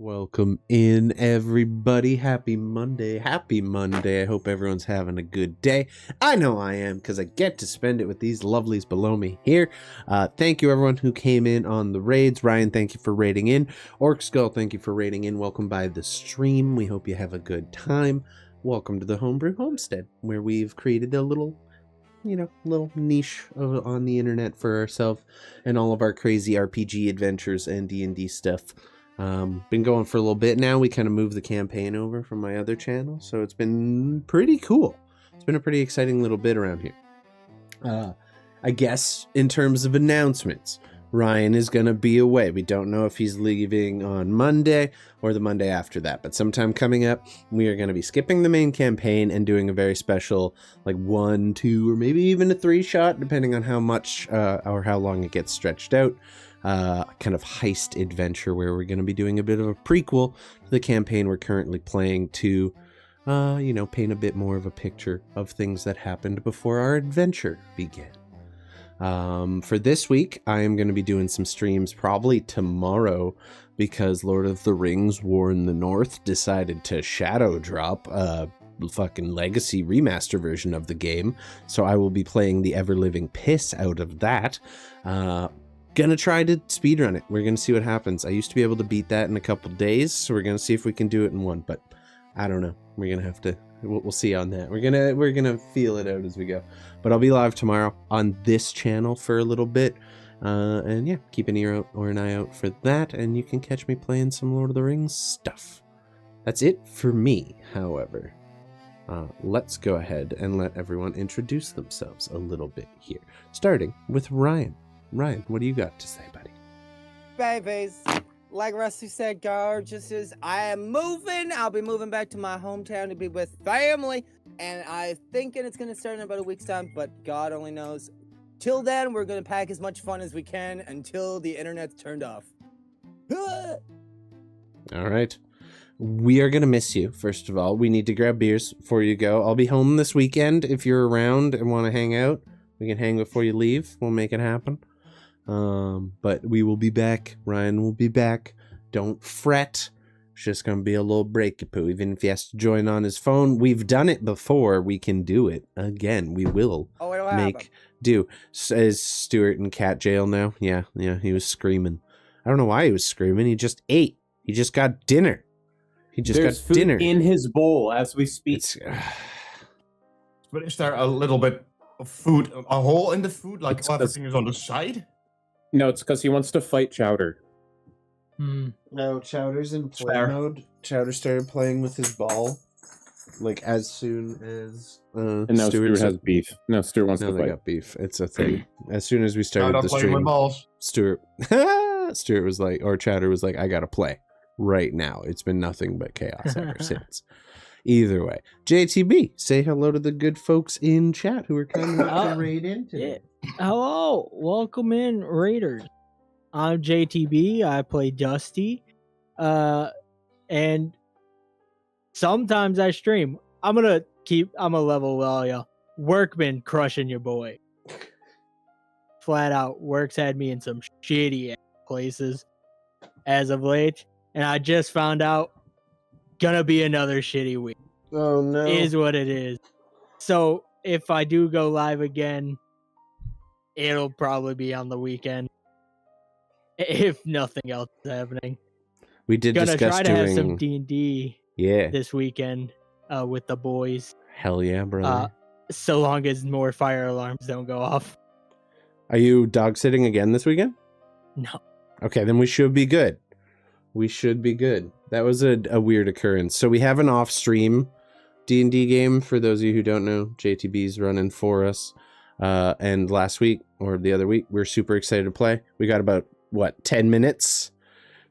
Welcome in, everybody. Happy Monday. Happy Monday. I hope everyone's having a good day. I know I am, because I get to spend it with these lovelies below me here. Thank you, everyone who came in on the raids. Ryan, thank you for raiding in. Orc Skull, thank you for raiding in. Welcome by the stream. We hope you have a good time. Welcome to the Homebrew Homestead, where we've created a little niche on the internet for ourselves and all of our crazy RPG adventures and D&D stuff. Been going for a little bit now. We kind of moved the campaign over from my other channel, so it's been pretty cool. It's been a pretty exciting little bit around here. I guess in terms of announcements, Ryan is going to be away. We don't know if he's leaving on Monday or the Monday after that, but sometime coming up, we are going to be skipping the main campaign and doing a very special, like 1, 2, or maybe even a 3-shot, depending on how much or how long it gets stretched out. Kind of heist adventure where we're going to be doing a bit of a prequel to the campaign we're currently playing to, paint a bit more of a picture of things that happened before our adventure began. For this week, I am going to be doing some streams probably tomorrow because Lord of the Rings War in the North decided to shadow drop a fucking legacy remaster version of the game. So I will be playing the ever-living piss out of that. Gonna try to speedrun it. We're gonna see what happens. I used to be able to beat that in a couple days, so we're gonna see if we can do it in one, but I don't know. We're gonna have to, we'll see on that. We're gonna feel it out as we go. But I'll be live tomorrow on this channel for a little bit. And yeah, keep an ear out or an eye out for that, and you can catch me playing some Lord of the Rings stuff. That's it for me, however. Let's go ahead and let everyone introduce themselves a little bit here, starting with Ryan. Ryan, what do you got to say, buddy? Babies, like Rusty said, gorgeous is I am moving. I'll be moving back to my hometown to be with family, and I'm thinking it's going to start in about a week's time, but God only knows. Till then, we're going to pack as much fun as we can until the internet's turned off. All right. We are going to miss you, first of all. We need to grab beers before you go. I'll be home this weekend. If you're around and want to hang out, we can hang before you leave. We'll make it happen. But we will be back. Ryan will be back. Don't fret. It's just going to be a little break-a-poo. Even if he has to join on his phone, we've done it before. We can do it again. We will make do. Is Stuart in cat jail now? Yeah, he was screaming. I don't know why he was screaming. He just ate. He just got dinner. There's food dinner in his bowl as we speak. But is there a little bit of food, a hole in the food, like everything is on the side? No, it's because he wants to fight Chowder. No, Chowder's in play mode. Chowder started playing with his ball, like as soon as and now Stuart has beef. No, Stuart wants to fight. They got beef. It's a thing. As soon as we started the stream, Stuart was like, or Chowder was like, I gotta play right now. It's been nothing but chaos ever since. Either way, JTB, say hello to the good folks in chat who are coming to raid in today. Hello, welcome in, Raiders. I'm JTB. I play Dusty, and sometimes I stream. I'm a level well, yeah. Work been crushing your boy. Flat out, work's had me in some shitty places as of late, and I just found out gonna be another shitty week. Oh no. Is what it is. So if I do go live again, it'll probably be on the weekend. If nothing else is happening. We did discuss doing... Gonna try to have some D&D this weekend with the boys. Hell yeah, brother. So long as more fire alarms don't go off. Are you dog sitting again this weekend? No. Okay, then we should be good. We should be good. That was a weird occurrence. So we have an off-stream D&D game. For those of you who don't know, JTB's running for us. And last week, or the other week, we were super excited to play. We got about, 10 minutes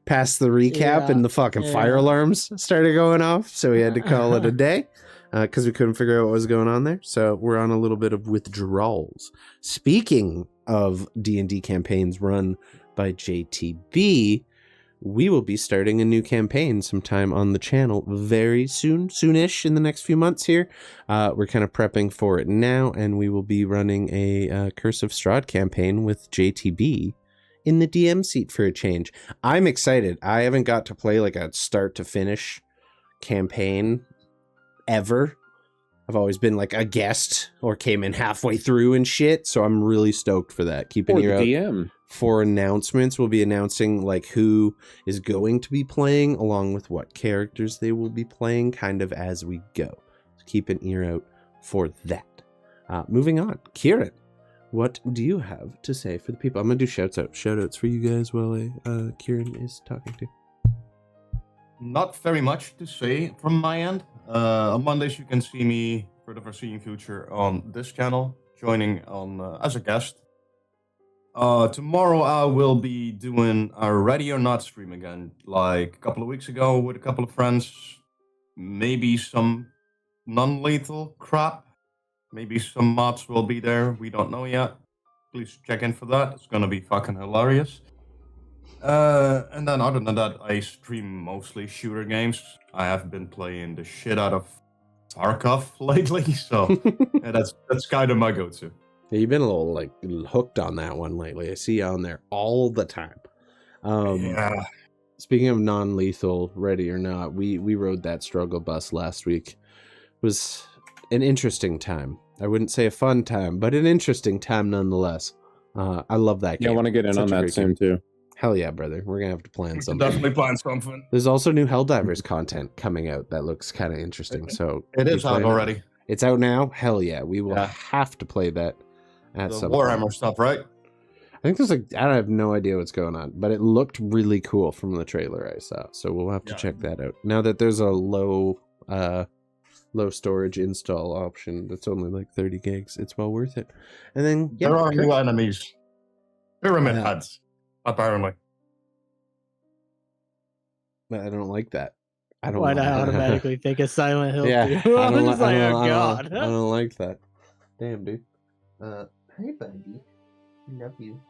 past the recap and the fucking fire alarms started going off. So we had to call it a day because we couldn't figure out what was going on there. So we're on a little bit of withdrawals. Speaking of D&D campaigns run by JTB, we will be starting a new campaign sometime on the channel very soonish in the next few months here. We're kind of prepping for it now, and we will be running a Curse of Strahd campaign with JTB in the DM seat for a change. I'm excited. I haven't got to play like a start to finish campaign ever. I've always been like a guest or came in halfway through and shit. So I'm really stoked for that. Keep an ear out DM. for announcements. We'll be announcing like who is going to be playing along with what characters they will be playing kind of as we go. So keep an ear out for that. Moving on. Kieran, what do you have to say for the people? I'm going to do shout outs for you guys while Kieran is talking to. Not very much to say from my end. On Mondays, you can see me for the foreseeing future on this channel, joining on as a guest. Tomorrow, I will be doing a Ready or Not stream again, like a couple of weeks ago with a couple of friends. Maybe some non-lethal crap. Maybe some mods will be there. We don't know yet. Please check in for that. It's gonna be fucking hilarious. And then other than that, I stream mostly shooter games. I have been playing the shit out of Tarkov lately, so yeah, that's kind of my go-to. Yeah, you've been a little like hooked on that one lately. I see you on there all the time. Yeah. Speaking of non-lethal, Ready or Not, we rode that struggle bus last week. It was an interesting time. I wouldn't say a fun time, but an interesting time nonetheless. I love that game. Yeah, I want to get in on that soon too. Hell yeah, brother. We're going to have to plan something. Definitely plan something. There's also new Helldivers content coming out that looks kind of interesting. So it is out already. It's out now? Hell yeah. We will have to play that at some Warhammer point. stuff, right? I think there's like, I have no idea what's going on, but it looked really cool from the trailer I saw. So we'll have to check that out. Now that there's a low storage install option that's only like 30 gigs, it's well worth it. And then there are new enemies. Pyramid heads, apparently. But I don't like that. I don't. Why'd I automatically think of Silent Hill? Yeah, too? I was just like, oh god. I don't like that. Damn, dude. Hey, buddy. Love you.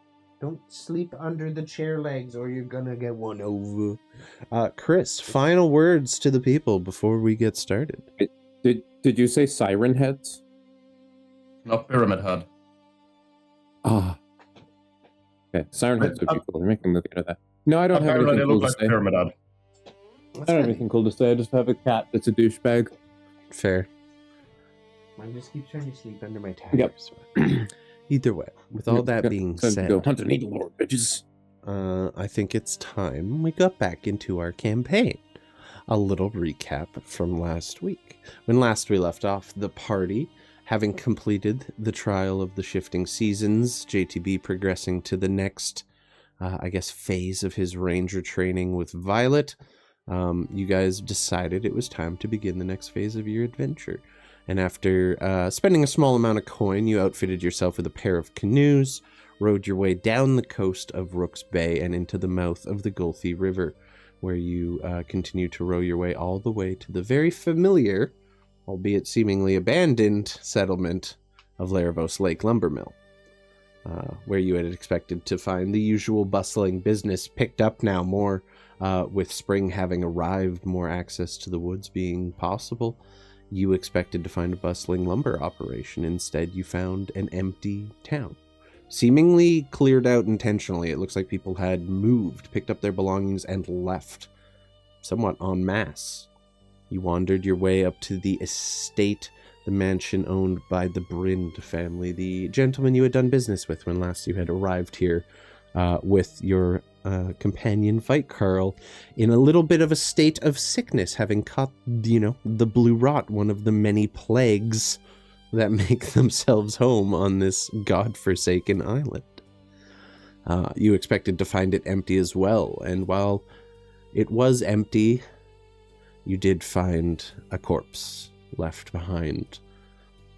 Don't sleep under the chair legs or you're gonna get one over. Chris, final words to the people before we get started. Did you say siren heads? No, pyramid head. Ah. Okay, siren heads would be cool. You're making me think of that. No, I don't have Apparently anything they cool look to like say. pyramid head. I don't have anything cool to say. I just have a cat that's a douchebag. Fair. I just keep trying to sleep under my tires. Yep. Either way, with all that being said, go hunt and eat more bitches. I think it's time we got back into our campaign. A little recap from last week. When last we left off, the party, having completed the trial of the shifting seasons, JTB progressing to the next, phase of his ranger training with Violet, you guys decided it was time to begin the next phase of your adventure. And after spending a small amount of coin, you outfitted yourself with a pair of canoes, rowed your way down the coast of Rook's Bay and into the mouth of the Gulfy River, where you continue to row your way all the way to the very familiar, albeit seemingly abandoned, settlement of Laravos Lake Lumber Mill, where you had expected to find the usual bustling business picked up now more, with spring having arrived, more access to the woods being possible. You expected to find a bustling lumber operation. Instead, you found an empty town. Seemingly cleared out intentionally. It looks like people had moved, picked up their belongings, and left. Somewhat en masse. You wandered your way up to the estate, the mansion owned by the Brind family, the gentleman you had done business with when last you had arrived here with your companion Fight Carl in a little bit of a state of sickness, having caught, the blue rot, one of the many plagues that make themselves home on this godforsaken island. You expected to find it empty as well, and while it was empty, you did find a corpse left behind.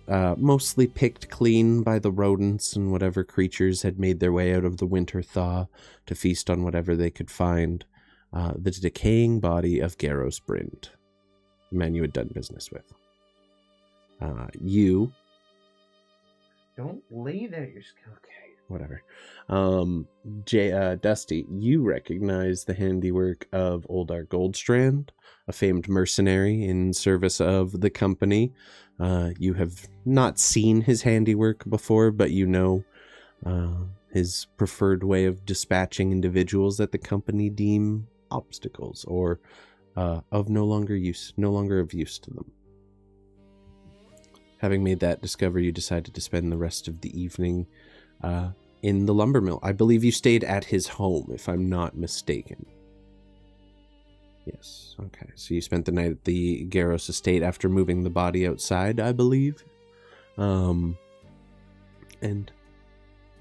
Mostly picked clean by the rodents and whatever creatures had made their way out of the winter thaw to feast on whatever they could find. The decaying body of Garros Brind, the man you had done business with. You... Don't lay there, okay, whatever. Dusty, you recognize the handiwork of Oldar Goldstrand, a famed mercenary in service of the company. You have not seen his handiwork before, but you know his preferred way of dispatching individuals that the company deem obstacles or of no longer of use to them. Having made that discovery, you decided to spend the rest of the evening in the lumber mill. I believe you stayed at his home, if I'm not mistaken. Yes, okay. So you spent the night at the Garros estate after moving the body outside, I believe. And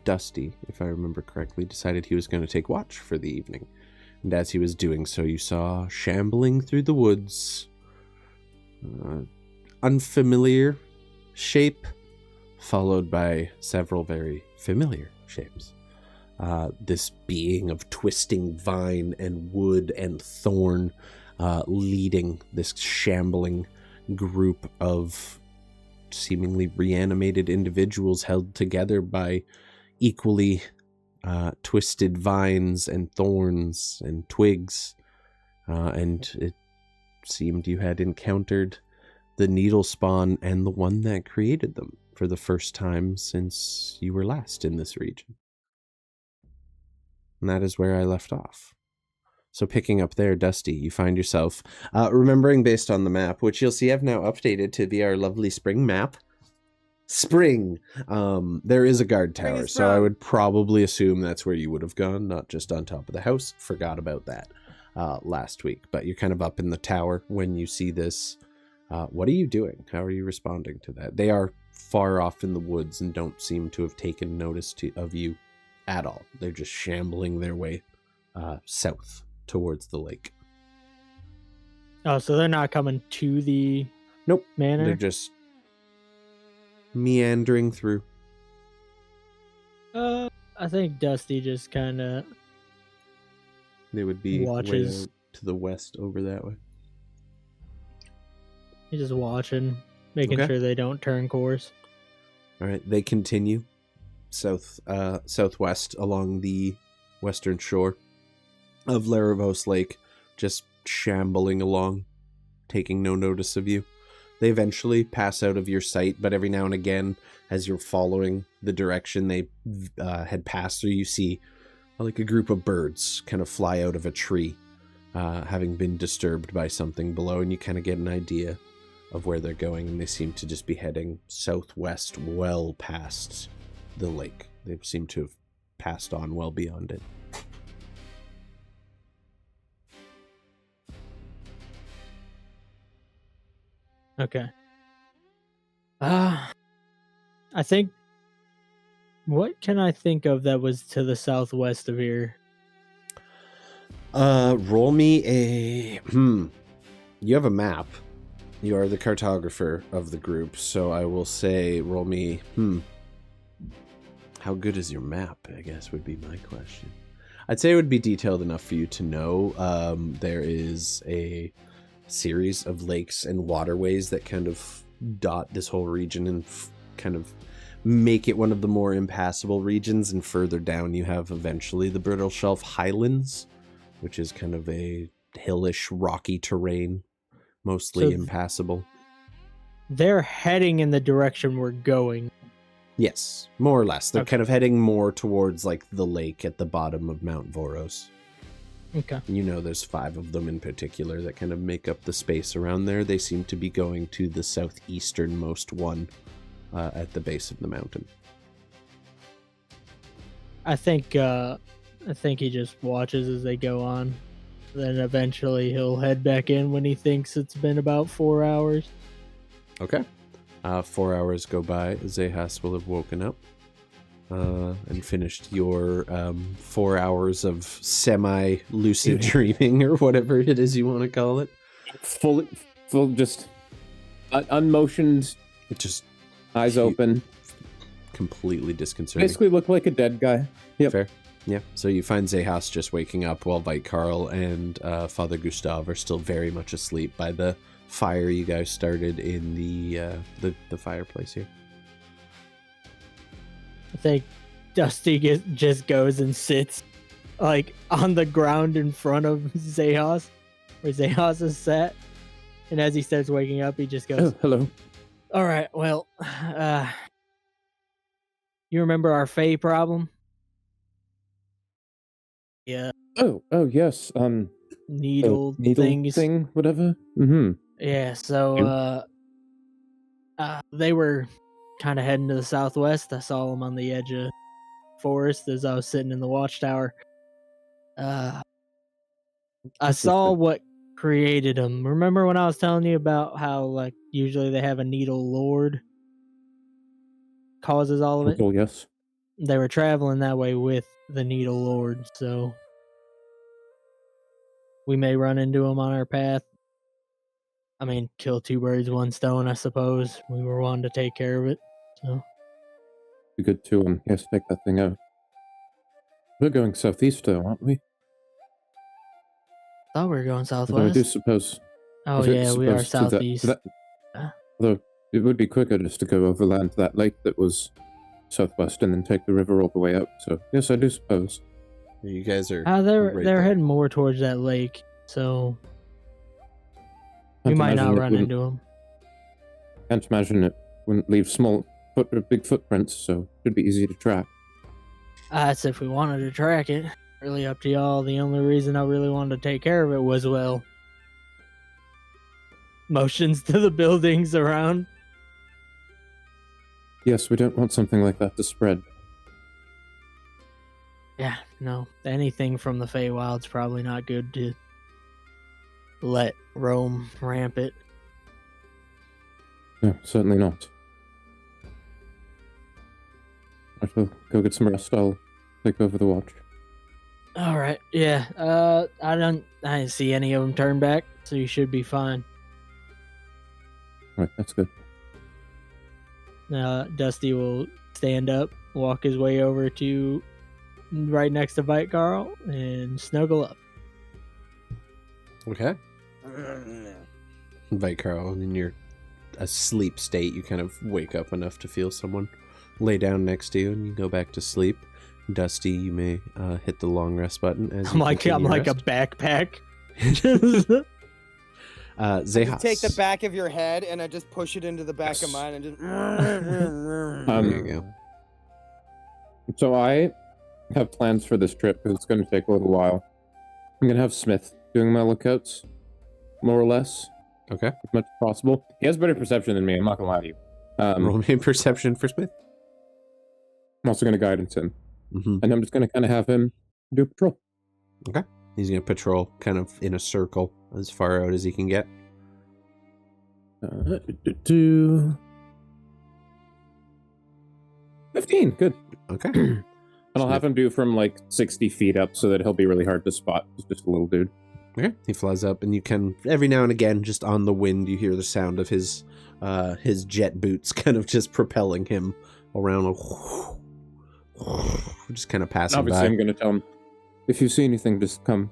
Dusty, if I remember correctly, decided he was going to take watch for the evening. And as he was doing so, you saw shambling through the woods, unfamiliar shape, followed by several very familiar shapes. This being of twisting vine and wood and thorn, leading this shambling group of seemingly reanimated individuals held together by equally twisted vines and thorns and twigs. And it seemed you had encountered the needle spawn and the one that created them for the first time since you were last in this region. And that is where I left off. So picking up there, Dusty, you find yourself remembering based on the map, which you'll see I've now updated to be our lovely spring map. Spring! There is a guard tower, so I would probably assume that's where you would have gone, not just on top of the house. Forgot about that last week. But you're kind of up in the tower when you see this. What are you doing? How are you responding to that? They are far off in the woods and don't seem to have taken notice of you at all. They're just shambling their way south towards the lake. Oh, so they're not coming to the manor? They're just meandering through. I think Dusty just kind of They would be watches way out to the west over that way. He's just watching, making sure they don't turn course. All right, they continue southwest along the western shore of Laravos Lake, just shambling along, taking no notice of you. They eventually pass out of your sight, but every now and again, as you're following the direction they had passed through, you see like a group of birds kind of fly out of a tree, having been disturbed by something below, and you kind of get an idea of where they're going, and they seem to just be heading southwest well past the lake. They seem to have passed on well beyond it. Okay. I think... What can I think of that was to the southwest of here? Roll me a... You have a map. You are the cartographer of the group, so I will say roll me... How good is your map, I guess, would be my question. I'd say it would be detailed enough for you to know. There is a series of lakes and waterways that kind of dot this whole region and kind of make it one of the more impassable regions. And further down, you have eventually the Brittle Shelf Highlands, which is kind of a hillish, rocky terrain, mostly impassable. They're heading in the direction we're going. Yes, more or less. They're kind of heading more towards like the lake at the bottom of Mount Voros. Okay. You know, there's 5 of them in particular that kind of make up the space around there. They seem to be going to the southeasternmost one at the base of the mountain. I think he just watches as they go on. Then eventually he'll head back in when he thinks it's been about 4 hours. Okay. 4 hours go by. Xechas will have woken up and finished your 4 hours of semi-lucid dreaming or whatever it is you want to call it. Full, just unmotioned, just eyes open. Completely disconcerting. Basically look like a dead guy. Yep. Fair. Yeah. So you find Xechas just waking up while Vite Carl and Father Gustav are still very much asleep by the fire you guys started in the fireplace here. I think Dusty just goes and sits like on the ground in front of Xechas, where Xechas is sat. And as he starts waking up, he just goes, "Oh, hello. All right, well, you remember our Fae problem? Oh yes. Needle Needle things. thing, whatever. Mm-hmm. Yeah, so they were kind of heading to the southwest. I saw them on the edge of forest as I was sitting in the watchtower. I saw what created them. Remember when I was telling you about how, like, usually they have a needle lord causes all of it? Oh yes. They were traveling that way with the needle lord, so we may run into them on our path. I mean, kill two birds, one stone, I suppose. We were wanting to take care of it, so. Be good to yes, take that thing out. We're going southeast, though, aren't we? Thought we were going Although I southwest. do suppose. Oh yeah, we are southeast. Although it would be quicker just to go overland to that lake that was southwest and then take the river all the way up. So yes, I do suppose. You guys are. They're right there. heading more towards that lake, so we Can't might not imagine it run wouldn't- into them. Can't imagine it wouldn't leave big footprints, so it'd be easy to track. That's if we wanted to track it. Really up to y'all. The only reason I really wanted to take care of it was, well, motions to the buildings around. Yes, we don't want something like that to spread. Yeah, no. Anything from the Feywild's probably not good to let roam rampant. No, certainly not. I shall go get some rest. I'll take over the watch. All right, yeah. I didn't see any of them turn back, so you should be fine. Right, that's good. Dusty will stand up, walk his way over to right next to Vite Carl, and snuggle up. Okay. Invite Carl in your asleep state. You kind of wake up enough to feel someone lay down next to you, and you go back to sleep. Dusty, you may hit the long rest button as I'm like a backpack. Xechas. Just take the back of your head and I just push it into the back of mine and just. There you go. So I have plans for this trip because it's going to take a little while. I'm going to have Smith doing my lookouts, more or less. Okay. As much as possible. He has better perception than me, I'm not going to lie to you. Roll me perception for Smith. I'm also going to guidance him. Mm-hmm. And I'm just going to kind of have him do a patrol. Okay. He's going to patrol kind of in a circle as far out as he can get. 15, good. Okay. And I'll have him do from like 60 feet up so that he'll be really hard to spot. He's just a little dude. Okay. He flies up, and you can every now and again, just on the wind, you hear the sound of his jet boots kind of just propelling him around, just kind of passing Obviously, by. I'm going to tell him, if you see anything, just come,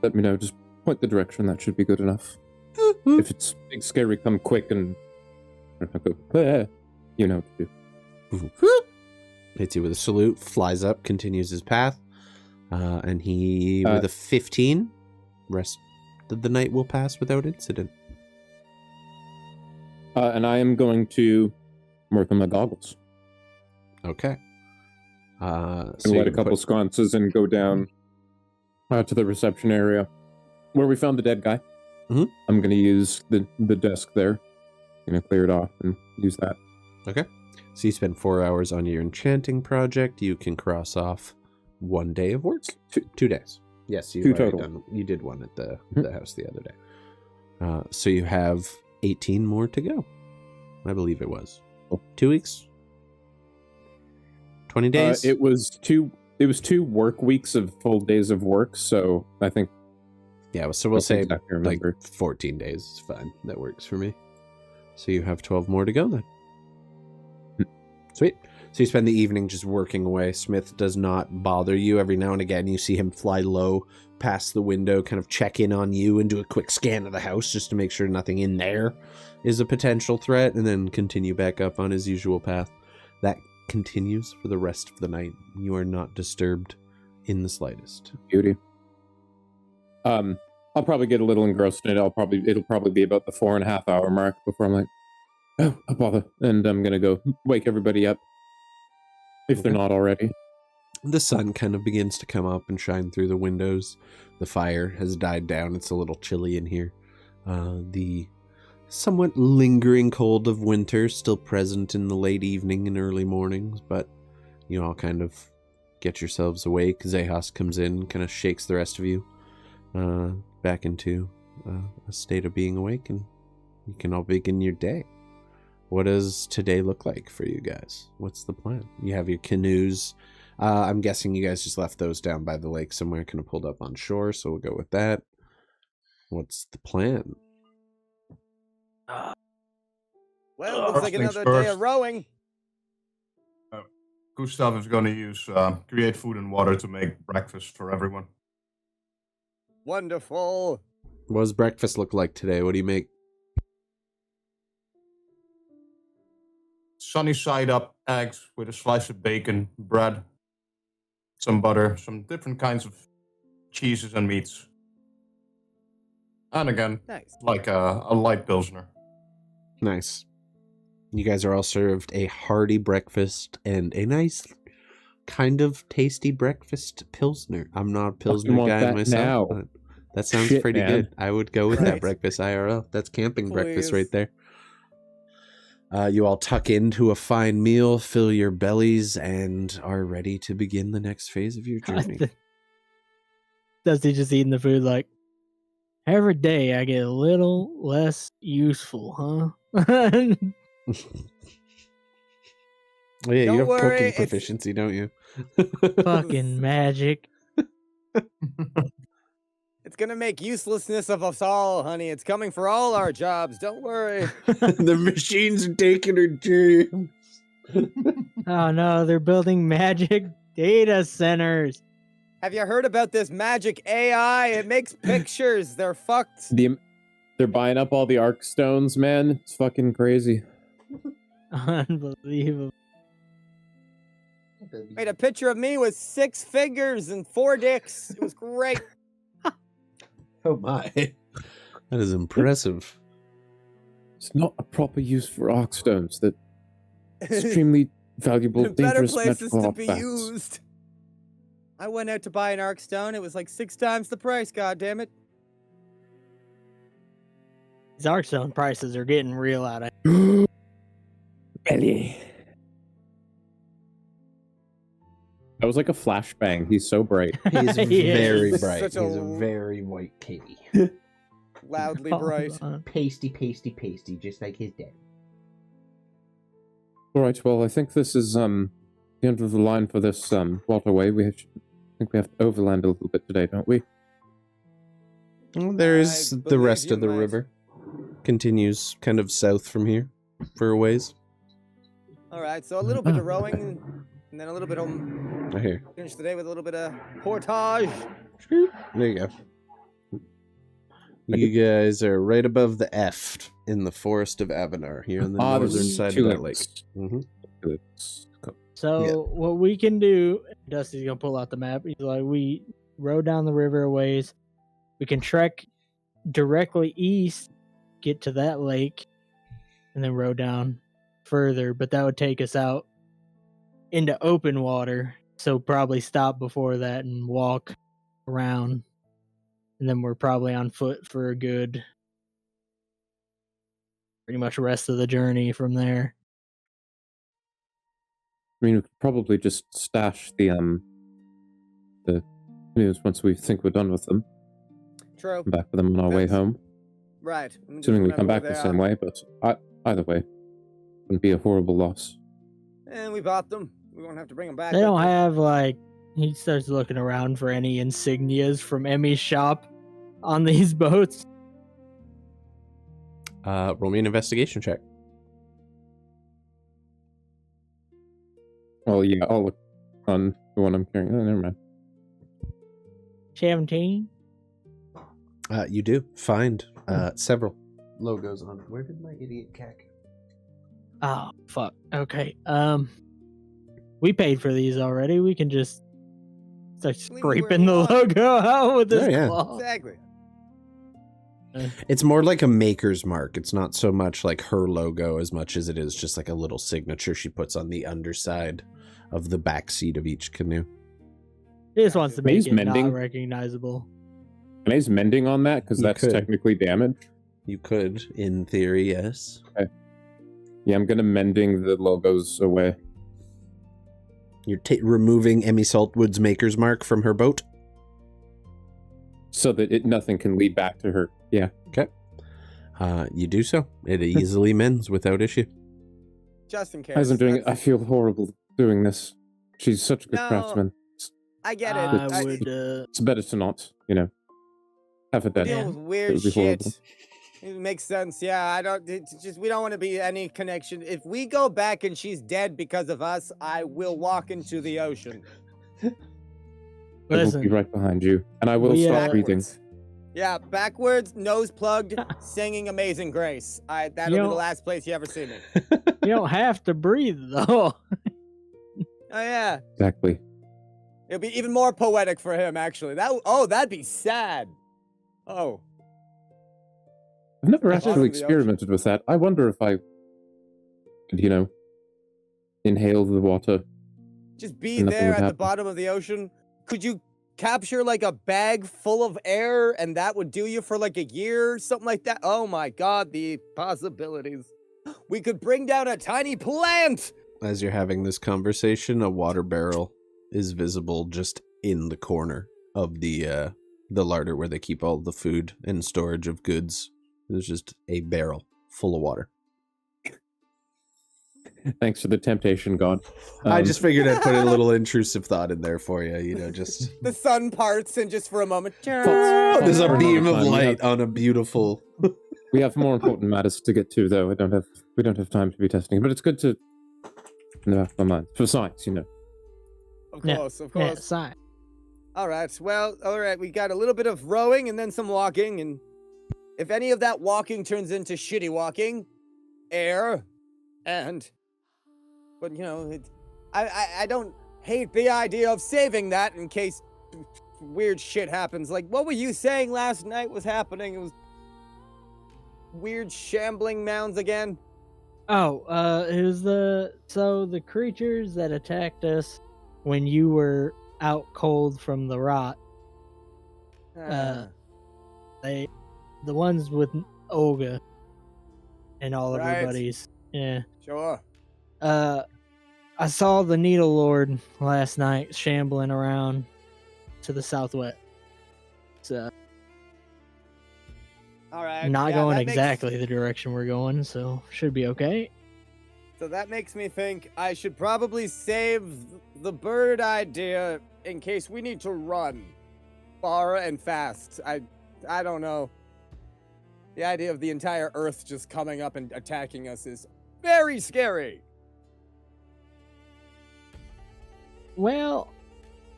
let me know. Just point the direction. That should be good enough. If it's big, scary, come quick and I'll go, you know what to do. Hits you with a salute, flies up, continues his path, and he, with a 15, rest of the night will pass without incident. And I am going to work on my goggles. Okay. And light a couple sconces and go down to the reception area where we found the dead guy. Mm-hmm. I'm going to use the desk there. Clear it off and use that. Okay. So you spend 4 hours on your enchanting project. You can cross off 1 day of work. 2 days. Yes, Two total. You did one at the house the other day. So you have 18 more to go. I believe it was 2 weeks. 20 days. It was 2 work weeks of full days of work. So I think. Yeah. So we'll say exactly like 14 days is fine. That works for me. So you have 12 more to go then. Sweet. So you spend the evening just working away. Smith does not bother you. Every now and again, you see him fly low past the window, kind of check in on you and do a quick scan of the house just to make sure nothing in there is a potential threat, and then continue back up on his usual path. That continues for the rest of the night. You are not disturbed in the slightest. Beauty. I'll probably get a little engrossed in it. It'll probably be about the 4.5 hour mark before I'm like, oh, I'll bother. And I'm going to go wake everybody up. If they're not already. The sun kind of begins to come up and shine through the windows. The fire has died down. It's a little chilly in here. The somewhat lingering cold of winter still present in the late evening and early mornings, but you all kind of get yourselves awake. Xechas comes in, kind of shakes the rest of you back into a state of being awake, and you can all begin your day. What does today look like for you guys? What's the plan? You have your canoes. I'm guessing you guys just left those down by the lake somewhere, kind of pulled up on shore, so we'll go with that. What's the plan? Well, looks like another day of rowing. Gustav is going to use create food and water to make breakfast for everyone. Wonderful. What does breakfast look like today? What do you make? Sunny side up eggs with a slice of bacon, bread, some butter, some different kinds of cheeses and meats. And again, Nice. like a light pilsner. Nice. You guys are all served a hearty breakfast and a nice, kind of tasty breakfast pilsner. I'm not a pilsner guy myself, but that sounds pretty good. I would go with that breakfast IRL. That's camping breakfast right there. You all tuck into a fine meal, fill your bellies, and are ready to begin the next phase of your journey. Dusty just eating the food like, every day I get a little less useful, huh? Oh, yeah, Don't you have worry, cooking proficiency, don't you? Fucking magic. It's gonna make uselessness of us all, honey. It's coming for all our jobs. Don't worry. The machines are taking her dreams. Oh no, they're building magic data centers. Have you heard about this magic AI? It makes pictures. They're fucked. They're buying up all the arc stones, man. It's fucking crazy. Unbelievable. Made a picture of me with 6 fingers and 4 dicks. It was great. Oh my. That is impressive. It's not a proper use for arc stones. That extremely valuable, Better dangerous places magical to be artifacts. used. I went out to buy an arc stone. It was like 6 times the price. God damn it! These arc stone prices are getting real out of Belly. That was like a flashbang. He's so bright. He's He very is. bright. Such He's a- a very white kitty. Loudly bright. Pasty, just like his dad. All right. Well, I think this is the end of the line for this waterway. I think we have to overland a little bit today, don't we? Well, there's I the believe rest you of the might. river. Continues kind of south from here for a ways. All right, so a little bit of rowing, and then a little bit of I hear. finish the day with a little bit of portage. There you go. You guys are right above the F in the forest of Avanar, here on the northern there's side two of that lake. lakes. hmm So Yeah. what we can do, Dusty's gonna pull out the map. He's like, we rode down the river a ways. We can trek directly east, get to that lake, and then row down further. But that would take us out into open water. So probably stop before that and walk around. And then we're probably on foot for a good pretty much rest of the journey from there. I mean, we could probably just stash the canoes once we think we're done with them. True. Come back with them on our way That's- home. Right. Assuming we come back the same way, but either way, wouldn't be a horrible loss. And we bought them. We won't have to bring them back. They with don't us. have like he starts looking around for any insignias from Emmy's shop on these boats. Roll me an investigation check. Well, yeah, I'll look on the one I'm carrying. Oh, never mind. 17. You do find several logos on it. Where did my idiot cat go? Oh fuck. Okay. We paid for these already. We can just start Leave it scraping the where we want. logo out with this Oh, yeah. claw. Exactly. It's more like a maker's mark. It's not so much like her logo as much as it is just like a little signature she puts on the underside of the back seat of each canoe. He just wants to make He's it mending. not recognizable. Can I use mending on that? Because You that's could. technically damage. You could, in theory, yes. Yeah, I'm gonna mending the logos away. You're removing Emmy Saltwood's maker's mark from her boat. So that nothing can lead back to her. Yeah. Okay. You do so. It easily mends without issue. Just in case. As I'm doing it, I that's- feel horrible doing this. She's such a good No. craftsman. I get it. I would. It's better to not, have a dead. deal with weird would be shit. horrible. It makes sense. Yeah, I don't. It's just we don't want to be any connection. If we go back and she's dead because of us, I will walk into the ocean. I will be Listen, right behind you, and I will We, stop breathing. Backwards. Yeah, backwards, nose plugged, singing "Amazing Grace." That'll be the know- last place you ever see me. you don't have to breathe though. Oh yeah, Exactly. it'll be even more poetic for him. Actually, that'd be sad. Oh, I've never Bottom actually of the ocean. experimented with that. I wonder if I could, inhale the water. just be Nothing there would at the happen. bottom of the ocean. Could you capture like a bag full of air, and that would do you for like a year, something like that? Oh my God, the possibilities. We could bring down a tiny plant. As you're having this conversation, a water barrel is visible just in the corner of the larder where they keep all the food and storage of goods. There's just a barrel full of water. Thanks for the temptation, God. I just figured I'd put a little intrusive thought in there for you, just... The sun parts, and just for a moment, There's a Fun. beam of Fun, yeah. light on a beautiful... We have more important matters to get to, though. We don't have time to be testing, but it's good to know my mind for science, of Yeah, course, of Yeah, course. sign. All right, well, all right. We got a little bit of rowing and then some walking, and if any of that walking turns into shitty walking, air, but I don't hate the idea of saving that in case weird shit happens. Like, what were you saying last night was happening? It was weird shambling mounds again. Oh, it was the creatures that attacked us when you were out cold from the rot. The ones with Olga and all of her Right. buddies. Yeah. Sure. I saw the Needle Lord last night shambling around to the southwest. So All right. not yeah, going that makes- exactly the direction we're going, so should be okay. So that makes me think I should probably save the bird idea in case we need to run far and fast. I don't know. The idea of the entire Earth just coming up and attacking us is very scary. Well,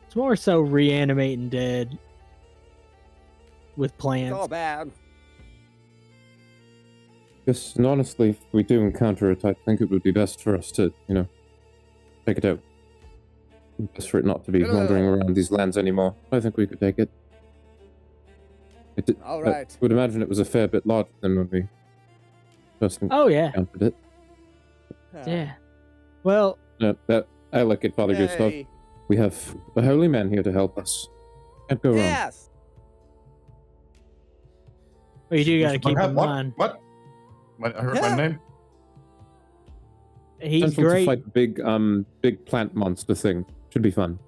it's more so reanimating dead with It's plants. all bad. Yes, and honestly, if we do encounter it, I think it would be best for us to, take it out. Best for it not to be wandering around these lands anymore. I think we could take it. All I right. would imagine it was a fair bit larger than when we first Oh yeah, encountered it. yeah. Well, I like it, Father Gustav. Yay. We have a holy man here to help us. Can't go wrong. Yes. you do got to keep in What? mind What? I heard Yeah. my name. he's Potential to great. fight the big plant monster thing. Should be fun.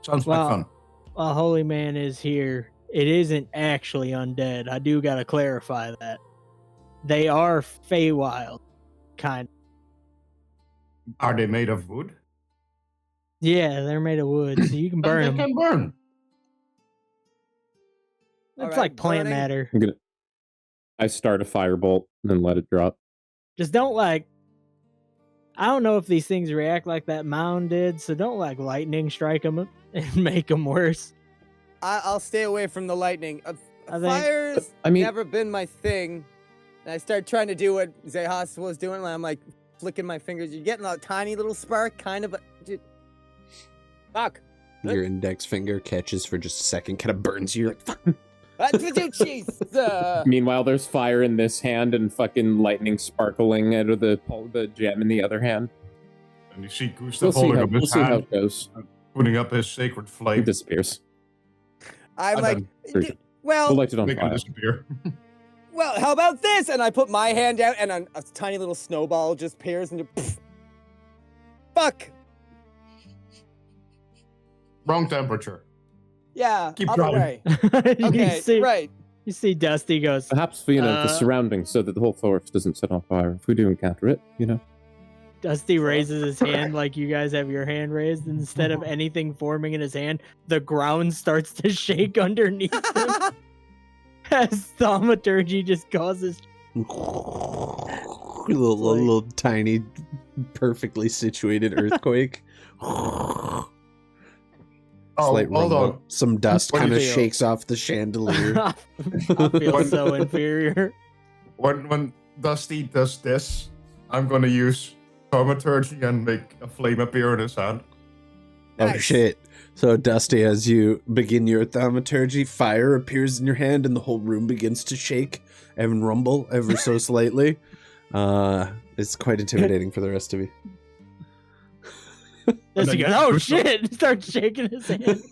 Sounds Well, like fun. While Holy Man is here, it isn't actually undead. I do got to clarify that. They are Feywild, kind of. Are they made of wood? Yeah, they're made of wood, so you can burn They them. can burn. It's Alright, like plant burning. matter. I start a firebolt and then let it drop. Just don't I don't know if these things react like that mound did, so don't lightning strike them and make them worse. I'll stay away from the lightning. I think- Fire's I mean- never been my thing. And I started trying to do what Xechasmeno was doing, and I'm like flicking my fingers. You're getting a tiny little spark, kind of. Fuck. Your index finger catches for just a second, kind of burns you. You're like, fuck. That's what you cheese. Meanwhile, there's fire in this hand and fucking lightning sparkling out of the gem in the other hand. And you see We'll Gustav see holding how, up his how hand. it goes. putting up his sacred It flame. disappears. I'm And like, then We'll well, light it on make it fire. disappear. well, how about this? And I put my hand out, and a tiny little snowball just appears and fuck. Wrong temperature. Yeah, Keep other trying. way. you Okay, see, right. you see, Dusty goes. Perhaps for, the Uh, surroundings so that the whole forest doesn't set on fire. If we do encounter it, Dusty raises his hand like you guys have your hand raised. Instead of anything forming in his hand, the ground starts to shake underneath him as thaumaturgy just causes. little tiny, perfectly situated earthquake. Slight hold rumble. on. Some dust What do kind of you feel? shakes off the chandelier. I feel so inferior. When Dusty does this, I'm gonna use thaumaturgy and make a flame appear in his hand. Oh Nice. shit. So Dusty, as you begin your thaumaturgy, fire appears in your hand and the whole room begins to shake and rumble ever so slightly. It's quite intimidating for the rest of you. Dusty then goes, oh Gustav- shit! Starts shaking his hand. And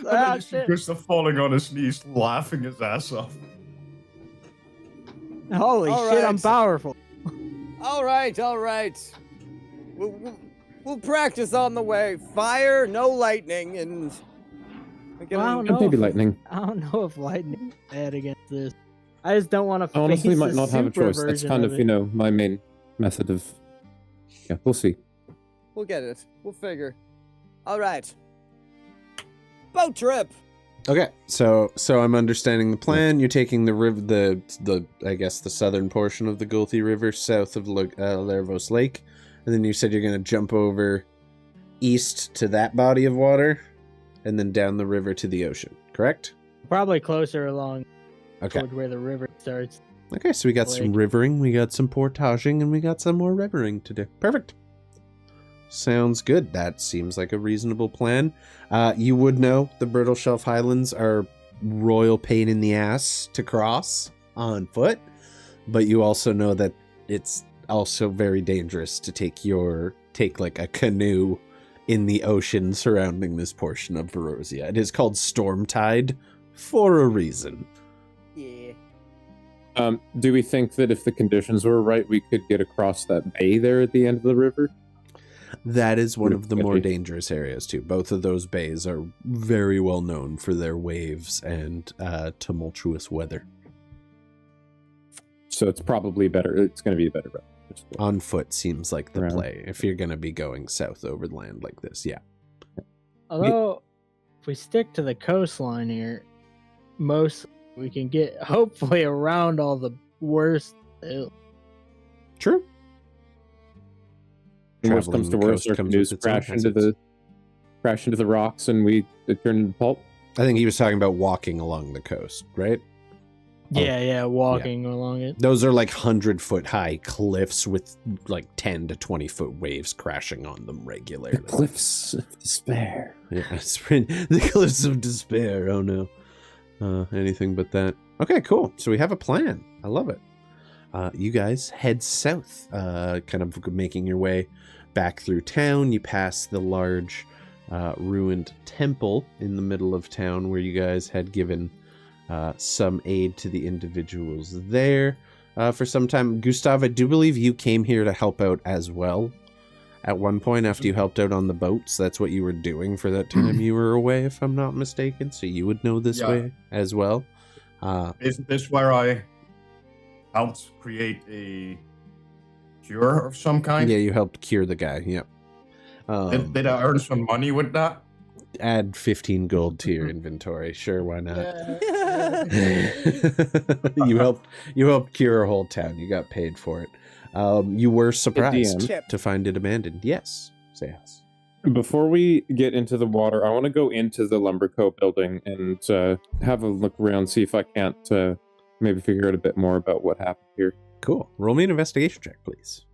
Ah, then you see shit. Gustav falling on his knees, laughing his ass off. Holy All shit! I'm right. powerful. All right. We'll practice on the way. Fire, no lightning, and we're gonna- Wow, and no. maybe lightning. I don't know if lightning is bad against this. I just don't want to. I honestly face might the not have a super choice. That's version kind of of, it. my main method of. Yeah, we'll see. We'll get it. We'll figure. All right. Boat trip. Okay, so I'm understanding the plan. You're taking the river, the I guess the southern portion of the Gulthy River, south of Laravos Lake, and then you said you're gonna jump over east to that body of water, and then down the river to the ocean. Correct? Probably closer along Okay. toward where the river starts. Okay, so we got some Lake. rivering, we got some portaging, and we got some more rivering to do. Perfect. Sounds good. That seems like a reasonable plan. You would know the Brittle Shelf Highlands are royal pain in the ass to cross on foot, but you also know that it's also very dangerous to take like a canoe in the ocean surrounding this portion of Verosia. It is called Storm Tide for a reason. Yeah. Do we think that if the conditions were right, we could get across that bay there at the end of the river? That is one Pretty of the more sketchy. dangerous areas too. Both of those bays are very well known for their waves and tumultuous weather. So it's probably better. It's going to be a better route. Just go. On foot seems like the Around. play if you're going to be going south over land like this. Yeah. Although, if we stick to the coastline here, we can get hopefully around all the worst. True. And worst comes to Traveling the worst, coast our comes canoes with its own crash into the rocks, and we turn into pulp. I think he was talking about walking along the coast, right? Yeah, walking along it. Those are like 100-foot high cliffs with like 10 to 20-foot waves crashing on them regularly. The cliffs of despair. Yeah, the cliffs of despair. Oh no. Anything but that. Okay, cool. So we have a plan. I love it. You guys head south, kind of making your way back through town. You pass the large ruined temple in the middle of town where you guys had given some aid to the individuals there for some time. Gustav, I do believe you came here to help out as well at one point after you helped out on the boats. That's what you were doing for that time you were away, if I'm not mistaken. So you would know this Yeah. way as well. Isn't this where I helped create a cure of some kind? Yeah, you helped cure the guy. Yep. Did I earn some money with that? Add 15 gold to your inventory. Sure, why not? you helped cure a whole town. You got paid for it. You were surprised DM. to find it abandoned. Yes. Say yes. Before we get into the water, I want to go into the Lumberco building and have a look around, see if I can't maybe figure out a bit more about what happened here. Cool. Roll me an investigation check, please.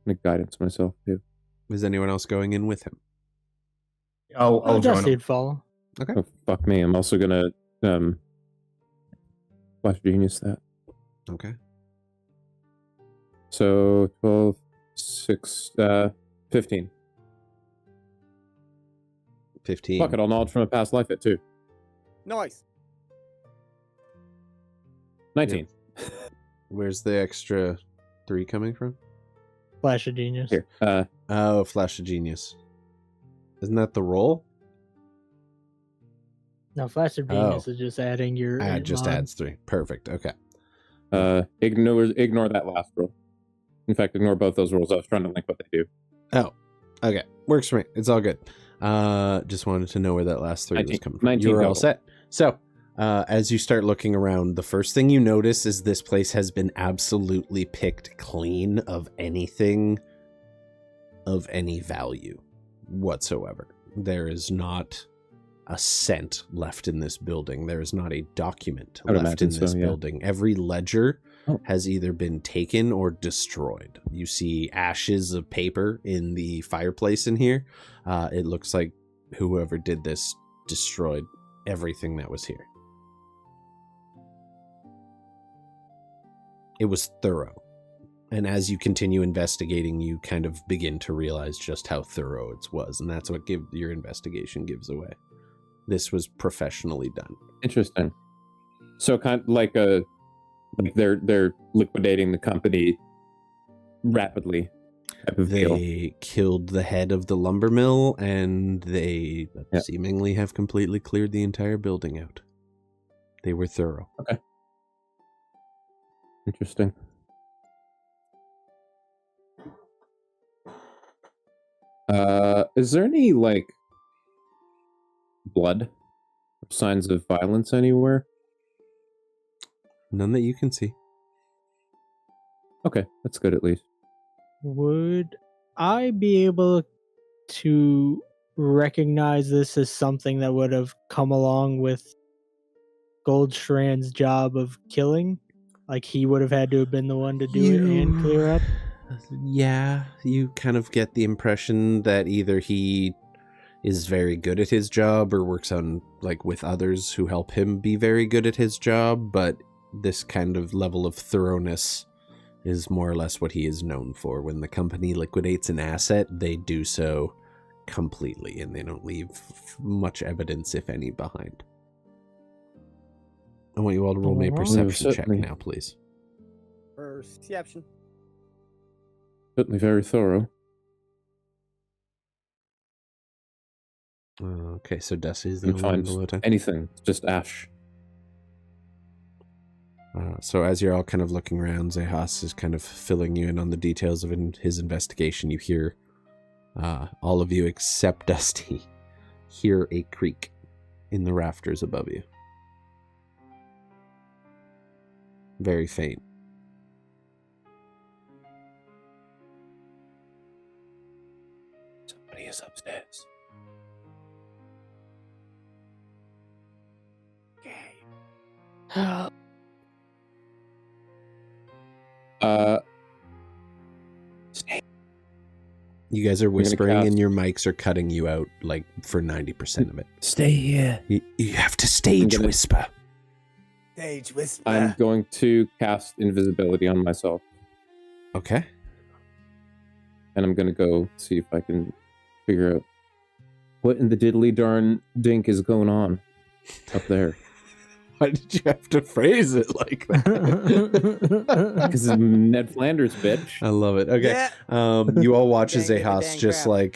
Make guidance myself too. Is anyone else going in with him? I'll Oh, join Dusty him. would follow. Oh, fuck me. I'm also gonna Flash Genius that. Okay. So 12, 6, 15. 15. Fuck it, I'll knowledge from a past life it too. Nice. 19. Where's the extra 3 coming from? Flash of genius. Here. Oh, Flash of Genius. Isn't that the roll? No, flash of genius is just adding your. It just mod. adds 3. Perfect. Okay. Ignore that last roll. In fact, ignore both those rolls. I was trying to link what they do. Oh, okay. Works for me. It's all good. Just wanted to know where that last 3 was coming from. 19 You're all total. set. So, as you start looking around, the first thing you notice is this place has been absolutely picked clean of anything of any value whatsoever. There is not a cent left in this building. There is not a document I would left in imagine this so, yeah. building. Every ledger Oh. has either been taken or destroyed. You see ashes of paper in the fireplace in here. It looks like whoever did this destroyed everything that was here. It was thorough. And as you continue investigating, you kind of begin to realize just how thorough it was. And that's what your investigation gives away. This was professionally done. Interesting. So kind of like they're liquidating the company rapidly type of deal. They killed the head of the lumber mill, and they seemingly have completely cleared the entire building out. They were thorough. Okay. Interesting. Is there any blood, signs of violence anywhere? None that you can see. Okay, that's good at least. Would I be able to recognize this as something that would have come along with Goldstrand's job of killing? Like he would have had to have been the one to do it and clear up? Yeah, you kind of get the impression that either he is very good at his job or works on with others who help him be very good at his job, but this kind of level of thoroughness is more or less what he is known for. When the company liquidates an asset, they do so completely, and they don't leave much evidence, if any, behind. I want you all to roll me a perception check now, please. Perception. Certainly very thorough. Okay, so Dusty's the Couldn't only one find below 10. anything, just ash. So as you're all kind of looking around, Xechas is kind of filling you in on the details of his investigation. You hear, all of you except Dusty, hear a creak in the rafters above you. Very faint. Somebody is upstairs. Stay. You guys are whispering and your mics are cutting you out for 90% of it. Stay here. You have to stage whisper. Stage whisper. I'm going to cast invisibility on myself. Okay. And I'm going to go see if I can figure out what in the diddly darn dink is going on up there. Why did you have to phrase it like that? Because it's Ned Flanders, bitch. I love it. Okay. Yeah. You all watch as Dang, Xechas dang just crap.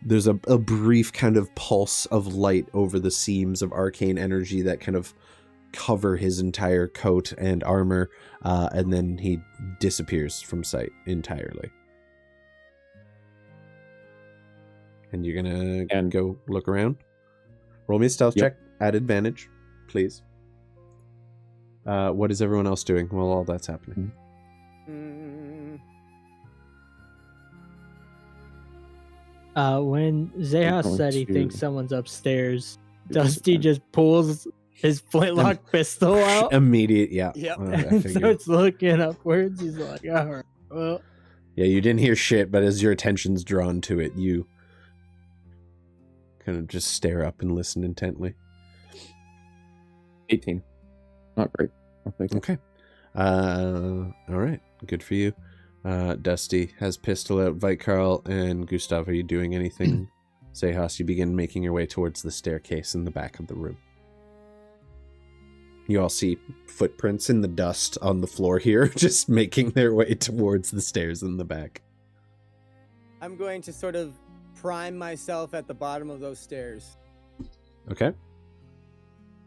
there's a brief kind of pulse of light over the seams of arcane energy that kind of cover his entire coat and armor, and then he disappears from sight entirely. And you're gonna go look around. Roll me a stealth check at advantage, please. What is everyone else doing while all that's happening? When Xechas said he to- thinks someone's upstairs, Dusty just pulls his flintlock pistol out Immediate, yeah. Yep. I and figured. starts looking upwards. He's like, all right, well. Yeah, you didn't hear shit, but as your attention's drawn to it, you kind of just stare up and listen intently. 18. Not great. I'll take it. Okay. All right. Good for you. Dusty has pistol out. Vite Carl and Gustav, are you doing anything Xechas, you begin making your way towards the staircase in the back of the room. You all see footprints in the dust on the floor here, just making their way towards the stairs in the back. I'm going to sort of prime myself at the bottom of those stairs. Okay.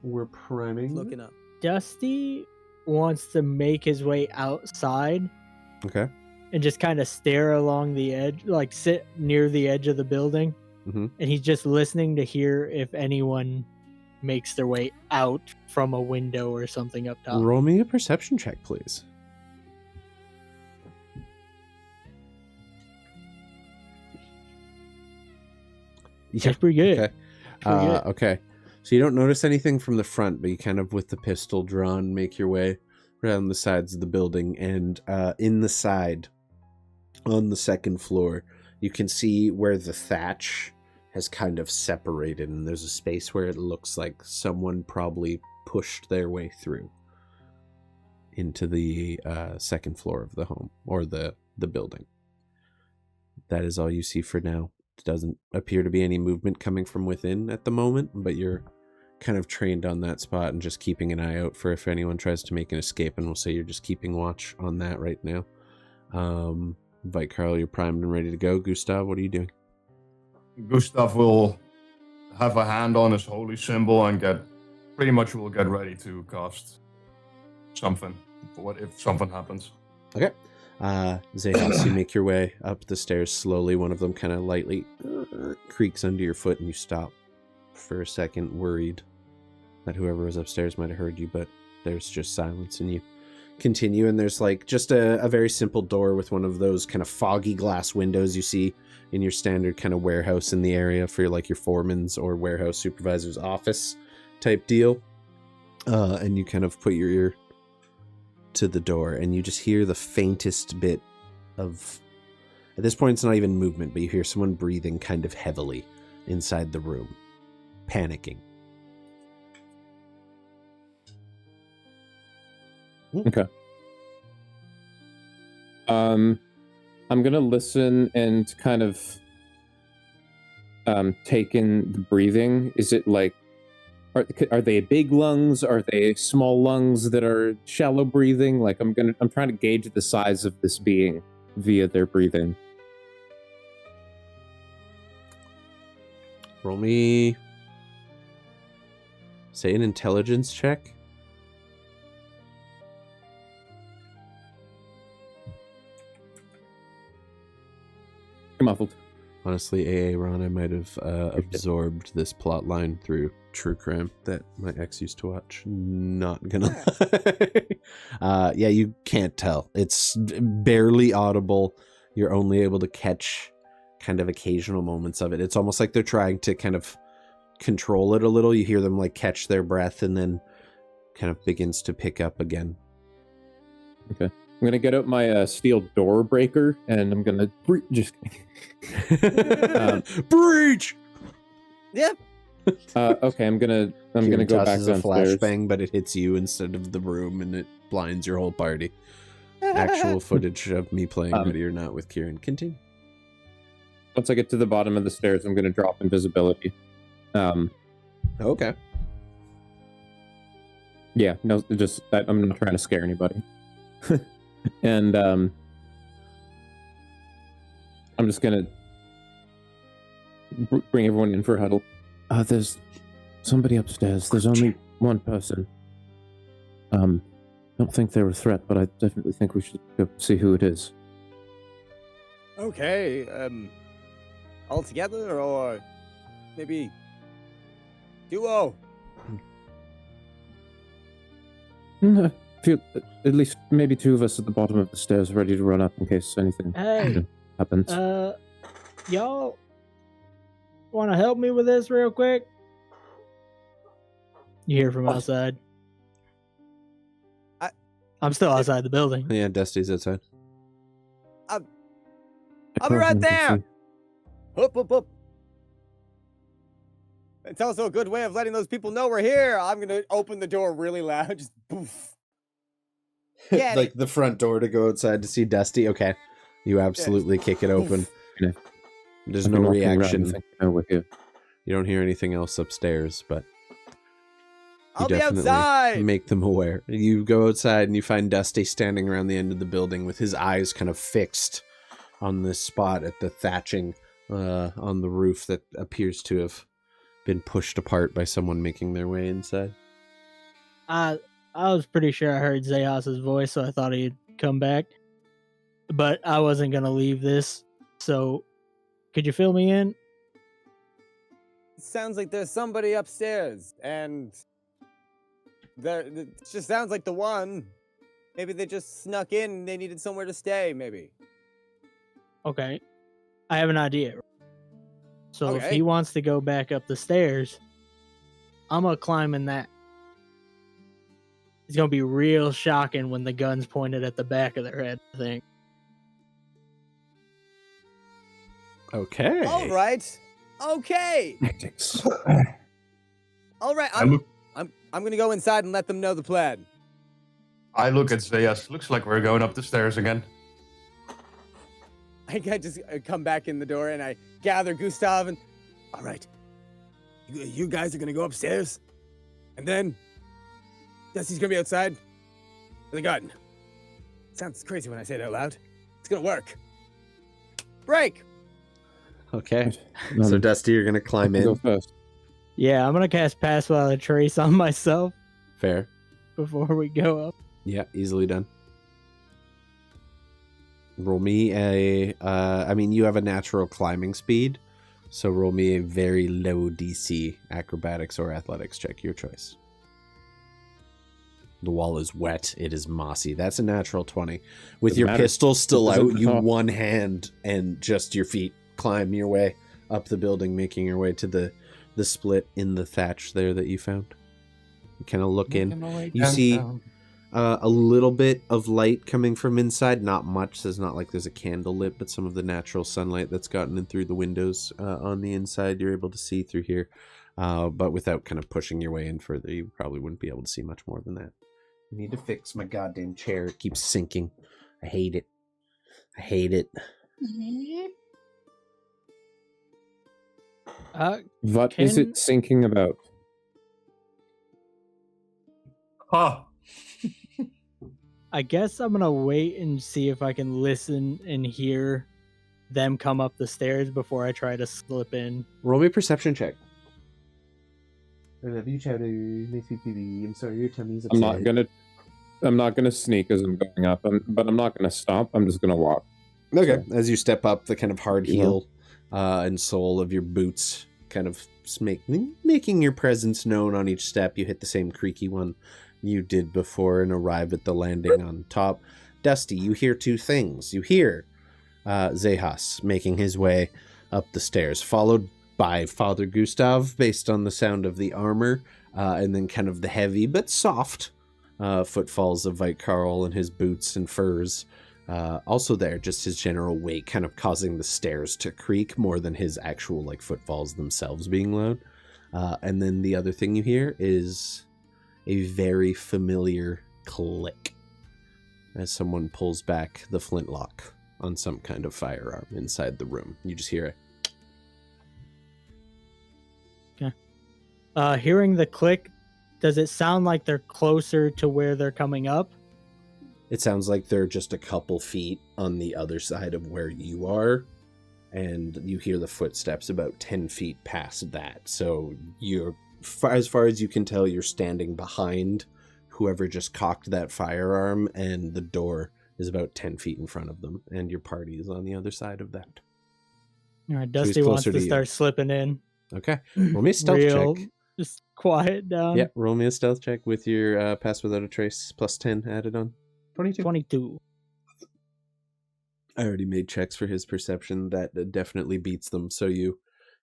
We're priming. Looking up. Dusty wants to make his way outside Okay. and just kind of stare along the edge, like sit near the edge of the building. Mm-hmm. And he's just listening to hear if anyone makes their way out from a window or something up top. Roll me a perception check, please. That's pretty good. Okay. Pretty good. Okay. So you don't notice anything from the front, but you kind of, with the pistol drawn, make your way around the sides of the building. And in the side, on the second floor, you can see where the thatch has kind of separated, and there's a space where it looks like someone probably pushed their way through into the second floor of the home, or the building. That is all you see for now. Doesn't appear to be any movement coming from within at the moment, but you're kind of trained on that spot and just keeping an eye out for if anyone tries to make an escape, and we'll say you're just keeping watch on that right now. Carl, you're primed and ready to go. Gustav, what are you doing? Gustav will have a hand on his holy symbol and pretty much will get ready to cast something for what if something happens. Okay. Xechas, you make your way up the stairs slowly. One of them kind of lightly creaks under your foot, and you stop for a second, worried that whoever was upstairs might have heard you, but there's just silence, and you continue, and there's like just a very simple door with one of those kind of foggy glass windows you see in your standard kind of warehouse in the area for like your foreman's or warehouse supervisor's office type deal. And you kind of put your ear to the door, and you just hear the faintest bit of, at this point it's not even movement, but you hear someone breathing kind of heavily inside the room, panicking. Okay. I'm gonna listen and kind of take in the breathing. Is it like, are they big lungs? Are they small lungs that are shallow breathing? Like I'm trying to gauge the size of this being via their breathing. Roll me, say, an intelligence check. Muffled. Honestly, Ron, I might have absorbed this plot line through True Crime that my ex used to watch. Not gonna lie. Yeah, you can't tell. It's barely audible. You're only able to catch kind of occasional moments of it. It's almost like they're trying to kind of control it a little. You hear them like catch their breath and then kind of begins to pick up again. Okay. I'm gonna get out my steel door breaker, and I'm gonna just breach. Yep. Okay, I'm gonna go back tosses a downstairs. flashbang, but it hits you instead of the room, and it blinds your whole party. Actual footage of me playing Ready or Not with Kieran. Continue. Once I get to the bottom of the stairs, I'm gonna drop invisibility. Okay. Yeah, no, just I'm not trying to scare anybody. And I'm just gonna bring everyone in for a huddle. There's somebody upstairs. There's only one person. Don't think they're a threat, but I definitely think we should go see who it is. Okay. All together, or maybe duo. I feel at least maybe two of us at the bottom of the stairs, ready to run up in case anything happens. Y'all want to help me with this real quick? You hear from outside. I'm still outside the building. Yeah, Dusty's outside. I'll be right there. Whoop, whoop, whoop. It's also a good way of letting those people know we're here. I'm going to open the door really loud. Just poof. Like the front door to go outside to see Dusty. Okay. You absolutely kick it open. There's I've no been walking around reaction. and thinking, "Oh, we're here." You don't hear anything else upstairs, but you I'll be definitely outside. make them aware. You go outside and you find Dusty standing around the end of the building with his eyes kind of fixed on this spot at the thatching on the roof that appears to have been pushed apart by someone making their way inside. I was pretty sure I heard Xechas's voice, so I thought he'd come back. But I wasn't gonna leave this, so could you fill me in? Sounds like there's somebody upstairs, and it just sounds like the one. Maybe they just snuck in and they needed somewhere to stay, maybe. Okay. I have an idea. So if Okay. he wants to go back up the stairs, I'm gonna climb in that. It's gonna be real shocking when the gun's pointed at the back of their head, I think. Okay. All right. Okay. Tactics. All right. I look I'm gonna go inside and let them know the plan. at Zayas. Looks like we're going up the stairs again. I just come back in the door and I gather Gustav and, all right, you guys are gonna go upstairs, and then Dusty's gonna be outside with a gun. Sounds crazy when I say it out loud. It's gonna work. Break. Okay. So Dusty, you're gonna climb Go in. first. Yeah, I'm gonna cast Pass Without a Trace on myself Fair. before we go up. Yeah, easily done. Roll me a, I mean, you have a natural climbing speed, so roll me a very low DC acrobatics or athletics check, your choice. The wall is wet. It is mossy. That's a natural 20. With Doesn't your matter. pistol still Doesn't out, you matter. one hand and just your feet climb your way up the building, making your way to the split in the thatch there that you found. You kind of look in. You see a little bit of light coming from inside. Not much. There's not like there's a candle lit, but some of the natural sunlight that's gotten in through the windows on the inside, you're able to see through here. But without kind of pushing your way in further, you probably wouldn't be able to see much more than that. I need to fix my goddamn chair. It keeps sinking. I hate it. I hate it. What is Can- it sinking about? Huh. I guess I'm gonna wait and see if I can listen and hear them come up the stairs before I try to slip in. Roll me a perception check. I love you, Chowder. Makes me pee-pee. I'm sorry, your tummy's upset. I'm not gonna sneak as I'm going up, but I'm not gonna stop. I'm just gonna walk. Okay. As you step up, the kind of hard Yeah. heel and sole of your boots kind of making your presence known on each step. You hit the same creaky one you did before and arrive at the landing on top. Dusty, you hear two things. You hear Xechas making his way up the stairs, followed by Father Gustav, based on the sound of the armor, and then kind of the heavy but soft footfalls of Vite Carl and his boots and furs. Also there, just his general weight kind of causing the stairs to creak more than his actual like footfalls themselves being loud. And then the other thing you hear is a very familiar click as someone pulls back the flintlock on some kind of firearm inside the room. You just hear it. Hearing the click, does it sound like they're closer to where they're coming up? It sounds like they're just a couple feet on the other side of where you are, and you hear the footsteps about 10 feet past that. So you're, as far as you can tell, you're standing behind whoever just cocked that firearm, and the door is about 10 feet in front of them, and your party is on the other side of that. All right, he's Dusty wants closer to to you. start slipping in. Okay, roll me a stealth Real, check. just quiet down. Yeah, roll me a stealth check with your pass without a trace plus 10 added on. 22. 22. I already made checks for his perception. That definitely beats them. So you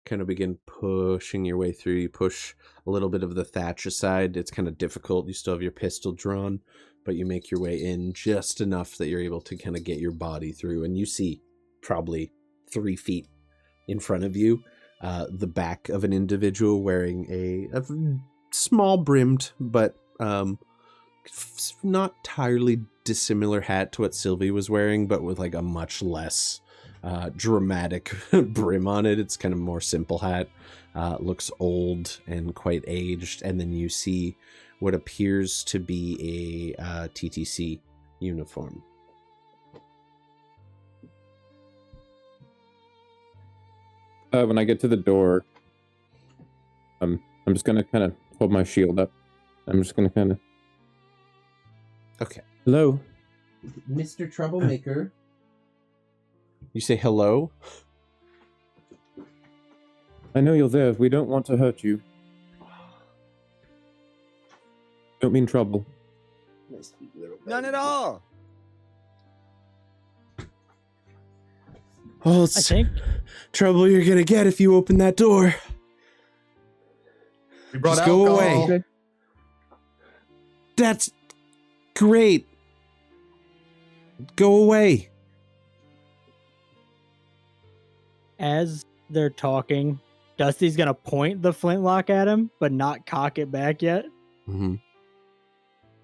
kind of begin pushing your way through. You push a little bit of the thatch aside. It's kind of difficult. You still have your pistol drawn, but you make your way in just enough that you're able to kind of get your body through. And you see probably 3 feet in front of you the back of an individual wearing a small brimmed, but not entirely dissimilar hat to what Sylvie was wearing, but with like a much less dramatic brim on it. It's kind of more simple hat. Looks old and quite aged. And then you see what appears to be a TTC uniform. When I get to the door, I'm just gonna kind of hold my shield up. I'm just gonna kind of. Okay. Hello, Mr. Troublemaker. You say hello? I know you're there. We don't want to hurt you. Don't mean trouble. None at all. Oh, I it's think trouble you're gonna get if you open that door. We brought Just go alcohol. away. That's great. Go away. as they're talking, Dusty's gonna point the flintlock at him, but not cock it back yet. Mm-hmm.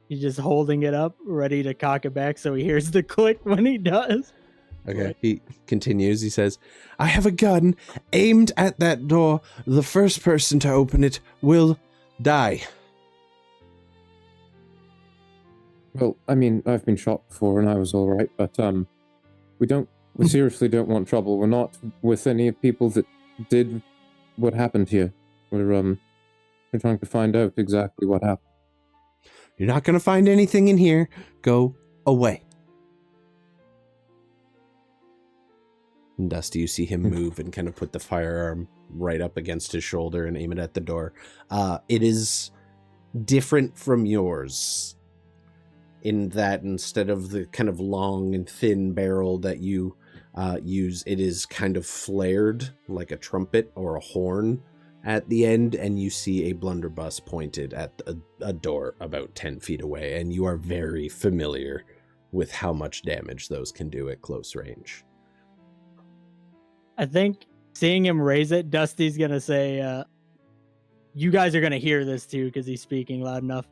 He's just holding it up, ready to cock it back, so he hears the click when he does. Okay. Right. He continues. He says, I have a gun aimed at that door. The first person to open it will die. Well, I mean, I've been shot before and I was all right, but we seriously don't want trouble. We're not with any people that did what happened here. We're trying to find out exactly what happened. You're not going to find anything in here. Go away. And Dusty, you see him move and kind of put the firearm right up against his shoulder and aim it at the door. It is different from yours in that instead of the kind of long and thin barrel that you use, it is kind of flared like a trumpet or a horn at the end, and you see a blunderbuss pointed at a door about 10 feet away, and you are very familiar with how much damage those can do at close range. I think seeing him raise it, Dusty's gonna say, you guys are gonna hear this too, because he's speaking loud enough.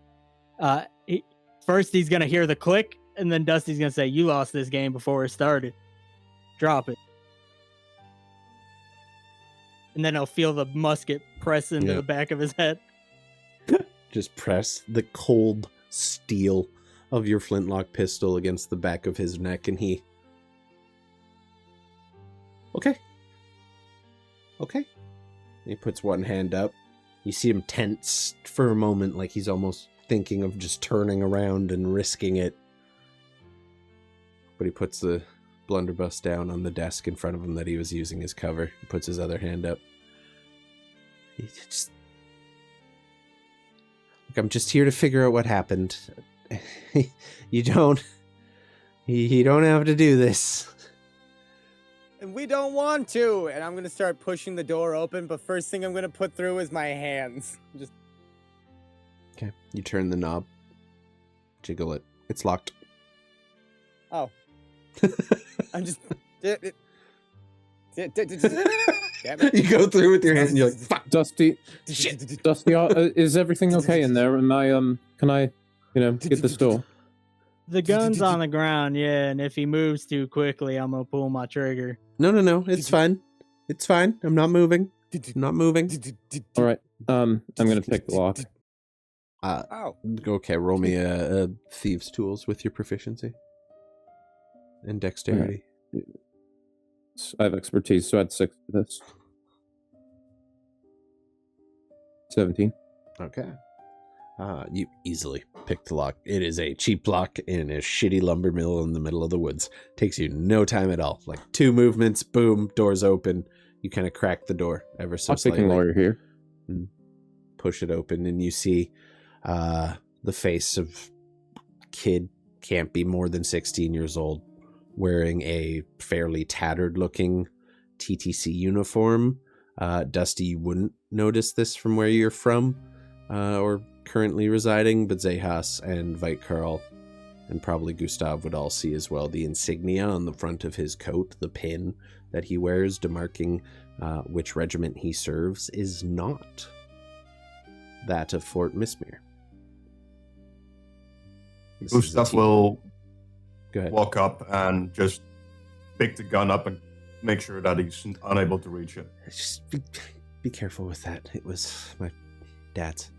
First he's gonna hear the click, and then Dusty's gonna say, you lost this game before it started. Drop it. And then he'll feel the musket press into the back of his head. Just press the cold steel of your flintlock pistol against the back of his neck, and he... Okay. He puts one hand up. You see him tense for a moment, like he's almost thinking of just turning around and risking it. But he puts the blunderbuss down on the desk in front of him that he was using as cover. He puts his other hand up. He just... Look, I'm just here to figure out what happened. You don't have to do this. And we don't want to. And I'm going to start pushing the door open, but first thing I'm going to put through is my hands. Just... Okay. You turn the knob. Jiggle it. It's locked. Oh. I'm just... Damn it. You go through with your hands and you're like, fuck. Dusty, Shit. Dusty, is everything okay in there? Am I, can I, get this door? The gun's on the ground, yeah, and if he moves too quickly, I'm gonna pull my trigger. No. It's fine. It's fine. I'm not moving. All right. I'm gonna take the lock. Oh. Okay, roll me a thieves' tools with your proficiency and dexterity. Right. I have expertise, so I had 6 for this. 17. Okay. You easily pick the lock. It is a cheap lock in a shitty lumber mill in the middle of the woods. Takes you no time at all. Like 2 movements, boom, door's open. You kind of crack the door ever so slightly. Lawyer here. And push it open, and you see the face of kid, can't be more than 16 years old, wearing a fairly tattered looking TTC uniform. Dusty, you wouldn't notice this from where you're from or currently residing, but Xechas and Vitekarl and probably Gustav would all see as well the insignia on the front of his coat, the pin that he wears demarking which regiment he serves, is not that of Fort Mismere. Gustav will Go ahead. walk up and just pick the gun up and make sure that he's unable to reach it. Just be careful with that. It was my dad's.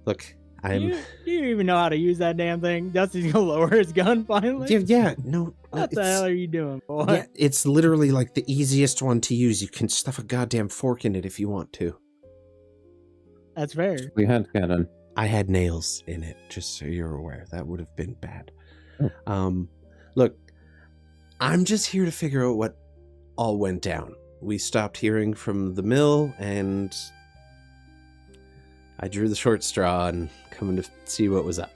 Look, Do you even know how to use that damn thing? Dusty's gonna lower his gun finally. Yeah, no. What the hell are you doing, boy? Yeah, it's literally like the easiest one to use. You can stuff a goddamn fork in it if you want to. That's fair. We had cannon. I had nails in it, just so you're aware. That would have been bad. Oh. Look, I'm just here to figure out what all went down. We stopped hearing from the mill, and I drew the short straw and coming to see what was up.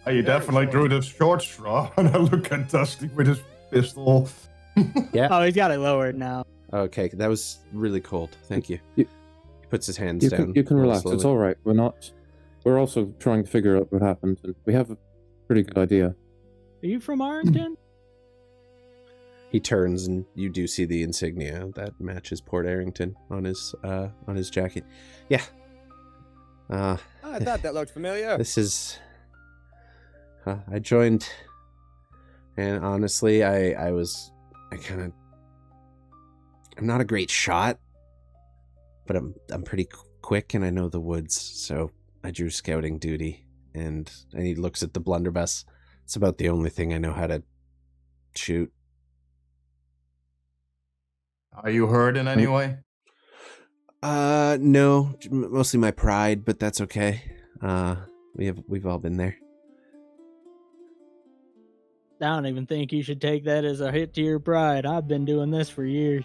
You definitely drew the short straw, and I look at Dusty with his pistol. Yeah. Oh, he's got it lowered now. Okay, that was really cold. Thank you. You- He puts his hands down. You can relax. slowly. It's all right. We're also trying to figure out what happened, and we have a pretty good idea. Are you from Arlington? He turns, and you do see the insignia that matches Port Arrington on his jacket. Yeah. Oh, I thought that looked familiar. This is. I joined, and honestly, I'm not a great shot, but I'm pretty quick, and I know the woods, so I drew scouting duty, and he looks at the blunderbuss. It's about the only thing I know how to shoot. Are you hurt in any way? No, mostly my pride, but that's okay. We've all been there. I don't even think you should take that as a hit to your pride. I've been doing this for years.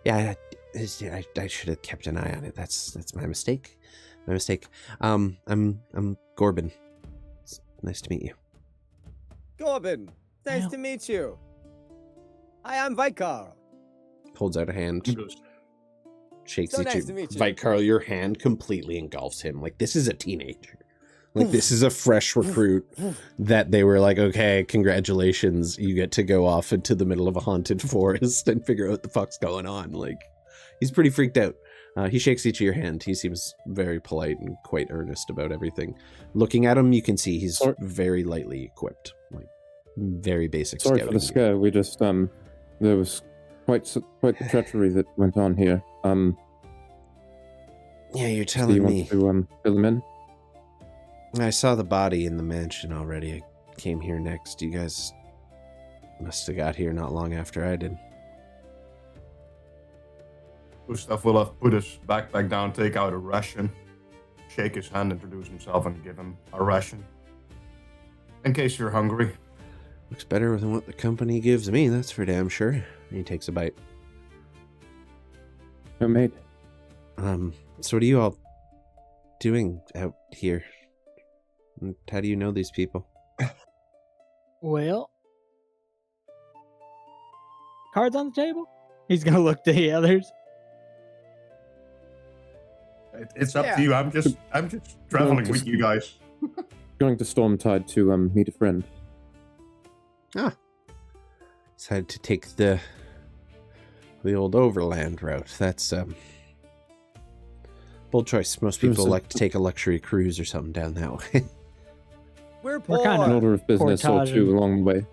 Yeah, I should have kept an eye on it. That's my mistake. My mistake. I'm Corbin. It's nice to meet you. Corbin, nice to meet you. Hi, I'm Vikar. Holds out a hand. Shakes So each nice to meet you. Carl, your hand completely engulfs him. Like, this is a teenager. Like, this is a fresh recruit that they were like, okay, congratulations, you get to go off into the middle of a haunted forest and figure out what the fuck's going on. Like, he's pretty freaked out. He shakes each of your hand. He seems very polite and quite earnest about everything. Looking at him, you can see he's very lightly equipped. Like, very basic Sorry scouting. for the scare. We just there was quite the treachery that went on here. Yeah, you're Do telling you me. want to fill him in? I saw the body in the mansion already. I came here next. You guys must have got here not long after I did. Gustav will have put his backpack down, take out a ration, shake his hand, introduce himself, and give him a ration. In case you're hungry. Looks better than what the company gives me, that's for damn sure. And he takes a bite. Homemade. So what are you all doing out here? And how do you know these people? Well, cards on the table? He's gonna look to the others. It's up to you. I'm just traveling with you guys. Going to Stormtide to meet a friend. Decided to take the old overland route. That's bold choice. Most people like to take a luxury cruise or something down that way. We're poor. We're kind An order of business or portaging. two along the way.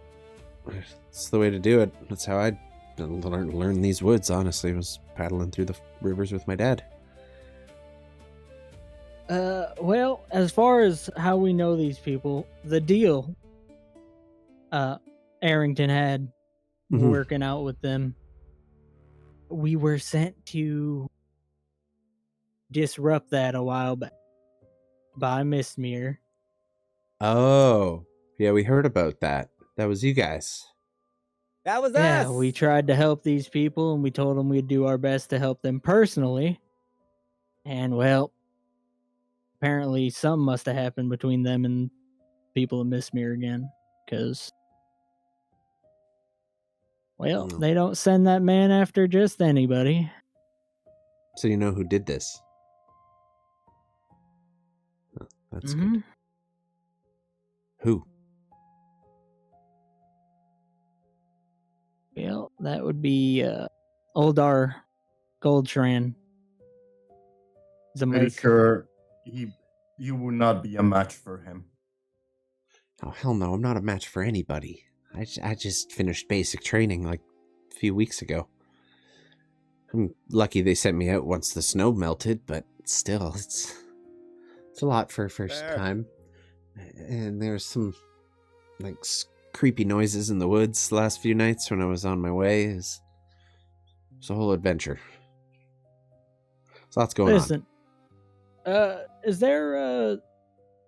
It's the way to do it. That's how I learned these woods, honestly, was paddling through the rivers with my dad. Well, as far as how we know these people, the deal Arrington had Mhm. working out with them, we were sent to disrupt that a while back by Mistmere. Oh, yeah, we heard about that. That was you guys. That was Yeah, us. we tried to help these people and we told them we'd do our best to help them personally. And well, apparently something must have happened between them and people of Mistmere again. Because, well, Mm. they don't send that man after just anybody. So you know who did this? Oh, that's good. Mhm. Who? Well, that would be Oldar Goldshran. He's a Pretty maker. sure you would not be a match for him. Oh, hell no, I'm not a match for anybody. I just finished basic training like a few weeks ago. I'm lucky they sent me out once the snow melted, but still, it's a lot for a first time. And there's some like creepy noises in the woods the last few nights when I was on my way. It's a whole adventure. So lots going on. Is there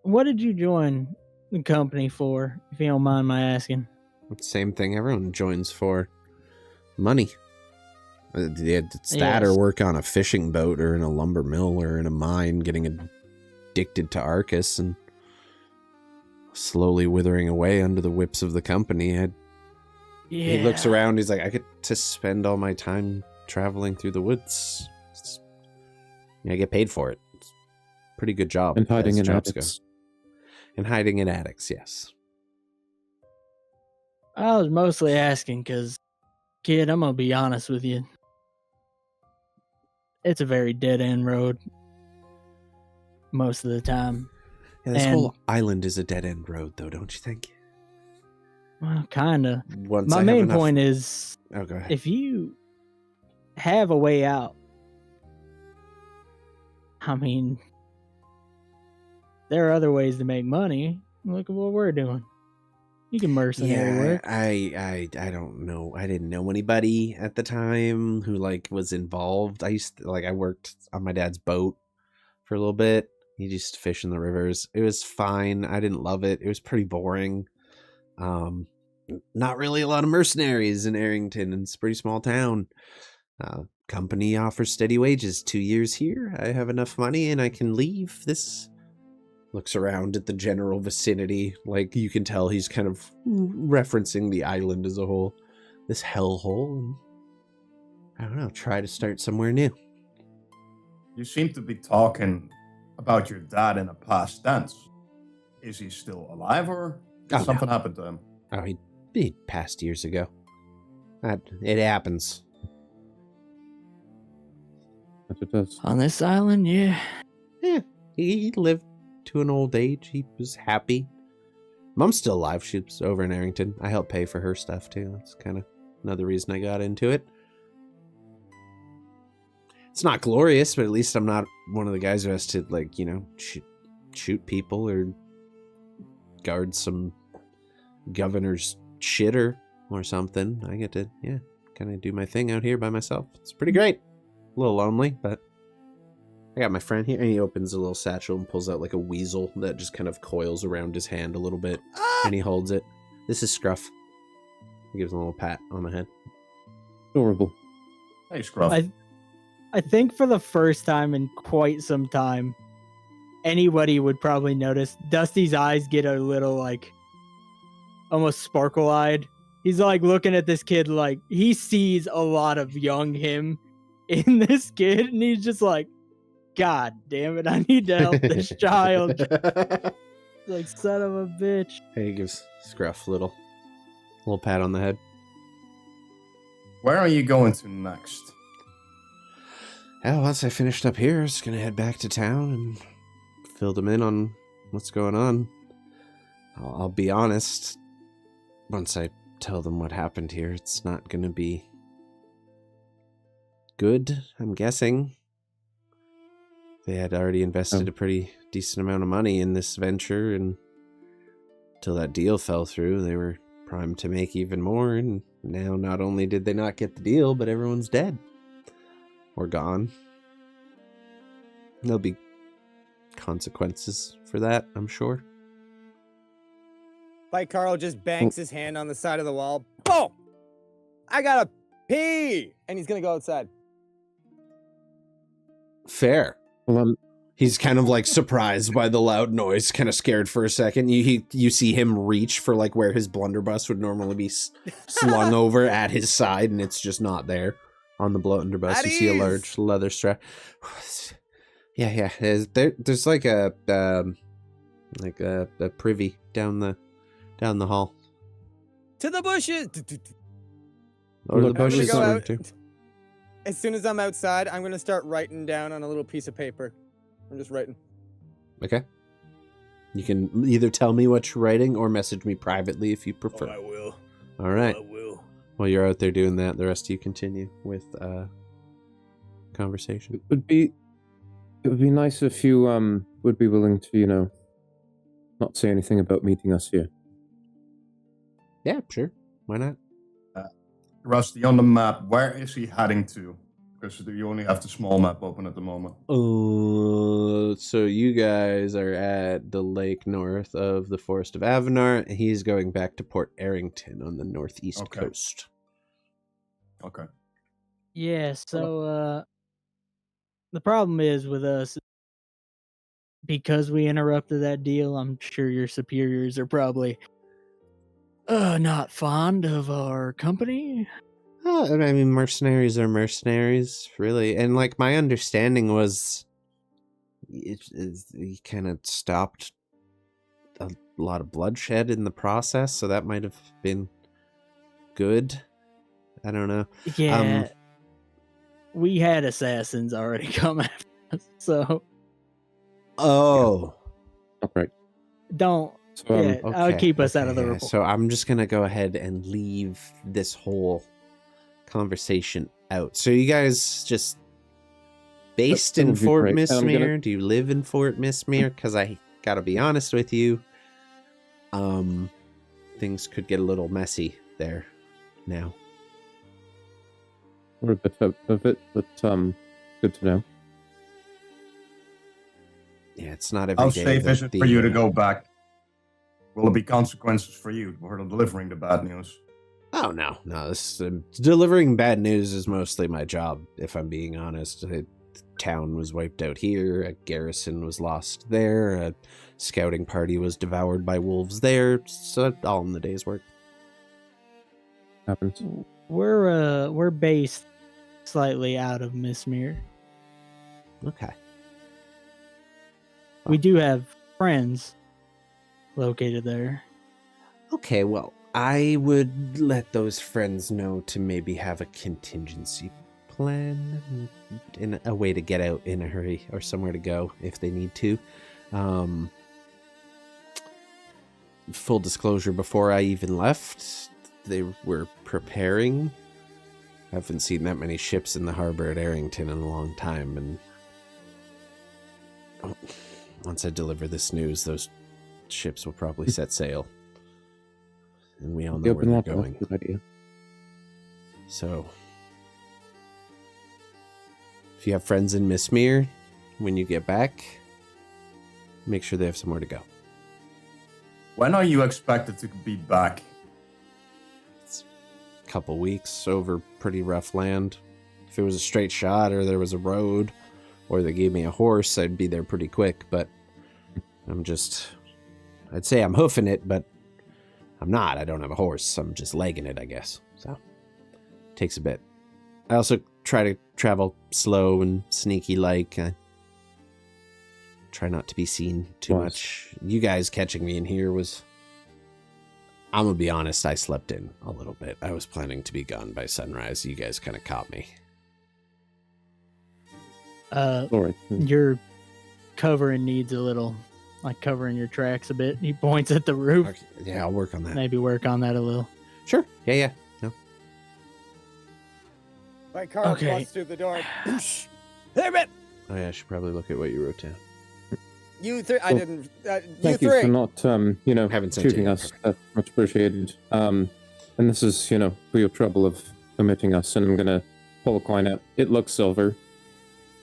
what did you join the company for, if you don't mind my asking? Same thing everyone joins for. Money. It's that or work on a fishing boat or in a lumber mill or in a mine, getting addicted to Arcus and slowly withering away under the whips of the company. He looks around, he's like, I get to spend all my time traveling through the woods. I get paid for it. It's a pretty good job. And hiding in attics. And hiding in attics, yes. I was mostly asking because, kid, I'm going to be honest with you. It's a very dead-end road most of the time. Yeah, this whole island is a dead-end road, though, don't you think? Well, kind of. My main point is, go ahead. If you have a way out, I mean, there are other ways to make money. Look at what we're doing. You can mercenary work. I don't know. I didn't know anybody at the time who was involved. I worked on my dad's boat for a little bit. He used to fish in the rivers. It was fine. I didn't love it. It was pretty boring. Not really a lot of mercenaries in Arrington, and it's a pretty small town. Company offers steady wages. 2 years here. I have enough money and I can leave. This looks around at the general vicinity. Like, you can tell he's kind of referencing the island as a whole. This hellhole. And I don't know, try to start somewhere new. You seem to be talking about your dad in a past tense. Is he still alive, or did something happen to him? Oh, he passed years ago. It happens. Yes, it does. On this island, yeah. Yeah, he lived to an old age. He was happy. Mom's still alive. She's over in Arrington. I help pay for her stuff too. That's kind of another reason I got into it. It's not glorious, but at least I'm not one of the guys who has to, shoot people or guard some governor's shitter or something. I get to, kind of do my thing out here by myself. It's pretty great. A little lonely, but I got my friend here, and he opens a little satchel and pulls out like a weasel that just kind of coils around his hand a little bit, and he holds it. This is Scruff. He gives him a little pat on the head. Adorable. Hey, Scruff. I think for the first time in quite some time, anybody would probably notice Dusty's eyes get a little, almost sparkle-eyed. He's, looking at this kid like he sees a lot of young him in this kid, and he's just like, God damn it, I need to help this child. Son of a bitch. Hey, he gives Scruff a little pat on the head. Where are you going to next? Once I finished up here, I was going to head back to town and fill them in on what's going on. I'll be honest, once I tell them what happened here, it's not going to be good, I'm guessing. They had already invested a pretty decent amount of money in this venture, and until that deal fell through, they were primed to make even more, and now not only did they not get the deal, but everyone's dead. Or gone. There'll be consequences for that, I'm sure. Like Carl just bangs his hand on the side of the wall. Boom! I gotta pee! And he's gonna go outside. Fair. He's kind of surprised by the loud noise, kind of scared for a second. You see him reach for where his blunderbuss would normally be slung over at his side, and it's just not there. On the blunderbuss, you see a large leather strap. Yeah. There's a privy down the hall. To the bushes! Or the bushes. As soon as I'm outside, I'm going to start writing down on a little piece of paper. I'm just writing. Okay. You can either tell me what you're writing or message me privately if you prefer. Oh, I will. All right. I will. While you're out there doing that, the rest of you continue with conversation. It would be nice if you would be willing to, not say anything about meeting us here. Yeah, sure. Why not? Rusty, on the map, where is he heading to? Because you only have the small map open at the moment. So you guys are at the lake north of the Forest of Avenar, and he's going back to Port Arrington on the northeast coast. Okay. Yeah, so the problem is with us, because we interrupted that deal, I'm sure your superiors are probably not fond of our company. I mean, mercenaries are mercenaries, really. And, like, my understanding was he kind of stopped a lot of bloodshed in the process, so that might have been good. I don't know. Yeah, we had assassins already come after us, so... Oh. Right. Don't... So, I'll keep us out of the report. So I'm just going to go ahead and leave this whole conversation out. So you guys just based in Fort Mismere? Do you live in Fort Mismere? Because I gotta be honest with you, things could get a little messy there now. We're a bit out of it, but good to know. Yeah, it's not every How day safe that is it for you to go back? Will there be consequences for you for delivering the bad news? Oh, no. This delivering bad news is mostly my job, if I'm being honest. The town was wiped out here, a garrison was lost there, a scouting party was devoured by wolves there, so all in the day's work. Happens. We're based slightly out of Mismere. Okay. We do have friends located there. Okay, well, I would let those friends know to maybe have a contingency plan and a way to get out in a hurry or somewhere to go if they need to. Full disclosure, before I even left, they were preparing. I haven't seen that many ships in the harbor at Arrington in a long time, and once I deliver this news, those ships will probably set sail. And we all know where they're going. Good idea. So, if you have friends in Mismere, when you get back, make sure they have somewhere to go. When are you expected to be back? It's a couple weeks over pretty rough land. If it was a straight shot or there was a road or they gave me a horse, I'd be there pretty quick, but I'd say I'm hoofing it, but I'm not. I don't have a horse. I'm just legging it, I guess. So, it takes a bit. I also try to travel slow and sneaky-like. I try not to be seen too much. You guys catching me in here was... I'm gonna be honest, I slept in a little bit. I was planning to be gone by sunrise. You guys kind of caught me. All right. Your covering needs a little... like covering your tracks a bit. He points at the roof. Yeah, I'll work on that. Maybe work on that a little. Sure. Yeah. No. My car busts through the door. Hey, man! Oh yeah, I should probably look at what you wrote down. You three. I didn't. You Thank three. you for not, Haven't sent shooting you us. That's much appreciated. And this is, for your trouble of omitting us. And I'm gonna pull a coin out. It looks silver.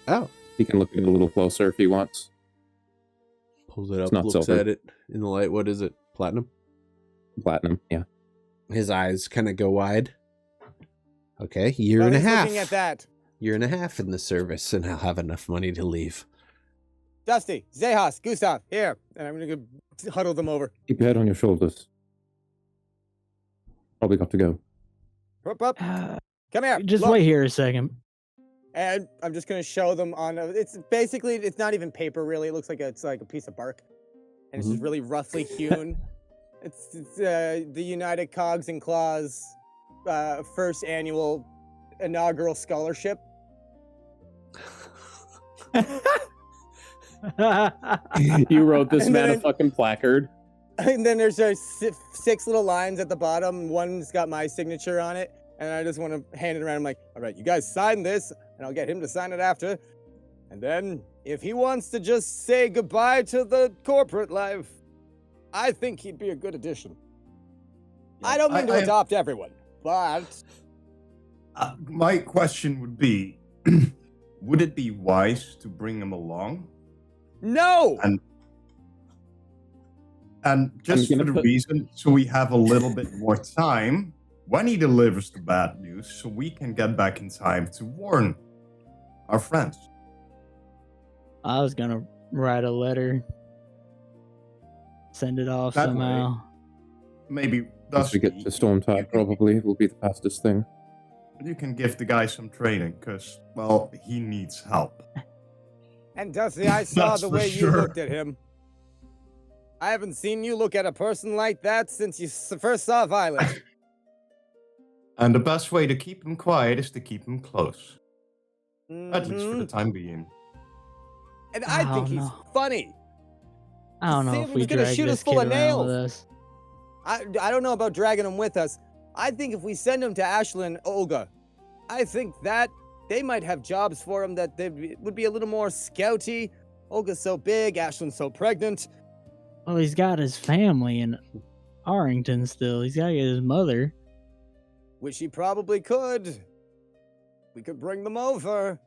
Oh. He can look at it a little closer if he wants. Pulls it up, not looks silver. at it in the light. What is it? Platinum? Platinum, yeah. His eyes kind of go wide. Okay, year Well, and a he's half. looking at that. Year and a half in the service, and I'll have enough money to leave. Dusty, Xechas, Gustav, here. And I'm going to go huddle them over. Keep your head on your shoulders. Probably got to go. Up. Come here. Just look. wait here a second. And I'm just going to show them on it's not even paper really. It looks like it's like a piece of bark. And it's just really roughly hewn. It's the United Cogs and Claws first annual inaugural scholarship. You wrote this And man a then- fucking placard. And then there's 6 little lines at the bottom. One's got my signature on it. And I just want to hand it around. I'm like, all right, you guys sign this, and I'll get him to sign it after. And then, if he wants to just say goodbye to the corporate life, I think he'd be a good addition. Yeah, I don't mean to adopt everyone, but... My question would be, would it be wise to bring him along? No! And just for the reason, so we have a little bit more time when he delivers the bad news, so we can get back in time to warn our friends. I was gonna write a letter, send it off That somehow. way, maybe Once we get to Stormtide, probably will be the fastest thing. you can give the guy some training, because, well, he needs help. And Dusty, I saw That's the for way you sure. looked at him. I haven't seen you look at a person like that since you first saw Violet. And the best way to keep him quiet is to keep him close. At least for the Mhm. time being. And I think don't he's know. funny. I don't See know if if he's we gonna drag shoot us this full kid of around with nails. us. I don't know about dragging him with us. I think if we send him to Ashlyn and Olga, I think that they might have jobs for him that they would be a little more scouty. Olga's so big, Ashlyn's so pregnant. Well, he's got his family in Arrington still. He's got to get his mother. Which he probably could. We could bring them over.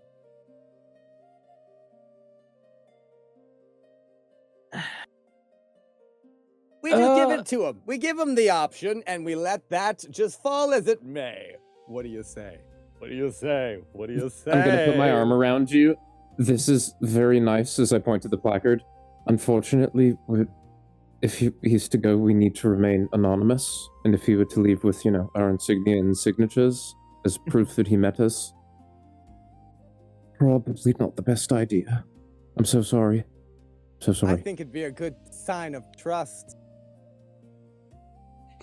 We just give it to him. We give him the option, and we let that just fall as it may. What do you say? What do you say? What do you say? I'm gonna put my arm around you. This is very nice as I point to the placard. Unfortunately, if he's to go, we need to remain anonymous. And if he were to leave with, our insignia and signatures as proof that he met us, probably not the best idea. I'm so sorry. So I sorry. think it'd be a good sign of trust.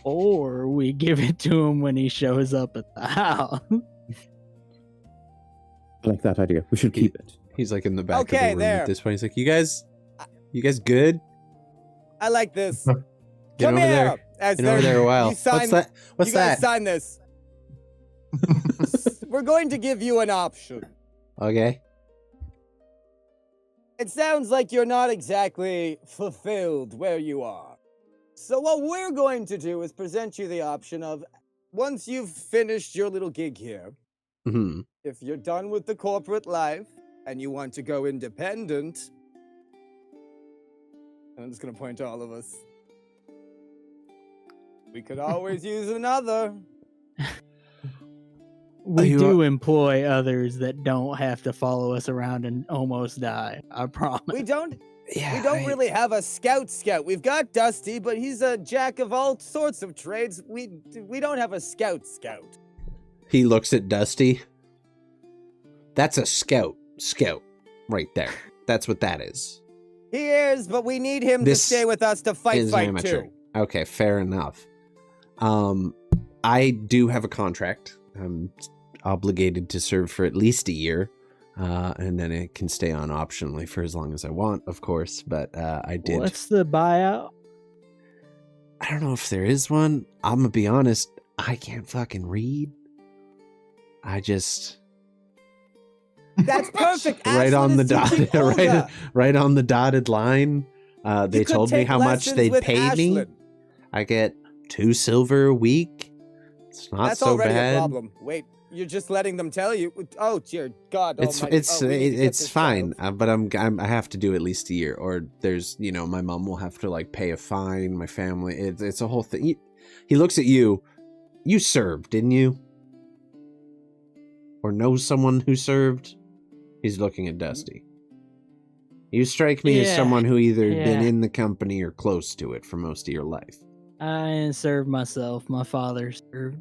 Or we give it to him when he shows up at the house. I like that idea. We should keep it. He's like in the back of Okay, the room there. at this point. He's like, you guys good? I like this. Been Come over here. there. As Been over there a while. You sign, What's that? What's you guys that? sign this. We're going to give you an option. Okay. It sounds like you're not exactly fulfilled where you are. So what we're going to do is present you the option of, once you've finished your little gig here, Hmm. if you're done with the corporate life and you want to go independent, and I'm just going to point to all of us, we could always use another. We you do employ others that don't have to follow us around and almost die. I promise. We don't Yeah. We don't really have a scout. We've got Dusty, but he's a jack of all sorts of trades. We don't have a scout. He looks at Dusty. That's a scout right there. That's what that is. He is, but we need him This to stay with us to fight is amateur. too. Okay, fair enough. I do have a contract. I'm obligated to serve for at least a year, and then it can stay on optionally for as long as I want, of course. But I did. What's the buyout? I don't know if there is one. I'm gonna be honest. I can't fucking read. I just That's perfect. right Ashlyn on the is teaching dotted Olga. right on the dotted line. They You could told me take how much lessons they'd with pay me. Ashlyn. I get 2 silver a week. It's not That's so already bad. a problem. Wait, you're just letting them tell you. Oh dear God! It's almighty. it's Oh, we need to get it's this fine, settled. but I have to do at least a year, or there's my mom will have to like pay a fine. My family, it's a whole thing. He looks at you. You served, didn't you? Or know someone who served? He's looking at Dusty. You strike me as Yeah, someone who either been yeah. in the company or close to it for most of your life. I didn't serve myself. My father served.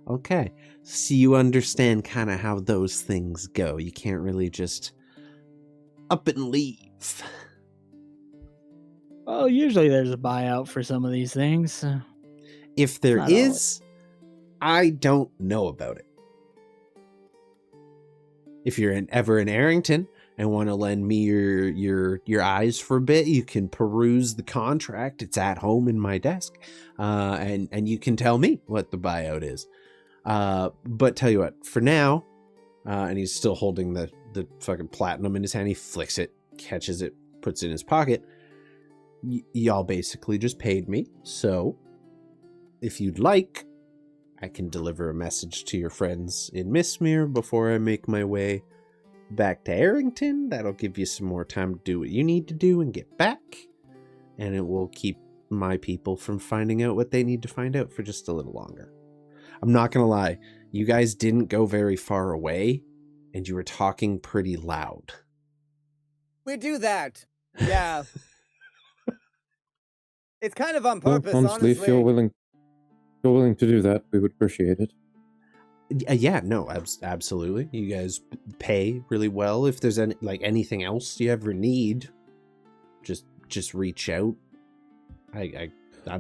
Okay. So you understand kind of how those things go. You can't really just up and leave. Well, usually there's a buyout for some of these things. If there Not is, I don't know about it. If you're ever in Arrington and want to lend me your eyes for a bit, you can peruse the contract. It's at home in my desk, and you can tell me what the buyout is. But tell you what, for now, and he's still holding the fucking platinum in his hand. He flicks it, catches it, puts it in his pocket. Y'all basically just paid me, so if you'd like, I can deliver a message to your friends in Mistmere before I make my way back to Arrington. That'll give you some more time to do what you need to do and get back. And it will keep my people from finding out what they need to find out for just a little longer. I'm not going to lie. You guys didn't go very far away, and you were talking pretty loud. We do that. Yeah. It's kind of on Well, purpose, honestly, honestly. if you're willing to do that, we would appreciate it. Yeah, no, absolutely. You guys pay really well. If there's anything else you ever need, just reach out. I'm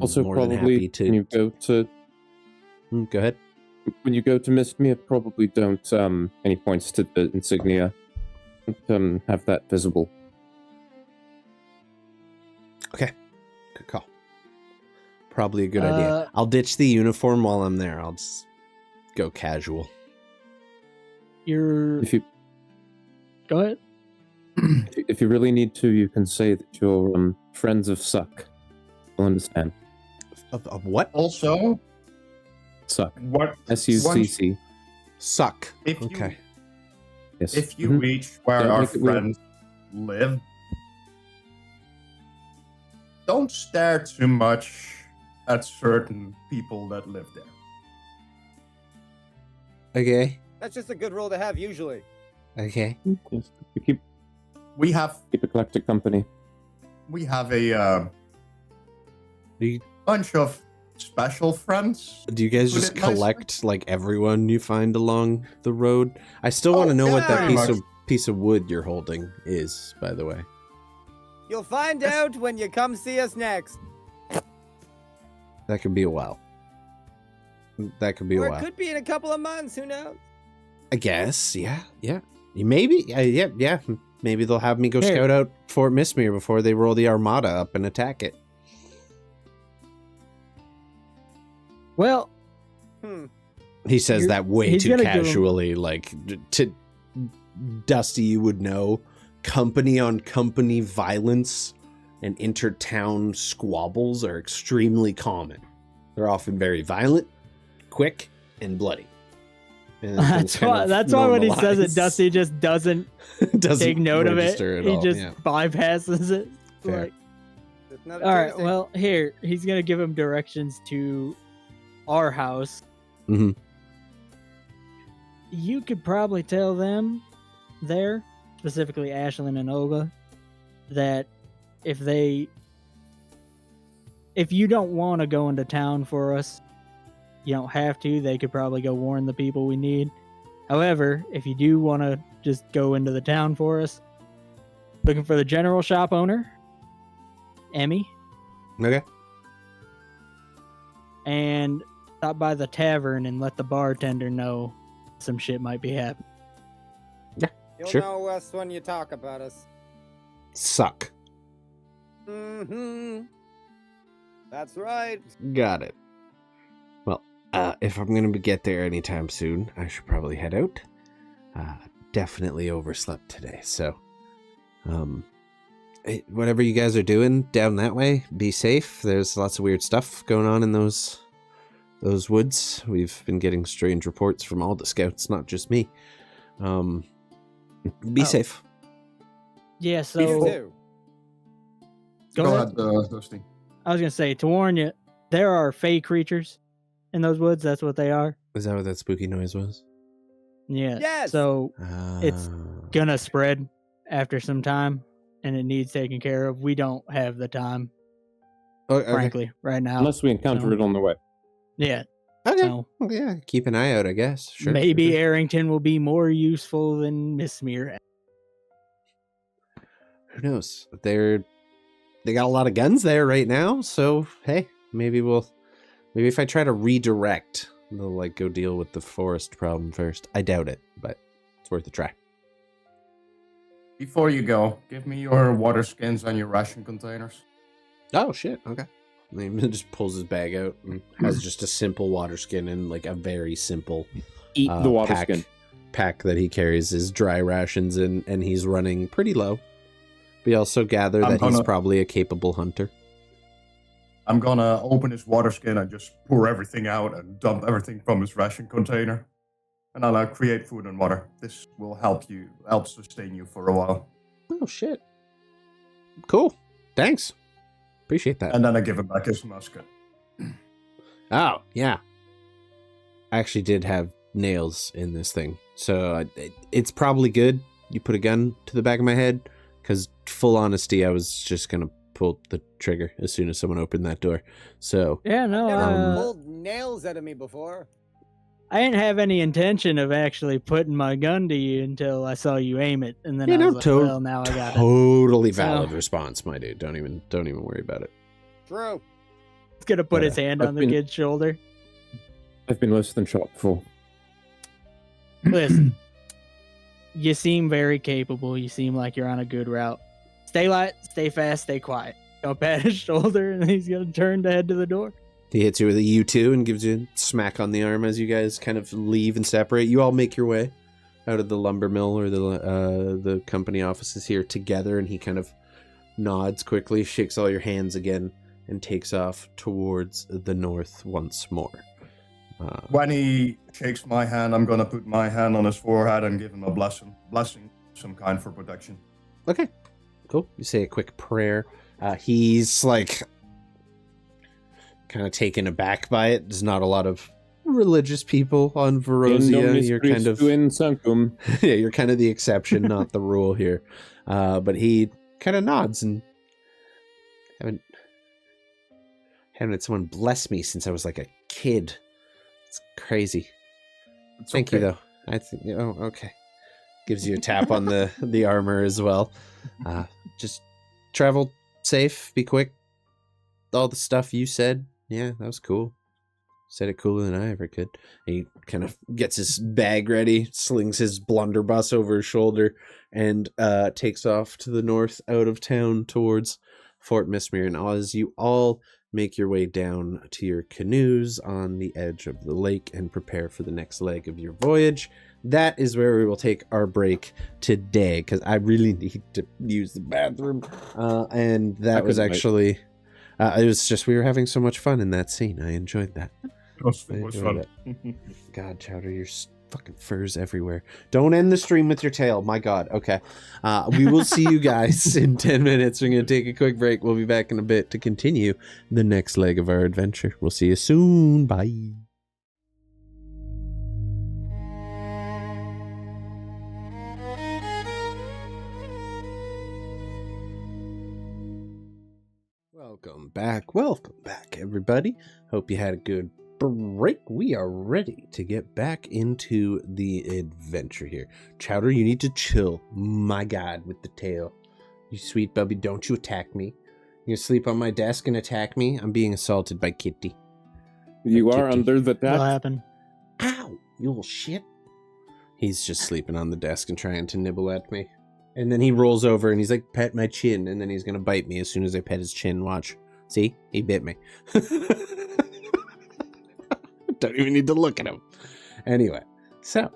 Also, more than probably happy to. when you go to Go ahead. when you go to Mistmere, probably don't any points to the insignia. Don't have that visible. Okay, good call. Probably a good idea. I'll ditch the uniform while I'm there. I'll just go casual. If you Go ahead. if you really need to, you can say that you're friends of Suck. I'll understand. Of what? Also, Suck. what SUCC. Suck. If Okay. Yes. if you Mhm. reach where Don't our make it weird. friends live, don't stare too much at certain people that live there. Okay. That's just a good rule to have usually. Okay. Yes. We keep We have eclectic company. a Do you, bunch of special friends. do you guys Put just it nicely. collect like everyone you find along the road? I still want to know what that yeah. piece of wood you're holding is, by the way. You'll find out when you come see us next. That could be a while. That could be a Or it while. could be in a couple of months, who knows? I guess. Yeah. Maybe. Yeah. Maybe they'll have me go Here. scout out Fort Mistmere before they roll the armada up and attack it. Well, He says that way he's too gonna give 'em- casually, like to Dusty. You would know company on company violence and intertown squabbles are extremely common. They're often very violent, quick, and bloody. And then things kind of that's why when he says it, normalize. Dusty just doesn't Doesn't take note of it. register at He all, just yeah. bypasses it. Fair. Like, It's not a all right, Tuesday. well, here he's gonna give him directions to our house. Mhm. You could probably tell them there, specifically Ashlyn and Olga, that if you don't want to go into town for us, you don't have to. They could probably go warn the people we need. However, if you do want to just go into the town for us, looking for the general shop owner, Emmy, Okay. and stop by the tavern and let the bartender know some shit might be happening. You'll sure. know us when you talk about us. Suck. Mm-hmm. That's right. Got it. Well, if I'm going to get there anytime soon, I should probably head out. Definitely overslept today, so whatever you guys are doing down that way, be safe. There's lots of weird stuff going on in those woods. We've been getting strange reports from all the scouts, not just me. Be safe. Yeah, You so too. go ahead. Dusty. I was gonna say to warn you, there are fey creatures in those woods. That's what they are. Is that what that spooky noise was? Yeah. Yes! So It's Ah. gonna spread after some time, and it needs taken care of. We don't have the time, Okay. frankly, right now. Unless we encounter No. it on the way. Yeah. Okay. So Yeah, keep an eye out, I guess. Sure. maybe sure. Arrington will be more useful than Mistmere. Who knows? They got a lot of guns there right now, so hey, maybe if I try to redirect, they'll like go deal with the forest problem first. I doubt it, but it's worth a try. Before you go, give me your water skins and your ration containers. Oh shit! Okay. And he just pulls his bag out and has just a simple water skin and like a very simple Eat the water pack that he carries his dry rations in, and he's running pretty low. We also gather that he's probably a capable hunter. I'm gonna open his water skin and just pour everything out and dump everything from his ration container. And I'll create food and water. This will help sustain you for a while. Oh shit! Cool. Thanks. Appreciate that. And then I give him back his musket. Oh yeah. I actually did have nails in this thing, so it's probably good. You put a gun to the back of my head, because full honesty, I was just gonna pull the trigger as soon as someone opened that door. So yeah, no, Never pulled nails out of me before. I didn't have any intention of actually putting my gun to you until I saw you aim it, and then I was like, well, now I got it. Totally valid response, my dude. Don't even worry about it. True. He's gonna put his hand on the kid's shoulder. I've been worse than shot before. Listen, you seem very capable. You seem like you're on a good route. Stay light, stay fast, stay quiet. Don't pat his shoulder, and he's gonna turn to head to the door. He hits you with a U2 and gives you a smack on the arm as you guys kind of leave and separate. You all make your way out of the lumber mill or the company offices here together, and he kind of nods quickly, shakes all your hands again, and takes off towards the north once more. When he shakes my hand, I'm gonna put my hand on his forehead and give him a blessing, some kind for protection. Okay, cool. You say a quick prayer. He's like kind of taken aback by it. There's not a lot of religious people on Vorosia. You're kind of yeah, you're kind of the exception, not the rule here. But he kind of nods and haven't had someone bless me since I was like a kid. It's crazy. Thank you though. I think okay. Gives you a tap on the armor as well. Just travel safe, be quick. All the stuff you said, yeah, that was cool. Said it cooler than I ever could. He kind of gets his bag ready, slings his blunderbuss over his shoulder, and takes off to the north out of town towards Fort Mismere. And as you all make your way down to your canoes on the edge of the lake and prepare for the next leg of your voyage, that is where we will take our break today, because I really need to use the bathroom. And that was actually... it was just, we were having so much fun in that scene. I enjoyed that. It was fun. God, Chowder, your fucking furs everywhere. Don't end the stream with your tail. My God. Okay. We will see you guys in 10 minutes. We're going to take a quick break. We'll be back in a bit to continue the next leg of our adventure. We'll see you soon. Bye. Welcome back, everybody. Hope you had a good break. We are ready to get back into the adventure here. Chowder, you need to chill. My God, with the tail. You sweet bubby, don't you attack me. You sleep on my desk and attack me. I'm being assaulted by Kitty. You are under the desk. What'll happen? Ow, you little shit. He's just sleeping on the desk and trying to nibble at me. And then he rolls over and he's like, pet my chin. And then he's going to bite me as soon as I pet his chin. Watch. See? He bit me. Don't even need to look at him. Anyway, so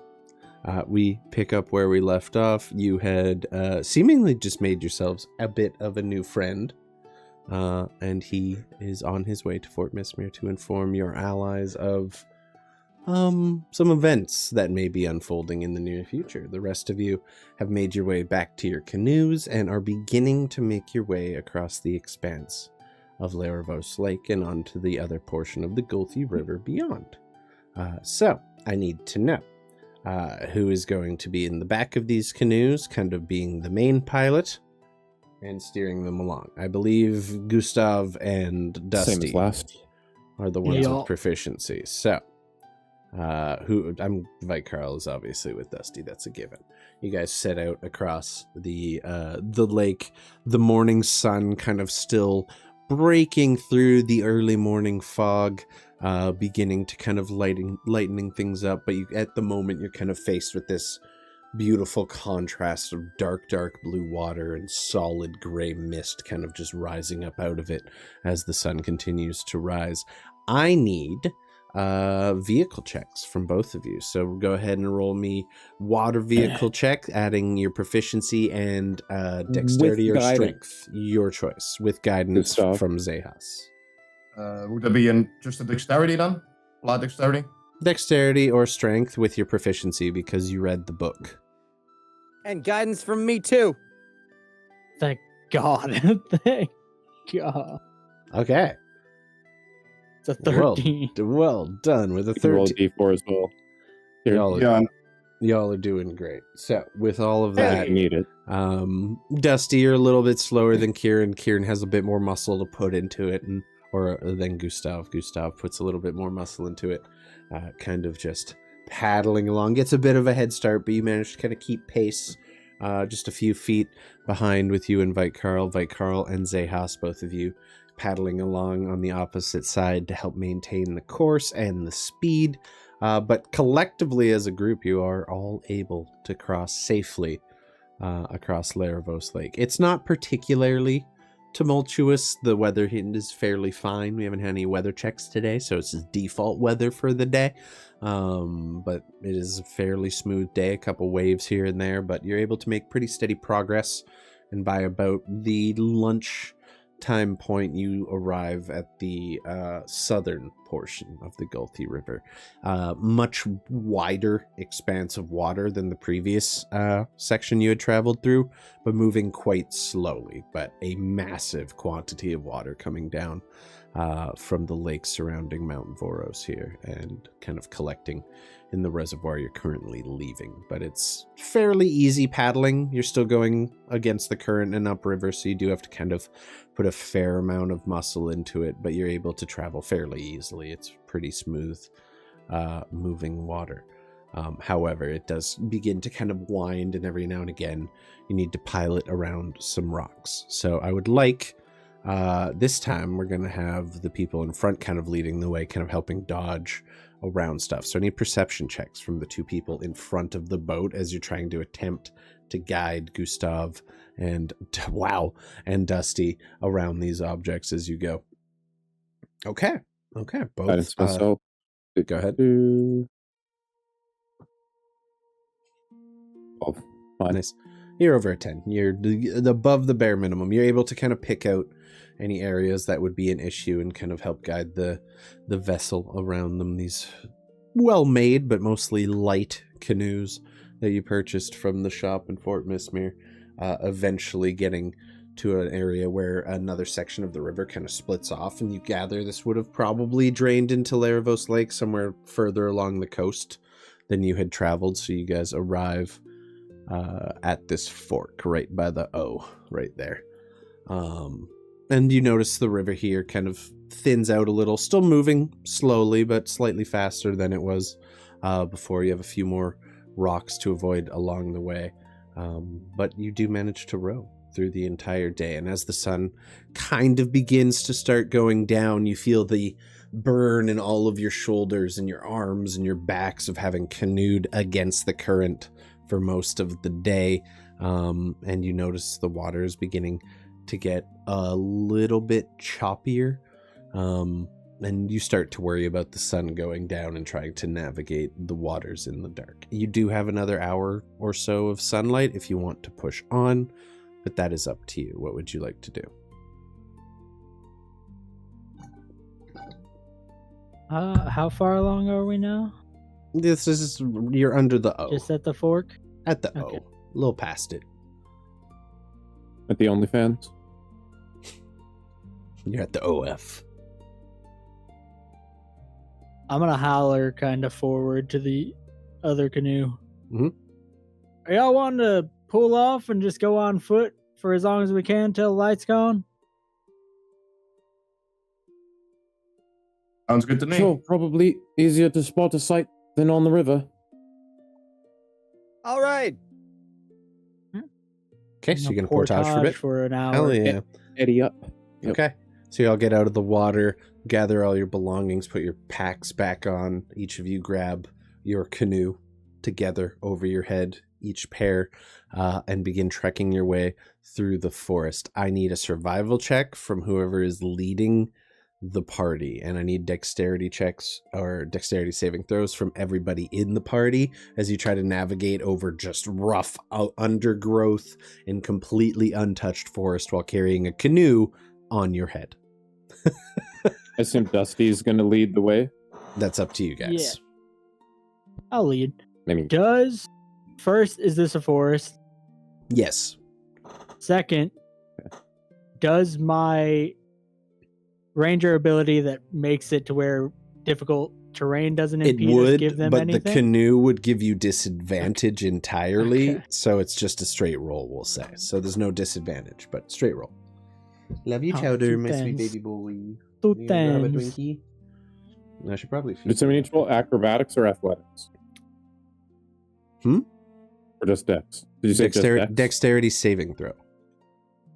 we pick up where we left off. You had seemingly just made yourselves a bit of a new friend. And he is on his way to Fort Mismere to inform your allies of some events that may be unfolding in the near future. The rest of you have made your way back to your canoes and are beginning to make your way across the expanse of Laravos Lake and onto the other portion of the Gulfy River beyond. So, I need to know who is going to be in the back of these canoes, kind of being the main pilot and steering them along. I believe Gustav and Dusty Same as last. are the ones with proficiency. So, Vicarl is obviously with Dusty. That's a given. You guys set out across the lake. The morning sun kind of still breaking through the early morning fog, beginning to kind of lightening things up. But at the moment, you're kind of faced with this beautiful contrast of dark blue water and solid gray mist kind of just rising up out of it as the sun continues to rise. I need vehicle checks from both of you. So go ahead and roll me water vehicle check, adding your proficiency and dexterity or strength. Your choice, with guidance from Xechas. Would that be just a dexterity then? Flat dexterity? Dexterity or strength with your proficiency because you read the book. And guidance from me too. Thank God. Thank God. Okay. It's a 13. Well done with a 13. Roll D4 as well. Here. Y'all are doing great. So with all of that, need it. Dusty, you're a little bit slower than Kieran. Kieran has a bit more muscle to put into it, or than Gustav. Gustav puts a little bit more muscle into it, kind of just paddling along. Gets a bit of a head start, but you manage to kind of keep pace, just a few feet behind with you and Vitekarl and Xechas, both of you paddling along on the opposite side to help maintain the course and the speed. But collectively as a group, you are all able to cross safely across Laravos Lake. It's not particularly tumultuous. The weather is fairly fine. We haven't had any weather checks today, so it's default weather for the day. But it is a fairly smooth day, a couple waves here and there, but you're able to make pretty steady progress. And by about the lunch time point, you arrive at the southern portion of the Gulthy River. Much wider expanse of water than the previous section you had traveled through, but moving quite slowly. But a massive quantity of water coming down from the lake surrounding Mount Voros here and kind of collecting in the reservoir you're currently leaving. But it's fairly easy paddling. You're still going against the current and upriver, so you do have to kind of put a fair amount of muscle into it, but you're able to travel fairly easily. It's pretty smooth moving water. However, it does begin to kind of wind, and every now and again you need to pilot around some rocks. So I would like, this time we're going to have the people in front kind of leading the way, kind of helping dodge around stuff. So I need perception checks from the two people in front of the boat as you're trying to attempt to guide Gustav and Dusty around these objects as you go. Okay. Both. Go ahead. 12. Fine. Nice. You're over a 10. You're above the bare minimum. You're able to kind of pick out any areas that would be an issue and kind of help guide the vessel around them. These well-made but mostly light canoes that you purchased from the shop in Fort Mismere, eventually getting to an area where another section of the river kind of splits off, and you gather this would have probably drained into Laravos Lake somewhere further along the coast than you had traveled. So you guys arrive at this fork right by the O right there. And you notice the river here kind of thins out a little, still moving slowly, but slightly faster than it was before. You have a few more rocks to avoid along the way. But you do manage to row through the entire day. And as the sun kind of begins to start going down, you feel the burn in all of your shoulders and your arms and your backs of having canoed against the current for most of the day. And you notice the water is beginning to get a little bit choppier. And you start to worry about the sun going down and trying to navigate the waters in the dark. You do have another hour or so of sunlight if you want to push on, but that is up to you. What would you like to do? How far along are we now? This is, you're under the O. Just at the fork? At the Okay. O. A little past it. At the OnlyFans? You're at the OF. I'm gonna holler kind of forward to the other canoe. Mm-hmm. Are y'all wanting to pull off and just go on foot for as long as we can till the light's gone? Sounds good to me. Sure, probably easier to spot a sight than on the river. All right. Okay, so you're going to portage for a bit? For an hour. Hell yeah. Eddie up. Yep. Okay. So y'all get out of the water, gather all your belongings, put your packs back on. Each of you grab your canoe together over your head, each pair, and begin trekking your way through the forest. I need a survival check from whoever is leading the party, and I need dexterity checks or dexterity saving throws from everybody in the party as you try to navigate over just rough undergrowth and completely untouched forest while carrying a canoe on your head. I assume Dusty's going to lead the way. That's up to you guys. Yeah. I'll lead. Maybe. First, is this a forest? Yes. Second, does my ranger ability that makes it to where difficult terrain doesn't impede us give them but anything? the canoe would give you disadvantage entirely, Okay. so it's just a straight roll, we'll say. So there's no disadvantage, but straight roll. Love you, Oh, Chowder, two my sweet tens. baby boy. Two You gonna grab a tens. Twinkie? I should probably feed Did somebody need to roll acrobatics or athletics? Hmm? Or just dex? Did you say just dex? Dexterity saving throw.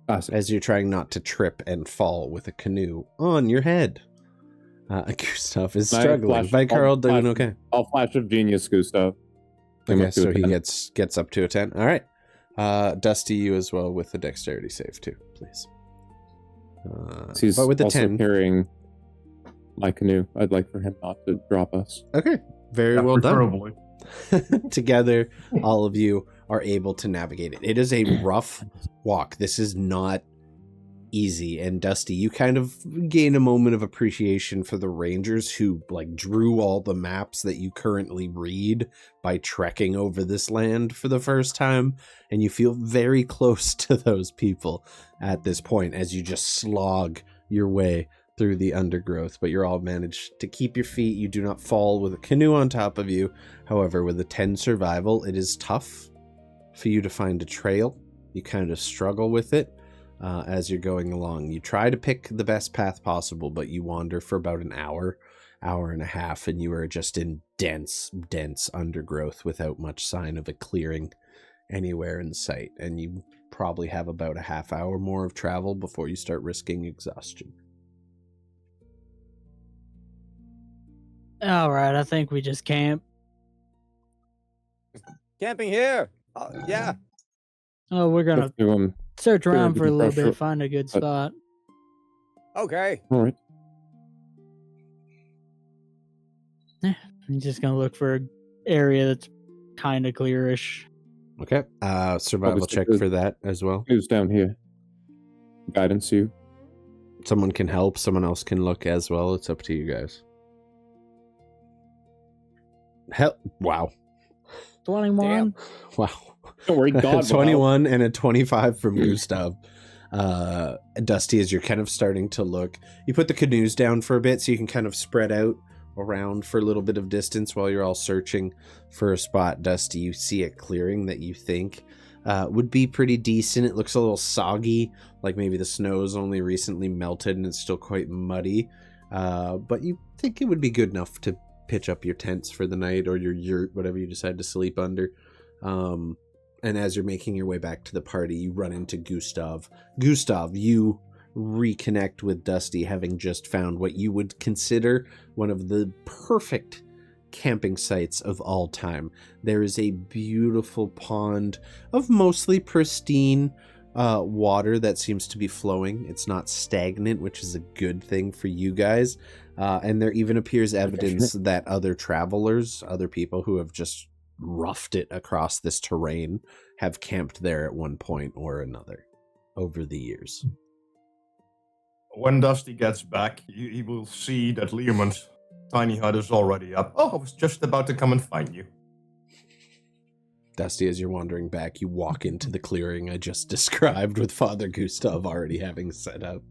Awesome. As you're trying not to trip and fall with a canoe on your head. Gustav is struggling. Vicarl doing okay. All flash of genius, Gustav. Okay, so he gets up to a 10. All right. Dusty, you as well with the dexterity save too, please. He's but with the also 10 carrying my canoe. I'd like for him not to drop us. Okay, very well done. Preferably. Together, all of you are able to navigate it. It is a rough walk. This is not easy. And Dusty, you kind of gain a moment of appreciation for the rangers who like drew all the maps that you currently read by trekking over this land for the first time. And you feel very close to those people at this point as you just slog your way through the undergrowth, but you're all managed to keep your feet. You do not fall with a canoe on top of you. However, with a 10 survival, it is tough for you to find a trail. You kind of struggle with it as you're going along. You try to pick the best path possible, but you wander for about an hour and a half, and you are just in dense undergrowth without much sign of a clearing anywhere in sight. And you probably have about a half hour more of travel before you start risking exhaustion. All right, I think we just camp. Camping here. Oh, yeah. Oh, we're gonna search around for a little bit, find a good spot. Okay. All right. I'm just gonna look for an area that's kind of clearish. Okay. Survival check for that as well. Who's down here? Guidance you. Someone can help. Someone else can look as well. It's up to you guys. Wow. 21. Damn. Wow. Don't worry, God. 21 and a 25 from Gustav. Dusty, as you're kind of starting to look, you put the canoes down for a bit so you can kind of spread out around for a little bit of distance while you're all searching for a spot. Dusty, you see a clearing that you think would be pretty decent. It looks a little soggy, like maybe the snow's only recently melted and it's still quite muddy. But you think it would be good enough to pitch up your tents for the night, or your yurt, whatever you decide to sleep under. And as you're making your way back to the party, you run into Gustav. Gustav, you reconnect with Dusty, having just found what you would consider one of the perfect camping sites of all time. There is a beautiful pond of mostly pristine water that seems to be flowing. It's not stagnant, which is a good thing for you guys. And there even appears evidence that other travelers, other people who have just roughed it across this terrain, have camped there at one point or another over the years. When Dusty gets back, he will see that Learmon's tiny hut is already up. Oh, I was just about to come and find you. Dusty, as you're wandering back, you walk into the clearing I just described with Father Gustav already having set up.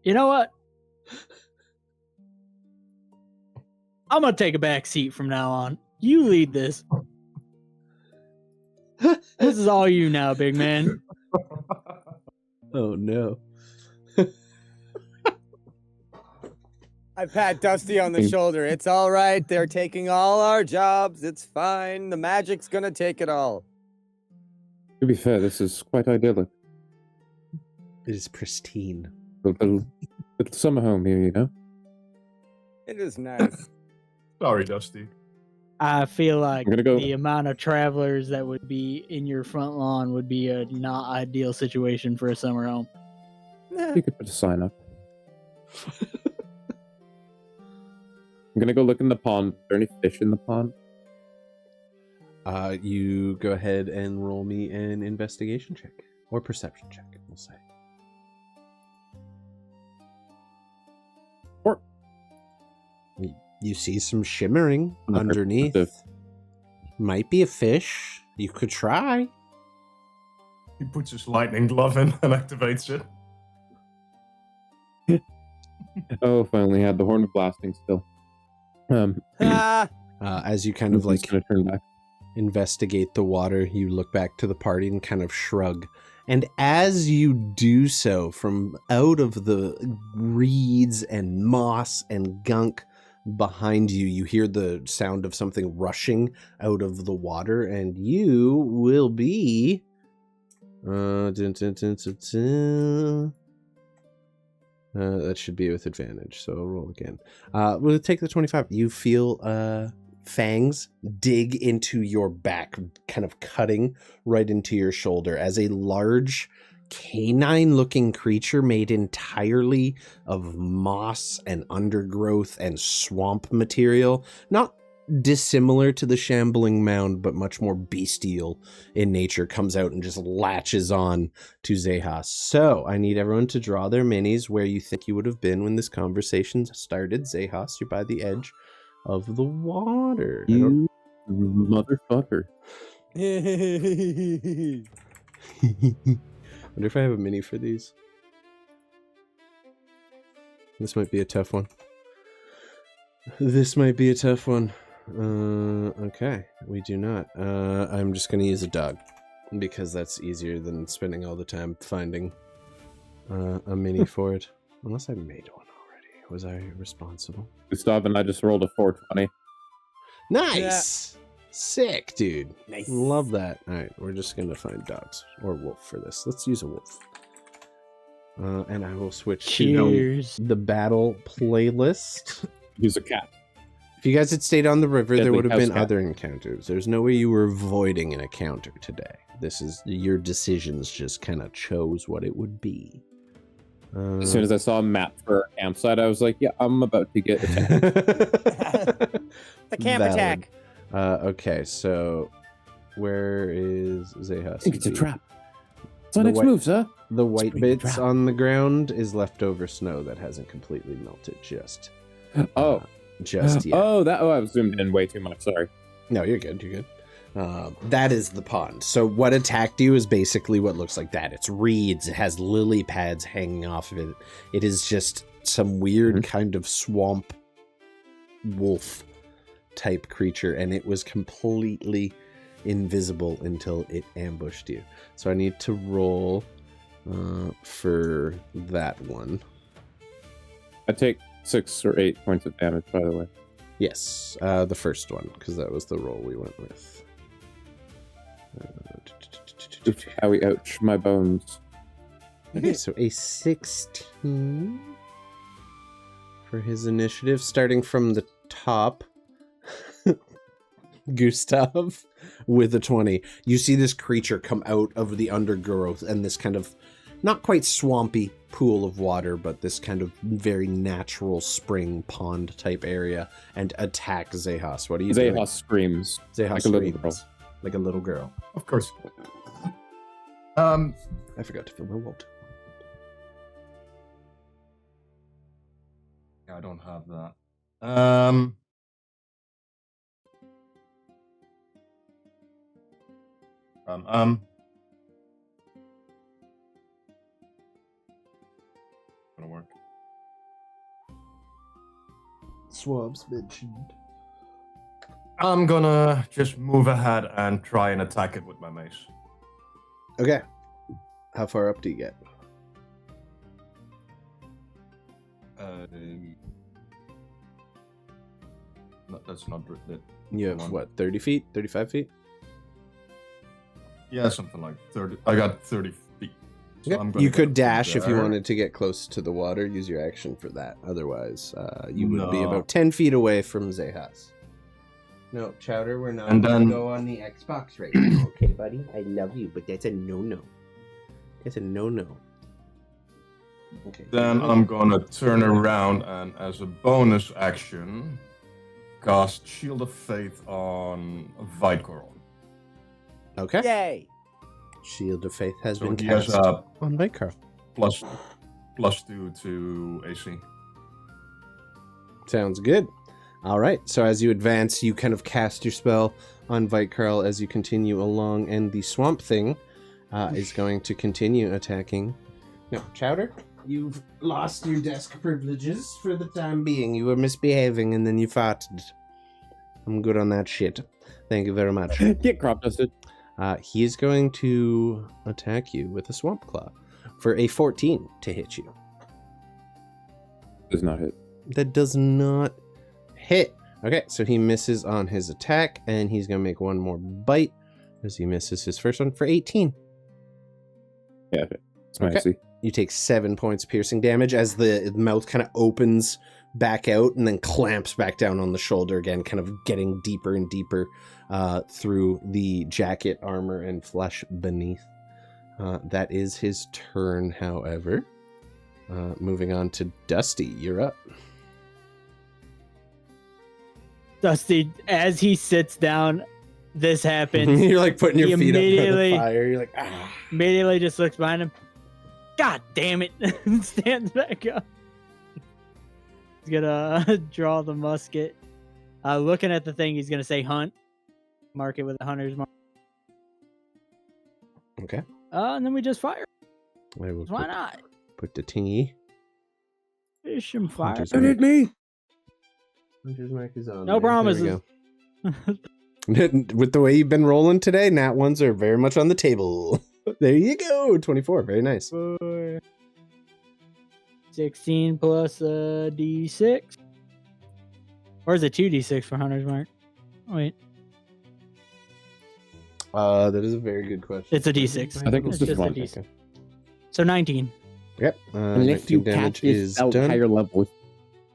You know what? I'm gonna take a back seat from now on. You lead this. This is all you now, big man. Oh no. I pat Dusty on the shoulder. It's all right. They're taking all our jobs. It's fine. The magic's gonna take it all. To be fair, this is quite idyllic. It is pristine. A little summer home here, you know? It is nice. Sorry, Dusty. I feel like I'm gonna go. the amount of travelers that would be in your front lawn would be a not ideal situation for a summer home. You could put a sign up. I'm gonna go look in the pond. Are there any fish in the pond? You go ahead and roll me an investigation check or perception check, we'll say. Or you see some shimmering underneath. Might be a fish. You could try. He puts his lightning glove in and activates it. Oh, if I only had the horn of blasting still. As you kind of like gonna turn back. investigate the water, you look back to the party and kind of shrug. And as you do so, from out of the reeds and moss and gunk behind you, you hear the sound of something rushing out of the water, and you will be that should be with advantage, so I'll roll again. We'll take the 25. You feel fangs dig into your back, kind of cutting right into your shoulder as a large canine-looking creature made entirely of moss and undergrowth and swamp material, not dissimilar to the shambling mound, but much more bestial in nature, comes out and just latches on to Xechas. So I need everyone to draw their minis where you think you would have been when this conversation started. Xechas, you're by the edge of the water. You motherfucker. Wonder if I have a mini for these. This might be a tough one. Okay, we do not. I'm just going to use a dog because that's easier than spending all the time finding a mini for it. Unless I made one already. Was I responsible? Gustav and I just rolled a 420. Nice! Sick, dude. Nice. Love that. All right, we're just going to find dogs or wolf for this. Let's use a wolf. And I will switch Cheers. to the battle playlist. Use a cat. If you guys had stayed on the river, there Deadly would have house been cat. other encounters. There's no way you were avoiding an encounter today. This is your decisions just kind of chose what it would be. As soon as I saw a map for our campsite, I was like, yeah, I'm about to get attacked. The camp Valid. attack. Okay, so where is Xechas? I think it's a trap. What's our The next white- move, sir? The white Spring bits trap. on the ground is leftover snow that hasn't completely melted just Oh. yet. I was zoomed in way too much. Sorry. No, you're good. You're good. That is the pond. So what attacked you is basically what looks like that. It's reeds. It has lily pads hanging off of it. It is just some weird kind of swamp wolf type creature, and it was completely invisible until it ambushed you. So I need to roll for that one. I take 6 or 8 points of damage, by the way. Yes, the first one, because that was the roll we went with. Oof, owie, ouch, my bones. Okay, so a 16 for his initiative, starting from the top. Gustav with a 20. You see this creature come out of the undergrowth and this kind of not quite swampy pool of water, but this kind of very natural spring pond type area and attack Xechas. What are you doing? Xechas screams. Xechas like a little screams girl. like a little girl. Of course. I forgot to fill my vault. Yeah, I don't have that. Gonna work. Swabs mentioned. I'm gonna just move ahead and try and attack it with my mace. Okay. How far up do you get? No, that's not that. You have what, 30 feet? 35 feet? Yeah, something like 30. I got 30 feet. So I'm gonna You go could through dash if you there. wanted to get close to the water. Use your action for that. Otherwise, you would be No. about 10 feet away from Xechas. No, Chowder, we're not And going then- to go on the Xbox right now. Okay, buddy? I love you, but that's a no-no. That's a no-no. Okay. Then I'm gonna turn around and, as a bonus action, cast Shield of Faith on Vitecoral. Okay. Yay! Shield of Faith has So been he cast has a on Vitecoral. +2 to AC. Sounds good. All right. So as you advance, you kind of cast your spell on Vitecoral as you continue along, and the swamp thing is going to continue attacking. No, Chowder, you've lost your desk privileges for the time being. You were misbehaving, and then you farted. I'm good on that shit. Thank you very much. Get crop dusted. He is going to attack you with a swamp claw for a 14 to hit you. Does not hit. That does not hit. Okay, so he misses on his attack, and he's going to make one more bite as he misses his first one for 18. Yeah, okay. It's my Okay. AC. You take 7 points of piercing damage as the mouth kind of opens back out and then clamps back down on the shoulder again, kind of getting deeper and deeper through the jacket, armor, and flesh beneath. That is his turn, however. Moving on to Dusty, you're up. Dusty, as he sits down, this happens. You're like putting your He feet up on the immediately- fire. You're like, ah. Immediately just looks behind him. God damn it. And stands back up. He's gonna draw the musket. Looking at the thing, he's gonna say hunt. Mark it with a hunter's mark. Okay. And then we just fire. I will Why not? put the tingy. Fish and fire. Hunter's Don't hit me! Hunter's mark is on. No there. There we promises. go. With the way you've been rolling today, nat ones are very much on the table. There you go. 24. Very nice. 16 plus a d6. Or is it 2d6 for hunter's mark? Wait, That is a very good question. it's a d6. I think it's It's just just a one. d6. So 19. Yep. Unless you 19 damage catch it is out done. higher level.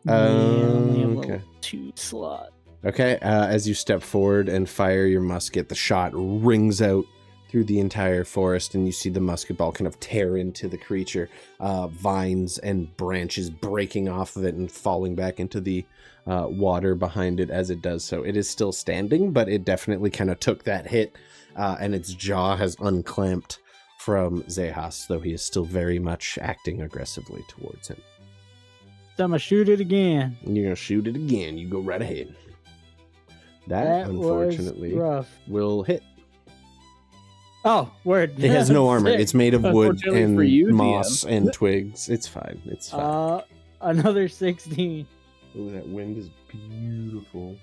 Only have Okay. level 2 slot. Okay. As you step forward and fire your musket, the shot rings out through the entire forest, and you see the musket ball kind of tear into the creature, vines and branches breaking off of it and falling back into the water behind it as it does so. It is still standing, but it definitely kind of took that hit, and its jaw has unclamped from Xechas, though he is still very much acting aggressively towards him. So I'm gonna shoot it again. And you're going to shoot it again. You go right ahead. That unfortunately, was rough. will hit. Oh, word. It has no armor. Sick. It's made of wood Unfortunately and for you, moss and twigs. It's fine. It's fine. Another 16. Ooh, that wind is beautiful.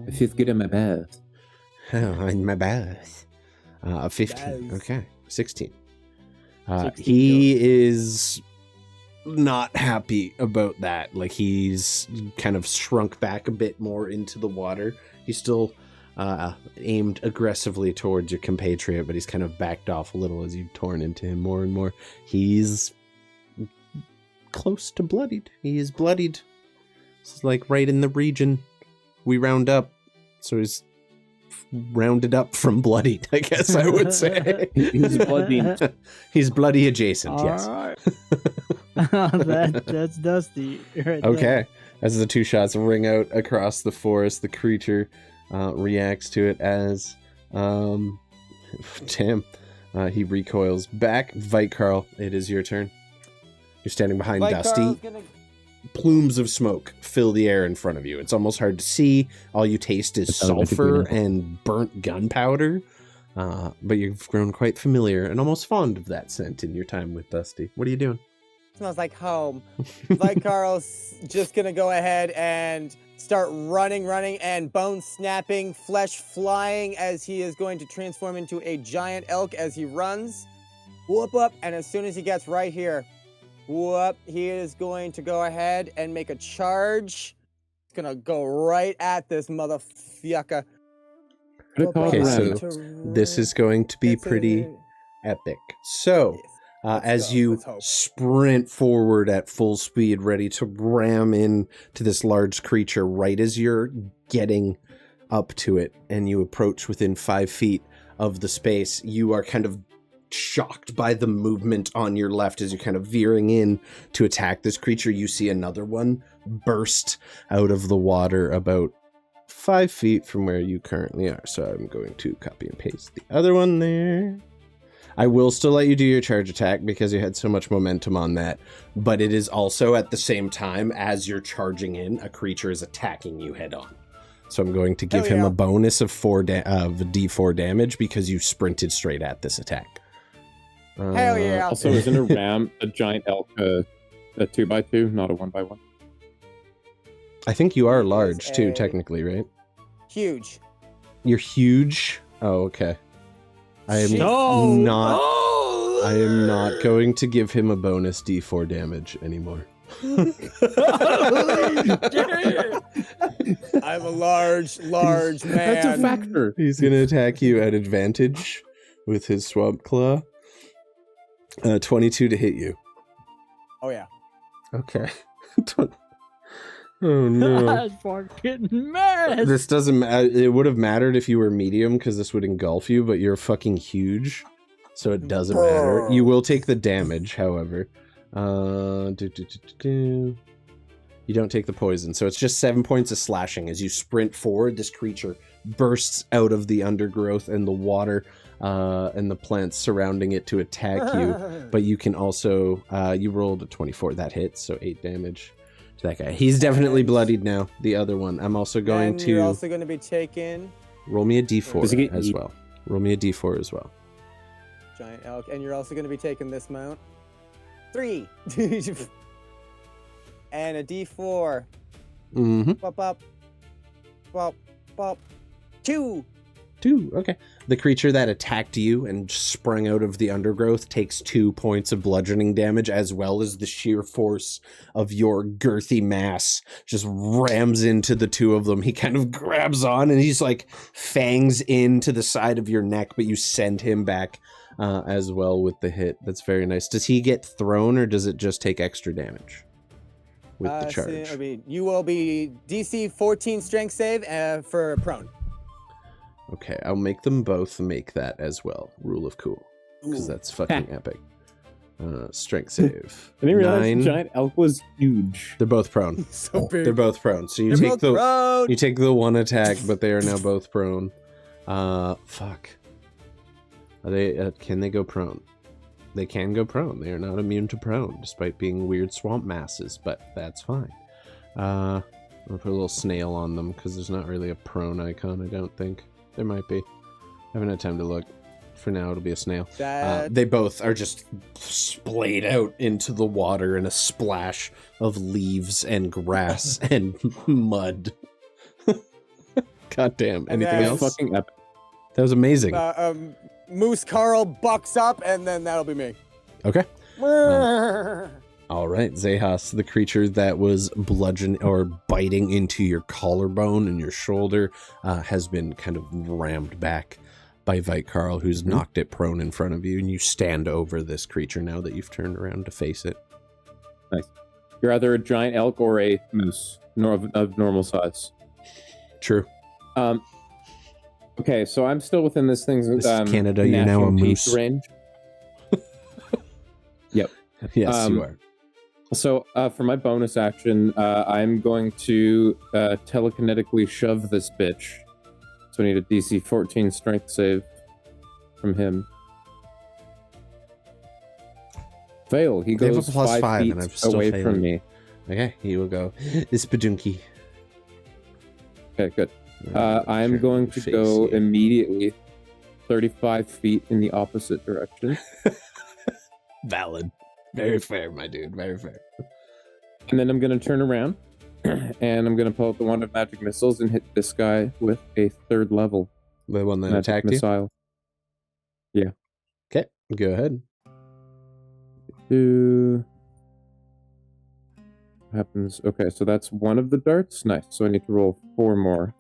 If you get in my bath. Oh, in my bath. 15. Bath. Okay. 16. 16 He is not happy about that. Like, he's kind of shrunk back a bit more into the water. He's still aimed aggressively towards your compatriot, but he's kind of backed off a little as you've torn into him more and more. He's close to bloodied. He is bloodied. This is like right in the region we round up. So he's rounded up from bloodied, I guess I would say. He's bloody. He's bloody adjacent, yes. Alright. That's Dusty. Right Okay. there. As the two shots ring out across the forest, the creature reacts to it as he recoils back. Vitecoral, it is your turn. You're standing behind Dusty. Vitecoral's gonna- Plumes of smoke fill the air in front of you. It's almost hard to see. All you taste is That sounds like a sulfur good and burnt gunpowder. But you've grown quite familiar and almost fond of that scent in your time with Dusty. What are you doing? Smells like home. Vitecoral's just gonna go ahead and start running, and bone snapping, flesh flying as he is going to transform into a giant elk as he runs. Whoop up, and as soon as he gets right here, whoop, he is going to go ahead and make a charge. He's gonna go right at this motherfucker. Put a cog Okay, around. so this is going to be It's a pretty Epic. So, Let's as go. you Let's hope. sprint forward at full speed, ready to ram in to this large creature, right as you're getting up to it and you approach within 5 feet of the space, you are kind of shocked by the movement on your left as you're kind of veering in to attack this creature. You see another one burst out of the water about 5 feet from where you currently are. So I'm going to copy and paste the other one there. I will still let you do your charge attack because you had so much momentum on that, but it is also at the same time as you're charging in, a creature is attacking you head on. So I'm going to give him a bonus of D4 damage because you sprinted straight at this attack. Hell yeah. Also, isn't a giant elk a 2x2, not a 1x1? I think you are He is large too, a- technically, right? Huge. You're huge. Oh, okay. I am No! not. No! I am not going to give him a bonus D4 damage anymore. I'm a large man. That's a factor. He's going to attack you at advantage with his swamp claw. 22 to hit you. Oh yeah. Okay. Oh no. That's fucking mess. This doesn't matter. It would have mattered if you were medium because this would engulf you, but you're fucking huge. So it doesn't matter. You will take the damage, however. You don't take the poison. So it's just 7 points of slashing. As you sprint forward, this creature bursts out of the undergrowth and the water and the plants surrounding it to attack you. But you can also, you rolled a 24. That hits, so 8 damage to that guy. He's definitely bloodied now. The other one. I'm also going And to you're also going to be taking roll me a D4 Does he get as eat? well. Roll me a D4 as well. giant elk, and you're also going to be taking this mount. 3. And a D4. Mm-hmm. Bop, bop. Bop, bop. 2. 2. Okay. The creature that attacked you and sprung out of the undergrowth takes 2 points of bludgeoning damage, as well as the sheer force of your girthy mass just rams into the two of them. He kind of grabs on and he's like fangs into the side of your neck, but you send him back as well with the hit. That's very nice. Does he get thrown or does it just take extra damage with the charge? I mean, you will be DC 14 strength save for prone. Okay, I'll make them both make that as well. Rule of cool. Because that's fucking epic. Strength save. I didn't realize 9. the giant elk was huge. They're both prone. So big. They're both prone. So you They're take both prone. you take the one attack, but they are now both prone. Fuck. Are they? Can they go prone? They can go prone. They are not immune to prone, despite being weird swamp masses. But that's fine. I'll put a little snail on them because there's not really a prone icon. I don't think there might be. I haven't had time to look. For now, it'll be a snail. They both are just splayed out into the water in a splash of leaves and grass and mud. God damn. Anything then- else? Fucking epic. That was amazing. Moose Carl bucks up, and then that'll be me. Okay. All right, Xechas, the creature that was bludgeoning or biting into your collarbone and your shoulder, has been kind of rammed back by Vite-Carl, who's knocked it prone in front of you, and you stand over this creature now that you've turned around to face it. Nice. You're either a giant elk or a moose, of normal size. True. Okay, so I'm still within this thing's This is Canada, you're now a gnashing moose. teeth range. Yep. Yes, you are. So for my bonus action, I'm going to telekinetically shove this bitch. So I need a DC 14 strength save from him. Fail. He They have a goes plus 5 5, feet and I'm still away failing. from me. Okay, he will go. Ispedunki. Okay, good. I'm going to go immediately 35 feet in the opposite direction. Valid. Very fair, my dude. Very fair. And then I'm going to turn around and I'm going to pull out the wand of magic missiles and hit this guy with a 3rd level The one that magic attacked you? missile. Yeah. Okay, go ahead. Happens. Okay, so that's one of the darts. Nice. So I need to roll 4 more.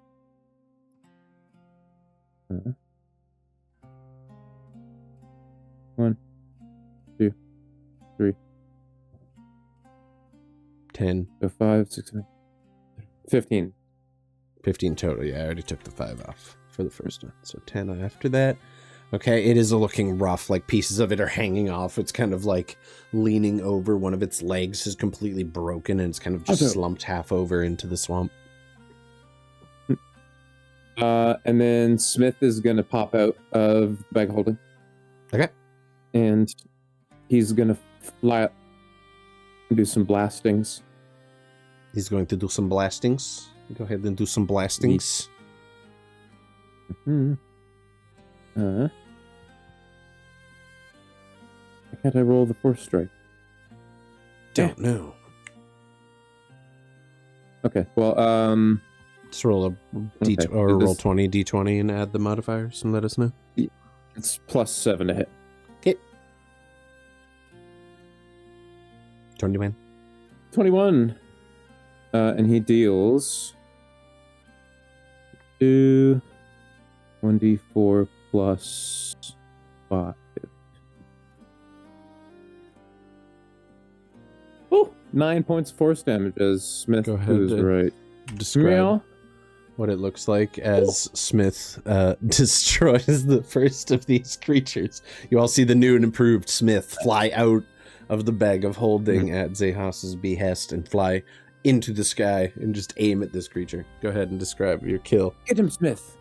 1, 2, 3, 10. so 5, 6, 7, 15. 15 total. Yeah, I already took the 5 off for the first one. So 10 after that. Okay, it is looking rough. Like pieces of it are hanging off. It's kind of like leaning over. One of its legs is completely broken and it's kind of just slumped half over into the swamp. And then Smith is going to pop out of the bag of holding. Okay. And he's going to fly up and do some blastings. He's going to do some blastings. Go ahead and do some blastings. Mm-hmm. Why can't I roll the 4th strike? Don't know. Okay, well, just roll a roll 20 d20 and add the modifiers and let us know. It's +7 to hit. Okay. 21. 21. And he deals 1d4 plus 5. Oh, 9 points of force damage as Smith is right. Describe what it looks like as Smith destroys the first of these creatures. You all see the new and improved Smith fly out of the bag of holding at Xechas's behest and fly into the sky and just aim at this creature. Go ahead and describe your kill. Get him, Smith.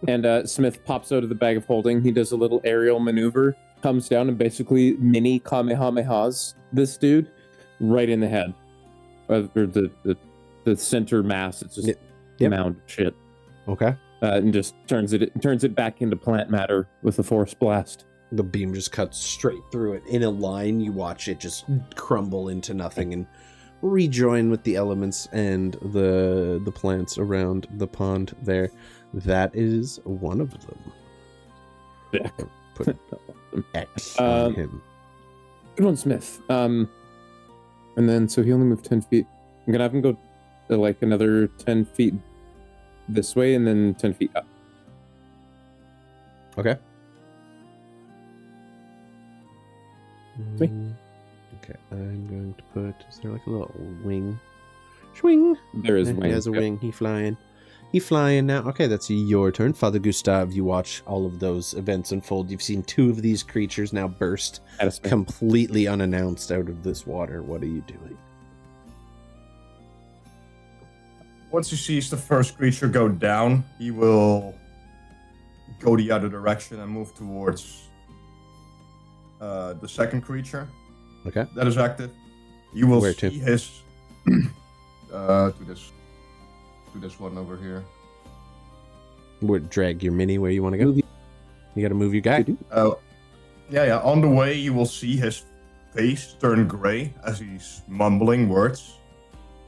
And Smith pops out of the bag of holding. He does a little aerial maneuver, comes down and basically mini Kamehamehas this dude right in the head. Or the center mass. It's just a mound of shit. Okay. And just turns it back into plant matter with a force blast. The beam just cuts straight through it. In a line, you watch it just crumble into nothing and rejoin with the elements and the plants around the pond there. That is one of them. Yeah. Put X on him. Good one, Smith. And then, so he only moved 10 feet. I'm going to have him go like another 10 feet this way and then 10 feet up. Okay. Sweet. Okay, I'm going to put, is there like a little wing? Swing! There is wing. He has a wing, he flying now. Okay, that's your turn. Father Gustav, you watch all of those events unfold. You've seen 2 of these creatures now burst completely unannounced out of this water. What are you doing? Once he sees the first creature go down, he will go the other direction and move towards the second creature. Okay. That is active. You will Where see to? his to this one over here. Drag your mini where you want to go. You got to move your guy. Yeah. On the way, you will see his face turn gray as he's mumbling words,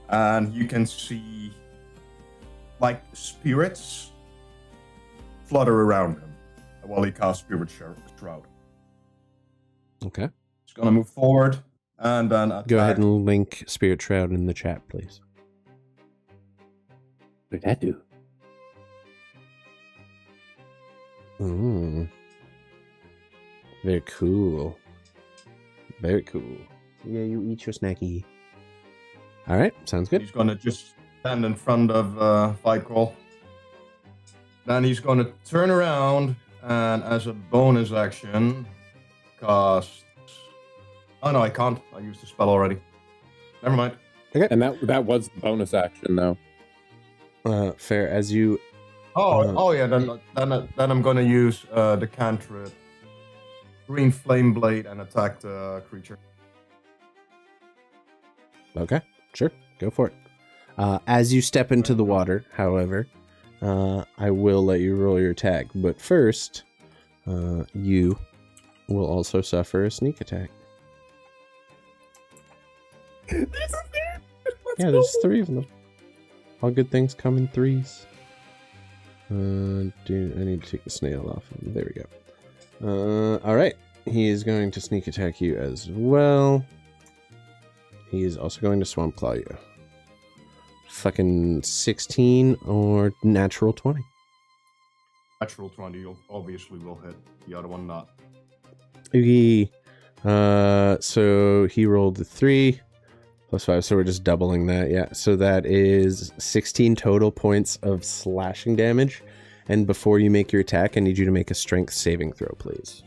and you can see like spirits flutter around him while he casts Spirit Shroud. Okay. He's gonna move forward and then attack. Go ahead and link Spirit Shroud in the chat, please. What did that do? Very cool. Very cool. Yeah, you eat your snacky. All right, sounds good. He's gonna just stand in front of Vicol. Then he's gonna turn around and, as a bonus action, cast. Oh no, I can't. I used the spell already. Never mind. Okay. And that was the bonus action, though. Fair. As you. Yeah. Then I'm gonna use the cantrip, Green Flame Blade, and attack the creature. Okay, sure. Go for it. As you step into the water, however, I will let you roll your attack. But first, you will also suffer a sneak attack. There's 3 of them. All good things come in 3s. I need to take the snail off. There we go. Alright. He is going to sneak attack you as well. He is also going to swamp claw you. Fucking 16 or natural 20. Natural 20 obviously will hit. The other one not. Oogie. So he rolled the 3 plus 5, so we're just doubling that. Yeah, so that is 16 total points of slashing damage. And before you make your attack, I need you to make a strength saving throw, please.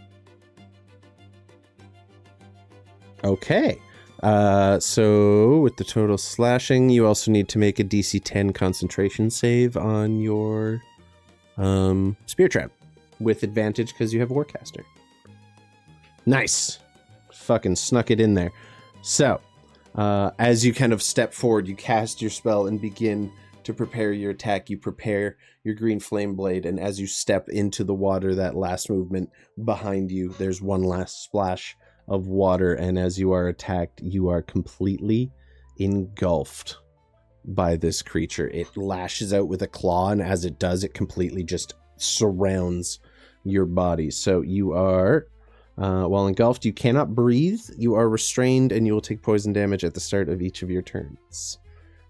Okay. So with the total slashing, you also need to make a DC 10 concentration save on your spear trap with advantage because you have Warcaster. Nice. Fucking snuck it in there. So, as you kind of step forward, you cast your spell and begin to prepare your attack. You prepare your green flame blade, and as you step into the water, that last movement behind you, there's one last splash of water, and as you are attacked, you are completely engulfed by this creature. It lashes out with a claw, and as it does, it completely just surrounds your body. So you are, while engulfed, you cannot breathe, you are restrained, and you will take poison damage at the start of each of your turns.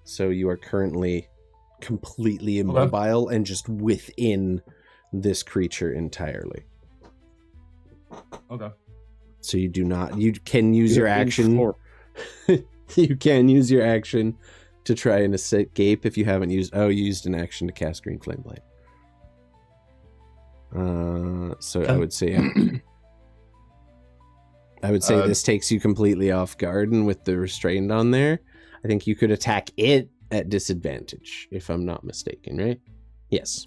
So you are currently completely immobile and just within this creature entirely. Okay. So you do not, you can use your action. You can use your action to try and escape if you haven't used, you used an action to cast Green Flame Blade. So I would say, this takes you completely off guard, and with the restrained on there, I think you could attack it at disadvantage, if I'm not mistaken, right? Yes.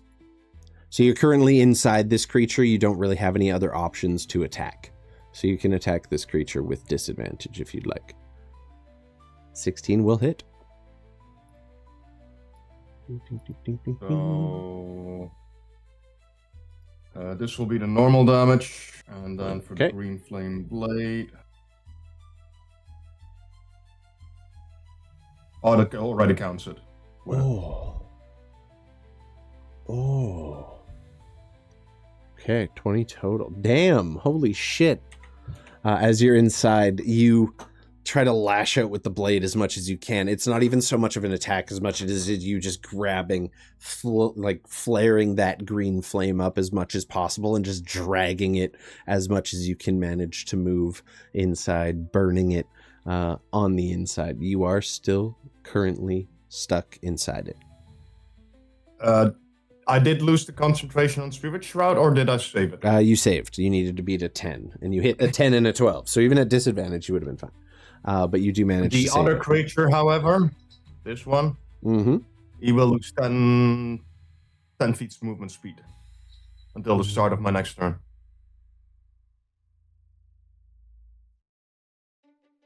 So you're currently inside this creature. You don't really have any other options to attack. So you can attack this creature with disadvantage if you'd like. 16 will hit. So, this will be the normal damage, and then for the Green Flame Blade. Oh, that already counts it. Oh. Okay, 20 total. Damn, holy shit. As you're inside, you try to lash out with the blade as much as you can. It's not even so much of an attack as much as it is you just grabbing, flaring that green flame up as much as possible and just dragging it as much as you can manage to move inside, burning it on the inside. You are still currently stuck inside it. I did lose the concentration on Spirit Shroud, or did I save it? You saved. You needed to beat a 10, and you hit a 10 and a 12. So even at disadvantage, you would have been fine. But you do manage the to save other it. creature, however, this one, he will lose 10 feet movement speed until the start of my next turn.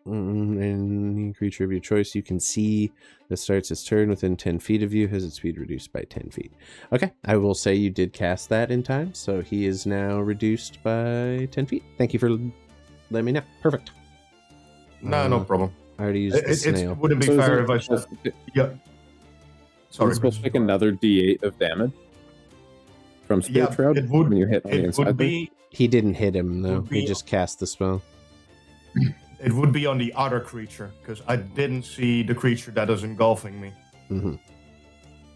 Any creature of your choice you can see that starts its turn within 10 feet of you has its speed reduced by 10 feet. Okay, I will say you did cast that in time, so he is now reduced by 10 feet. Thank you for letting me know. Perfect. No problem. I already used the snail. It wouldn't be fair if I said... Yeah. Sorry. It's supposed to take another D8 of damage from Spirit Shroud when you hit on the inside. He didn't hit him, though. He just cast the spell. It would be on the other creature, because I didn't see the creature that is engulfing me.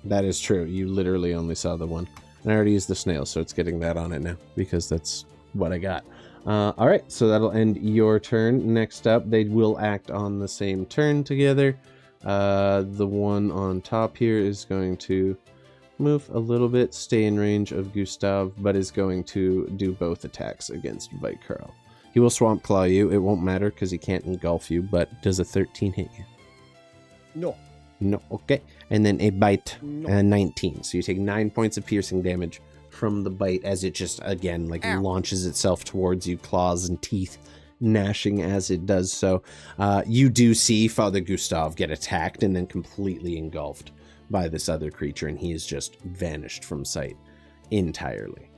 That is true. You literally only saw the one. And I already used the snail, so it's getting that on it now, because that's what I got. All right, so that'll end your turn. Next up, they will act on the same turn together. The one on top here is going to move a little bit, stay in range of Gustav, but is going to do both attacks against Vikearl. He will Swamp Claw you. It won't matter because he can't engulf you, but does a 13 hit you? No. No, okay. And then a bite, 19. So you take 9 points of piercing damage from the bite as it just, again, launches itself towards you, claws and teeth gnashing as it does so. You do see Father Gustav get attacked and then completely engulfed by this other creature, and he is just vanished from sight entirely.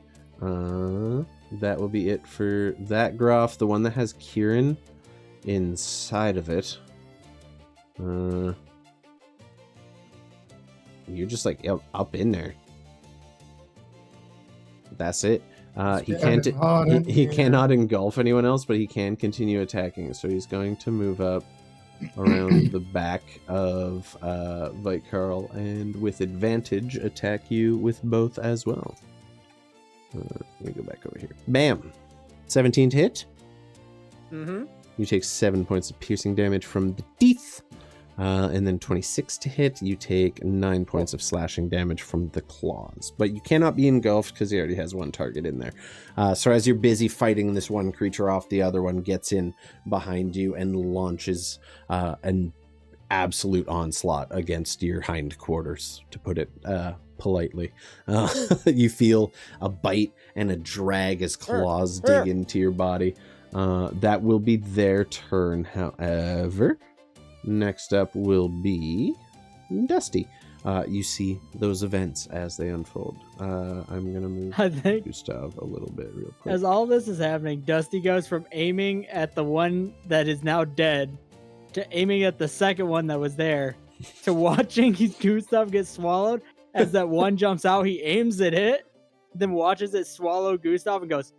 That will be it for that Groff. The one that has Kieran inside of it. You're just up in there. That's it. He cannot engulf anyone else, but he can continue attacking. So he's going to move up around the back of Vikearl and with advantage attack you with both as well. Let me go back over here. Bam! 17 to hit. Mm-hmm. You take 7 points of piercing damage from the teeth. And then 26 to hit. You take 9 points of slashing damage from the claws. But you cannot be engulfed because he already has one target in there. So as you're busy fighting this one creature off, the other one gets in behind you and launches an absolute onslaught against your hindquarters, to put it politely. You feel a bite and a drag as claws dig into your body. That will be their turn, however. Next up will be Dusty. You see those events as they unfold. I'm going to move Gustav a little bit real quick. As all this is happening, Dusty goes from aiming at the one that is now dead to aiming at the second one that was there to watching Gustav get swallowed. As that one jumps out, he aims at it, then watches it swallow Gustav and goes,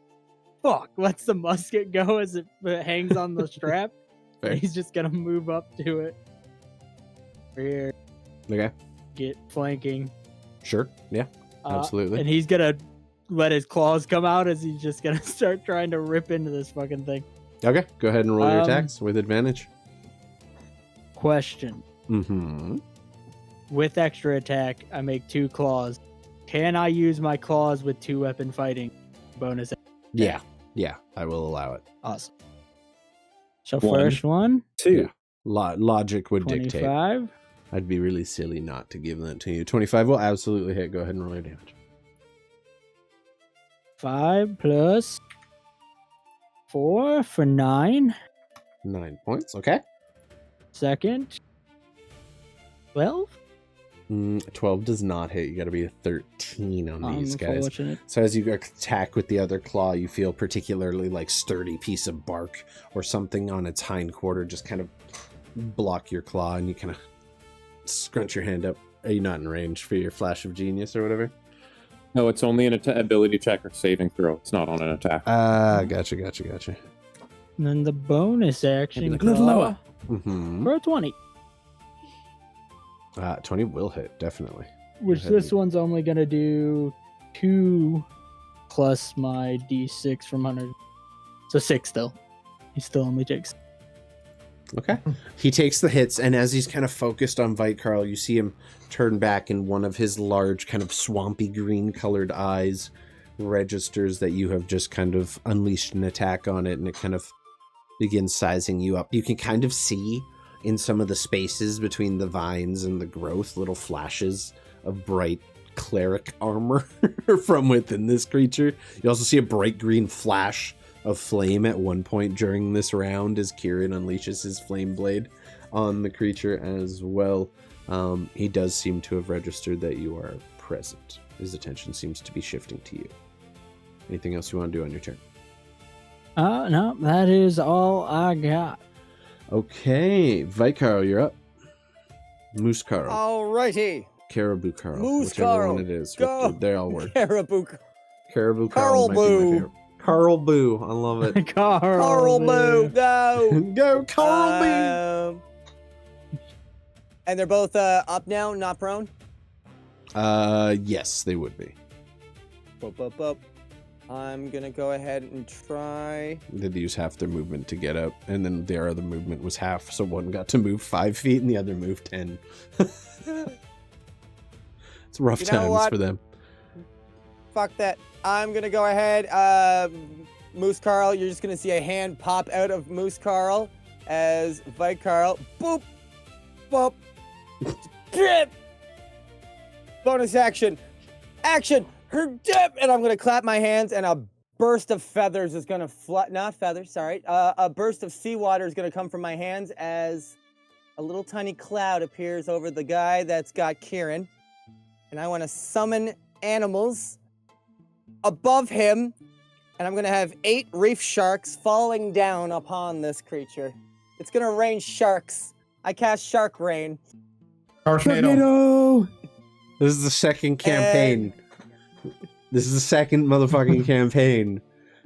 fuck, lets the musket go as it hangs on the strap. Fair. He's just gonna move up to it. Here. Okay. Get flanking. Sure. Yeah. Absolutely. And he's gonna let his claws come out as he's just gonna start trying to rip into this fucking thing. Okay. Go ahead and roll your attacks with advantage. Question. Mm-hmm. With extra attack, I make 2 claws. Can I use my claws with 2-weapon fighting bonus? Yeah. Yeah. I will allow it. Awesome. So first one. 2. Yeah. Logic would 25. dictate. I'd be really silly not to give that to you. 25 will absolutely hit. Go ahead and roll your damage. 5 plus 4 for 9. 9 points. Okay. Second. 12. 12 does not hit. You got to be a 13 on these guys. Unfortunate. So as you attack with the other claw, you feel particularly like sturdy piece of bark or something on its hindquarter just kind of block your claw, and you kind of scrunch your hand up. Are you not in range for your flash of genius or whatever? No, it's only an ability check or saving throw. It's not on an attack. Gotcha. And then the bonus action. Maybe like a little lower. Mm-hmm. For a 20. 20 will hit, definitely. Which this one's only going to do 2 plus my d6 from 100. So 6 still. He still only takes. Okay. He takes the hits, and as he's kind of focused on Vitekarl, you see him turn back, and one of his large, kind of swampy green colored eyes registers that you have just kind of unleashed an attack on it, and it kind of begins sizing you up. You can kind of see in some of the spaces between the vines and the growth little flashes of bright cleric armor from within this creature. You also see a bright green flash of flame at one point during this round as Kieran unleashes his flame blade on the creature as well. He does seem to have registered that you are present. His attention seems to be shifting to you. Anything else you want to do on your turn? No, that is all I got. Okay, Vitekarl, you're up. Moose Carl. Alrighty. Caribou Carl. Moose whichever Carl, one it is. go. They all work. Caribou. Caribou Carl. might be my Carl favorite. Carl Boo. I love it. Carl Boo, go. Go, Carl Boo. And they're both up now, not prone? Yes, they would be. Up. I'm going to go ahead and try. They'd use half their movement to get up, and then their other movement was half, so one got to move 5 feet and the other moved 10. It's rough times for them. Fuck that. I'm going to go ahead. Moose Carl, you're just going to see a hand pop out of Moose Carl as Vitekarl. Boop. Boop. Dip. Bonus action. Action. Her dip. And I'm going to clap my hands, and a burst of feathers is going to not feathers, sorry. A burst of seawater is going to come from my hands as a little tiny cloud appears over the guy that's got Kieran. And I want to summon animals above him, and I'm going to have 8 reef sharks falling down upon this creature. It's going to rain sharks. I cast Shark Rain. Sharknado! This is the second campaign. This is the second motherfucking campaign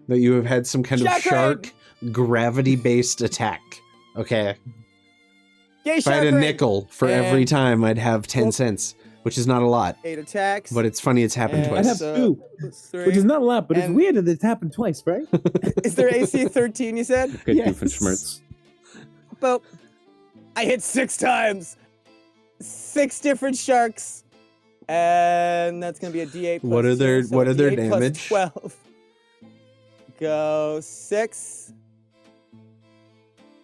that you have had some kind of shark gravity-based attack. Okay? Yay, if I had a nickel for every time, I'd have 10 cents. which is not a lot, 8 attacks. but it's funny it's happened And I twice. have 2, three. which is not a lot, but it's And- weird that it's happened twice, right? Is there AC 13, you said? Good Yes. Doofenshmirtz. Well, I hit 6 times. 6 different sharks. And that's going to be a D8 plus What are their- 2, so what a are their D8 plus damage? 12. Go 6.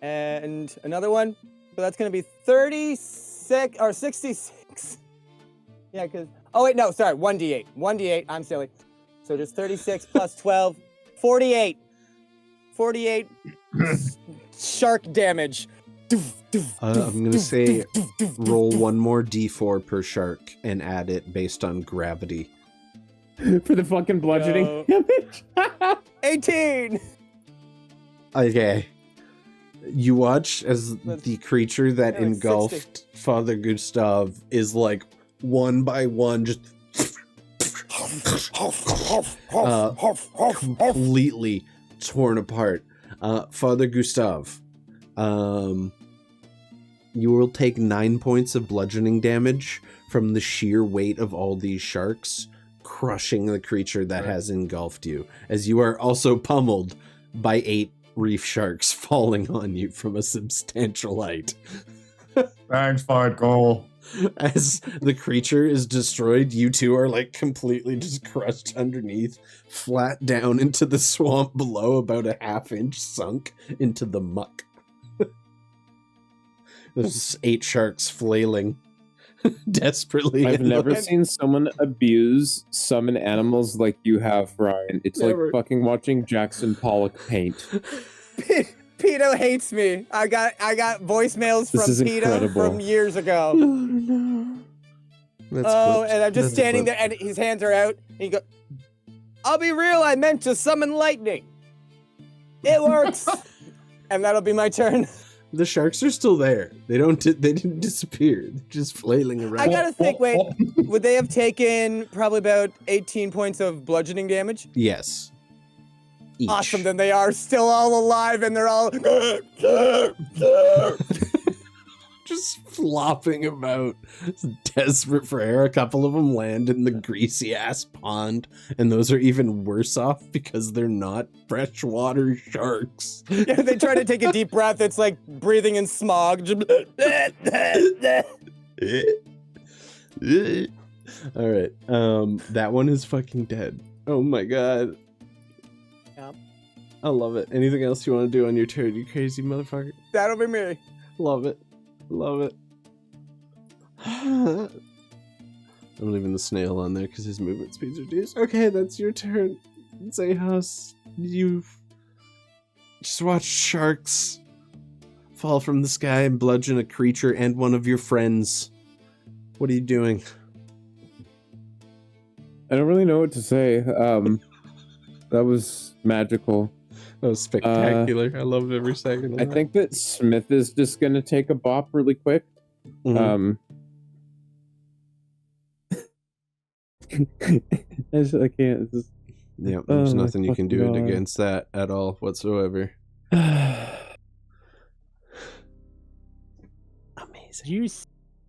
And another one. So that's going to be 36 or 66. Yeah, because... Oh, wait, no, sorry. 1d8. 1d8. I'm silly. So just 36 plus 12. 48. 48 shark damage. I'm gonna say roll one more d4 per shark and add it based on gravity. For the fucking bludgeoning damage. 18. Okay. You watch as the creature that Yeah, like engulfed Father Gustav is like one by one just completely torn apart. Father Gustav, you will take 9 points of bludgeoning damage from the sheer weight of all these sharks crushing the creature that has engulfed you, as you are also pummeled by 8 reef sharks falling on you from a substantial height. Thanks, Fight Goal. As the creature is destroyed, you two are like completely just crushed underneath, flat down into the swamp below, about a ½ inch sunk into the muck. There's 8 sharks flailing desperately. I've in never the- seen someone abuse summon animals like you have, Ryan. It's Never. like fucking watching Jackson Pollock paint. Pito hates me. I got voicemails This from is Pito incredible. from years ago. Oh, no. That's Oh, clipped. and I'm just That's standing clipped. there, and his hands are out. And he goes, "I'll be real. I meant to summon lightning. It works." And that'll be my turn. The sharks are still there. They didn't disappear. They're just flailing around. I gotta think. Wait, would they have taken probably about 18 points of bludgeoning damage? Yes. Each. Awesome. Then they are still all alive, and they're all Just flopping about, desperate for air. A couple of them land in the greasy ass pond, and those are even worse off because they're not freshwater sharks. Yeah, they try to take a deep breath. It's like breathing in smog. All right. That one is fucking dead. Oh my god. Yep. I love it. Anything else you want to do on your turn, you crazy motherfucker? That'll be me. Love it. Love it. I'm leaving the snail on there because his movement speeds reduced. Okay, that's your turn. Xechas, you've just watched sharks fall from the sky and bludgeon a creature and one of your friends. What are you doing? I don't really know what to say. That was magical. That was spectacular. I loved every second of I that. think that Smith is just gonna take a bop really quick. Mhm. I can't. It's just... Yeah, there's Oh my nothing you can do fucking God. against that at all whatsoever. Amazing. Did you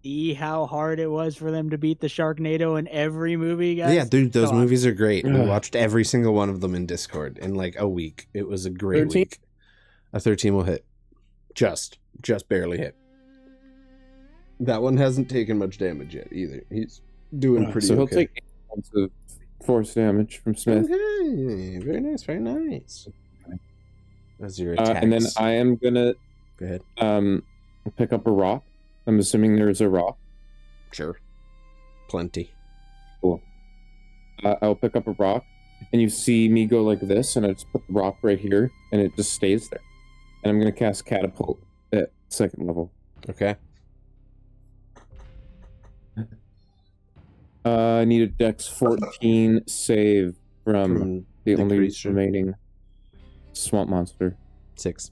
see how hard it was for them to beat the Sharknado in every movie, guys? Yeah, dude, those Come on. movies are great. We Ugh. watched every single one of them in Discord in like a week. It was a great 13? week. A 13 will hit. Just barely hit. That one hasn't taken much damage yet either. He's doing pretty so he'll okay. take 8 points of force damage from Smith. Okay, very nice, very nice. That's your attacks. And then I am gonna Go ahead. pick up a rock. I'm assuming there's a rock. Sure. Plenty. I'll pick up a rock, and you see me go like this, and I just put the rock right here, and it just stays there. And I'm gonna cast Catapult at 2nd level. Okay. I need a Dex 14 save from the only creature. remaining swamp monster. 6.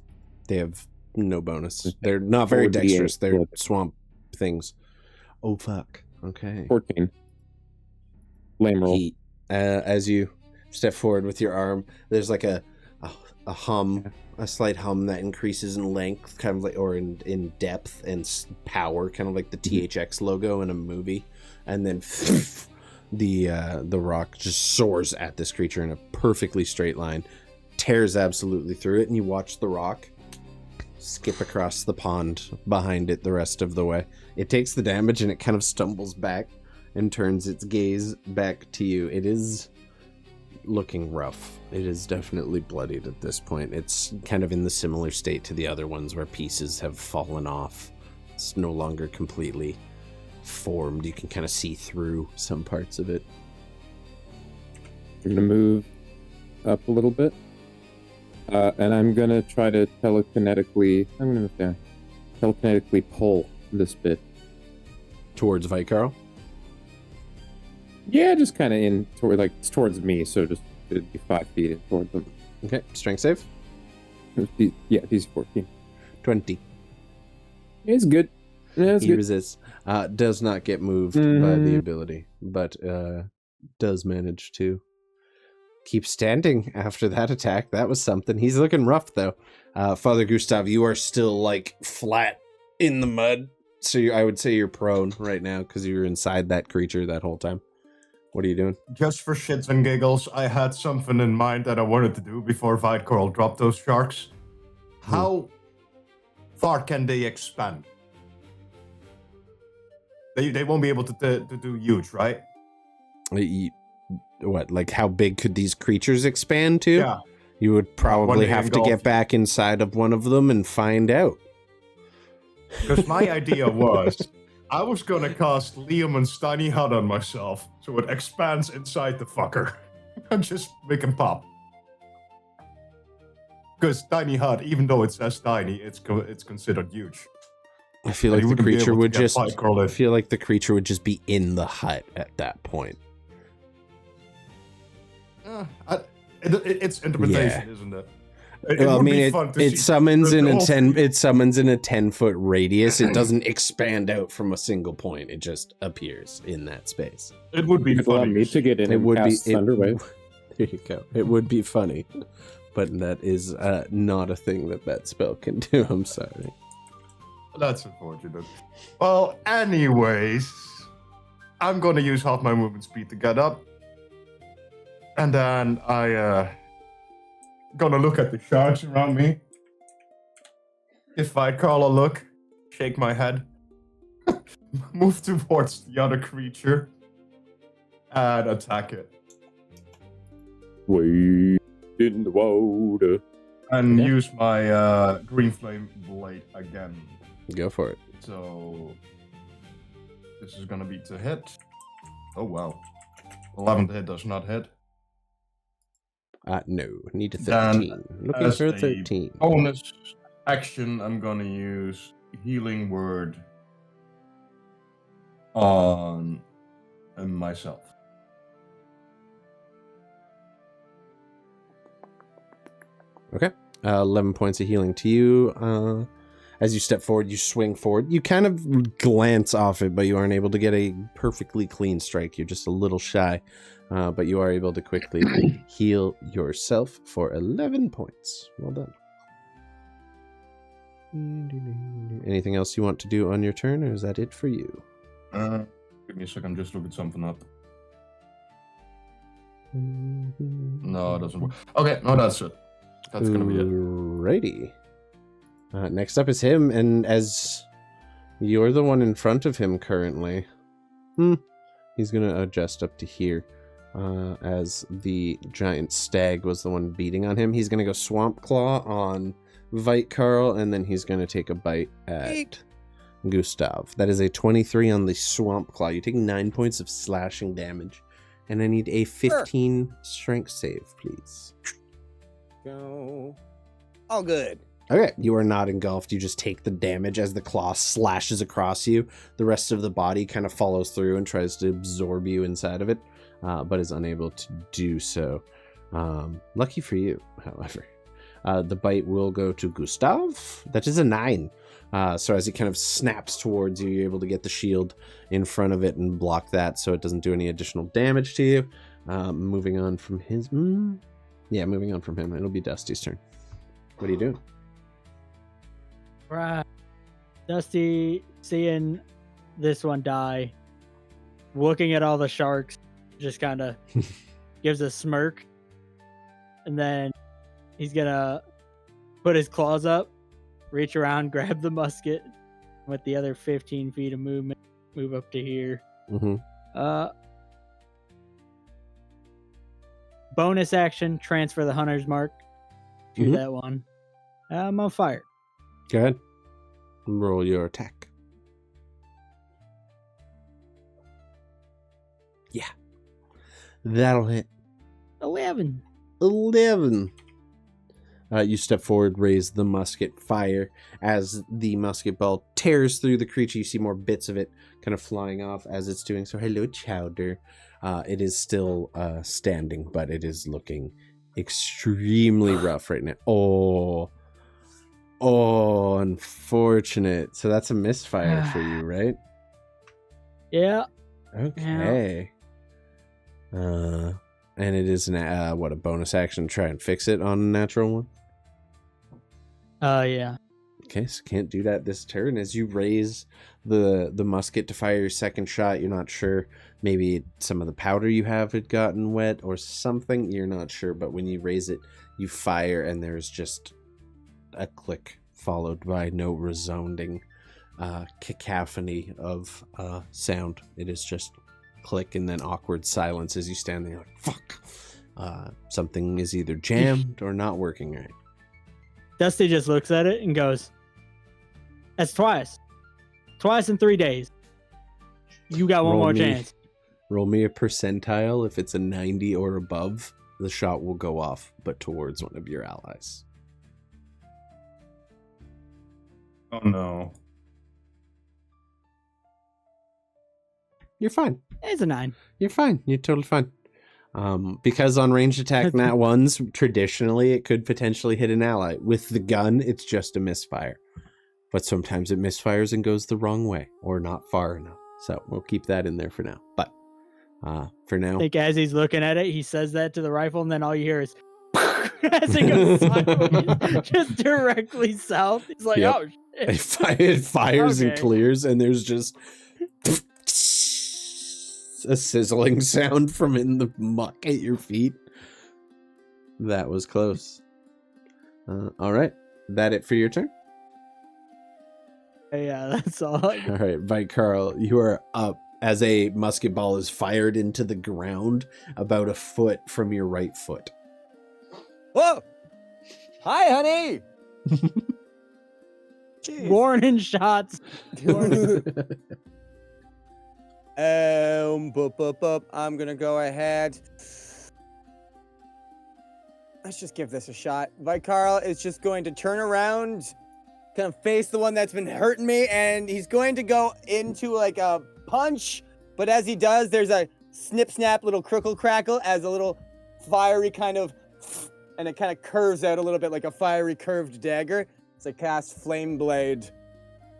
They have no bonus. They're not very 4d8 dexterous. They're flip. swamp things. Oh fuck. Okay. 14. Lame roll. Heat. As you step forward with your arm, there's like a hum, a slight hum that increases in length, kind of like, or in depth and power, kind of like the THX logo in a movie. and then the rock just soars at this creature in a perfectly straight line, tears absolutely through it, and you watch the rock skip across the pond behind it the rest of the way. It takes the damage and it kind of stumbles back and turns its gaze back to you. It is looking rough. It is definitely bloodied at this point. It's kind of in the similar state to the other ones where pieces have fallen off. It's no longer completely formed. You can kind of see through some parts of it. I'm gonna move up a little bit, and I'm gonna try to telekinetically. I'm gonna move down. Telekinetically pull this bit Towards Vikarl? Yeah, just kind of in toward, like, it's towards me, so just it'd be 5 feet in towards them. Okay, strength save? Yeah, he's 14. 20. It's good. Yeah, it's He good. resists. Does not get moved by the ability, but does manage to keep standing after that attack. That was something. He's looking rough, though. Father Gustav, you are still, like, flat in the mud. So I would say you're prone right now because you were inside that creature that whole time. What are you doing? Just for shits and giggles, I had something in mind that I wanted to do before Vikarl dropped those sharks. How far can they expand? They won't be able to do huge, right? What, like how big could these creatures expand to? Yeah. You would probably have to engulf get back inside of one of them and find out. Because my idea was, I was gonna cast Liam's tiny hut on myself, so it expands inside the fucker, and just make him pop. Because tiny hut, even though it says tiny, it's considered huge. I feel And like you the wouldn't be creature able to would get just. Vikarl I in. feel like the creature would just be in the hut at that point. It's interpretation, isn't it? Well, I mean, it summons in a whole 10. It summons in a 10-foot radius. It doesn't expand out from a single point. It just appears in that space. It would be You'd allow funny. me to get in It and would be cast Thunderwave. There you go. It would be funny, but that is not a thing that spell can do. I'm sorry. That's unfortunate. Well, anyways, I'm gonna use half my movement speed to get up, and then I gonna look at the shards around me. If Vikarl a look, shake my head, move towards the other creature, and attack it. Wade in the water. And Okay. use my green flame blade again. Go for it. So this is gonna be to hit. Oh wow. 11 to hit does not hit. No, need a Then, 13. Looking as for a a 13. Bonus action, I'm gonna use healing word on myself. Okay. 11 points of healing to you. As you step forward, you swing forward. You kind of glance off it, but you aren't able to get a perfectly clean strike. You're just a little shy, but you are able to quickly heal yourself for 11 points. Well done. Anything else you want to do on your turn, or is that it for you? Give me a second, just look at something up. No, it doesn't work. Okay, no, that's it. That's gonna be it. Alrighty. Next up is him, and as you're the one in front of him currently, he's gonna adjust up to here. As the giant stag was the one beating on him, he's gonna go Swamp Claw on Vikarl, and then he's gonna take a bite at Gustav. That is a 23 on the Swamp Claw. You take 9 points of slashing damage, and I need a 15 strength save, please. Go. All good. Okay, you are not engulfed. You just take the damage as the claw slashes across you. The rest of the body kind of follows through and tries to absorb you inside of it, but is unable to do so. Lucky for you, however. The bite will go to Gustav. That is a 9. So as he kind of snaps towards you, you're able to get the shield in front of it and block that so it doesn't do any additional damage to you. Moving on from his... Yeah, moving on from him. It'll be Dusty's turn. What are you doing? Right. Dusty, seeing this one die, looking at all the sharks, just kind of gives a smirk, and then he's gonna put his claws up, reach around, grab the musket with the other 15 feet of movement, move up to here. Bonus action, transfer the hunter's mark to that one. I'm on fire. Go ahead. Roll your attack. Yeah. That'll hit. 11. 11. You step forward, raise the musket, fire. As the musket ball tears through the creature, you see more bits of it kind of flying off as it's doing so. Hello, Chowder. It is still standing, but it is looking extremely rough right now. Oh, unfortunate. So that's a misfire for you, right? Yeah. Okay. And it is an a bonus action to try and fix it on a natural one? Yeah. Okay, so can't do that this turn. As you raise the musket to fire your second shot, you're not sure. Maybe some of the powder you have had gotten wet or something. You're not sure, but when you raise it, you fire, and there's just a click followed by no resounding cacophony of sound. It is just click and then awkward silence as you stand there like, fuck. Something is either jammed or not working right. Dusty just looks at it and goes, that's twice. Twice in 3 days. You got one more chance. Roll me a percentile. If it's a 90 or above, the shot will go off, but towards one of your allies. Oh no. You're fine. It's a 9. You're fine. You're totally fine. Because on ranged attack nat ones, traditionally it could potentially hit an ally. With the gun, it's just a misfire. But sometimes it misfires and goes the wrong way or not far enough. So we'll keep that in there for now. But for now, I think as he's looking at it, he says that to the rifle, and then all you hear is as it goes sideways, just directly south. He's like, Yep. oh shit. it fires and Okay. clears, and there's just a sizzling sound from in the muck at your feet. That was close. All right. That it for your turn? Yeah, that's all. All right, Vite Carl, you are up as a musket ball is fired into the ground about a foot from your right foot. Whoa! Hi, honey! Jeez. Warning shots. I'm gonna go ahead. Let's just give this a shot. Vicarl is just going to turn around, kind of face the one that's been hurting me, and he's going to go into like a punch. But as he does, there's a snip snap, little crickle crackle as a little fiery kind of, and it kind of curves out a little bit like a fiery curved dagger. So I cast Flame Blade.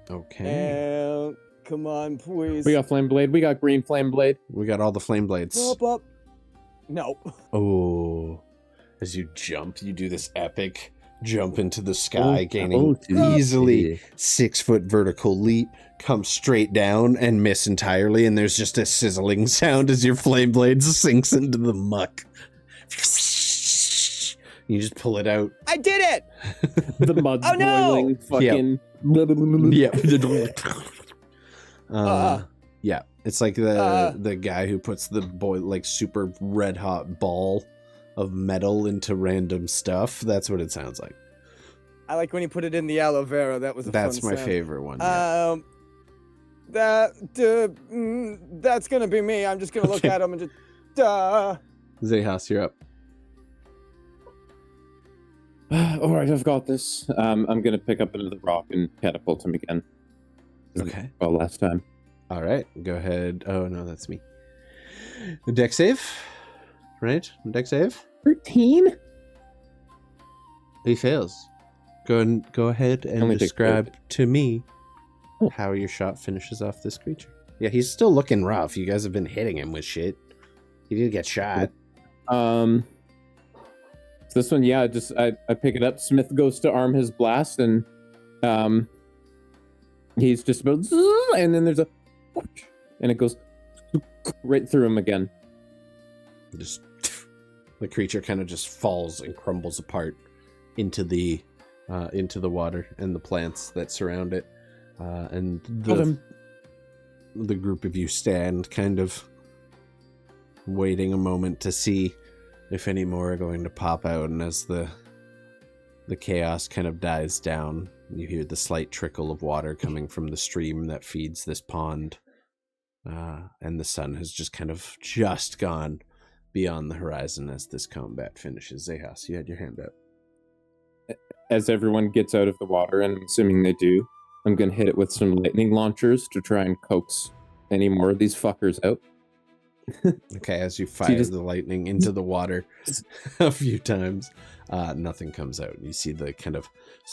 Okay. And come on, please. We got flame blade. We got green flame blade. We got all the flame blades. Up. No. Oh. As you jump, you do this epic jump into the sky, gaining easily 6-foot vertical leap, come straight down and miss entirely, and there's just a sizzling sound as your flame blade sinks into the muck. You just pull it out. I did it! The mud's Oh, no! boiling. Fucking. Yeah. Yeah. It's like the guy who puts the super red hot ball of metal into random stuff. That's what it sounds like. I like when you put it in the aloe vera. That was a That's fun my sound. favorite one. Yeah. That's gonna be me. I'm just gonna look Okay. at him and just Xechas, you're up. All right, I've got this. I'm gonna pick up another rock and catapult him again. Okay. Well, last time. All right. Go ahead. Oh, no, that's me. Deck save. Right? Deck save. 13. He fails. Go ahead and Only take describe to me Oh. how your shot finishes off this creature. Yeah, he's still looking rough. You guys have been hitting him with shit. He did get shot. So this one, yeah, just I pick it up. Smith goes to arm his blast, and he's just about, and then there's a, and it goes, right through him again. Just the creature kind of just falls and crumbles apart into the water and the plants that surround it. And the group of you stand kind of waiting a moment to see if any more are going to pop out. And as the chaos kind of dies down, you hear the slight trickle of water coming from the stream that feeds this pond. And the sun has just kind of just gone beyond the horizon as this combat finishes. Xechas, you had your hand up. As everyone gets out of the water, and I'm assuming they do, I'm going to hit it with some lightning launchers to try and coax any more of these fuckers out. Okay, as you fire the lightning into the water a few times, nothing comes out. You see the kind of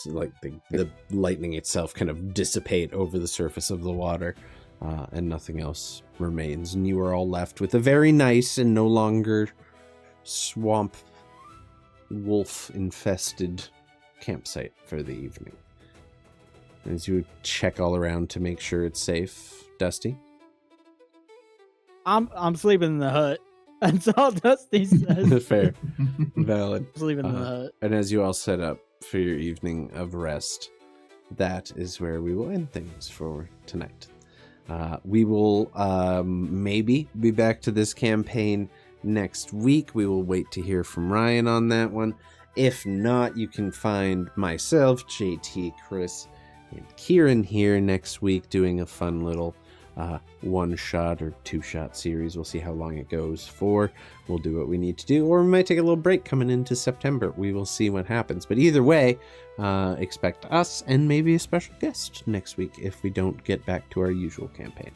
like the lightning itself kind of dissipate over the surface of the water, and nothing else remains. And you are all left with a very nice and no longer swamp wolf infested campsite for the evening. As you check all around to make sure it's safe, Dusty? I'm sleeping in the hut. That's all Dusty says. Fair. Valid. Sleeping in the hut. And as you all set up for your evening of rest, that is where we will end things for tonight. We will maybe be back to this campaign next week. We will wait to hear from Ryan on that one. If not, you can find myself, JT, Chris, and Kieran here next week doing a fun little one-shot or two-shot series. We'll see how long it goes for. We'll do what we need to do, or we might take a little break coming into September. We will see what happens. But either way, expect us and maybe a special guest next week if we don't get back to our usual campaign.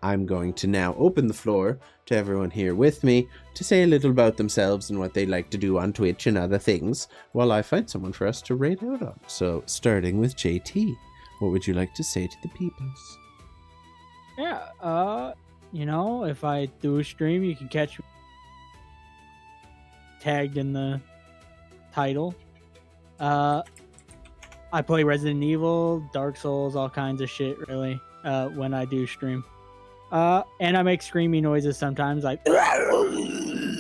I'm going to now open the floor to everyone here with me to say a little about themselves and what they like to do on Twitch and other things while I find someone for us to rate out on. So, starting with JT, what would you like to say to the peoples? Yeah, if I do a stream, you can catch me tagged in the title. I play Resident Evil, Dark Souls, all kinds of shit, really, when I do stream. And I make screaming noises sometimes, like that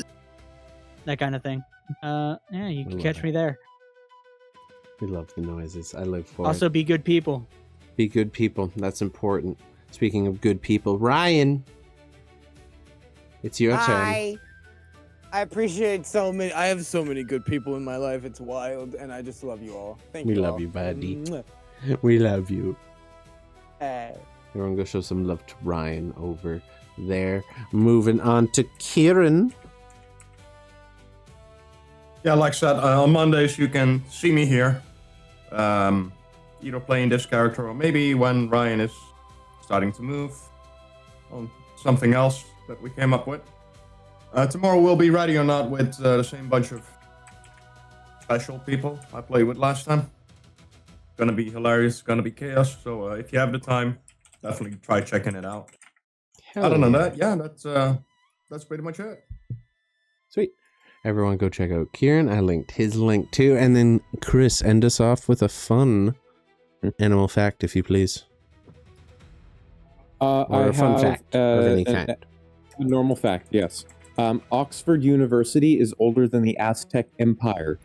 kind of thing. Yeah, you can catch me there. We love the noises. I live for it. Also, be good people. Be good people. That's important. Speaking of good people, Ryan, it's your turn. I appreciate so many. I have so many good people in my life. It's wild, and I just love you all. Thank you. We love you, buddy. We love you. Hey. Everyone go show some love to Ryan over there. Moving on to Kieran. Yeah, like I said, on Mondays you can see me here. Either playing this character or maybe when Ryan is starting to move on something else that we came up with. Tomorrow we'll be ready or not with the same bunch of special people I played with last time. Gonna be hilarious, gonna be chaos, so if you have the time, definitely try checking it out. Other than that, yeah, that's pretty much it. Sweet. Everyone go check out Kieran. I linked his link too. And then Chris, end us off with a fun animal fact, if you please. Or a fun fact of any kind. A normal fact, yes. Oxford University is older than the Aztec Empire.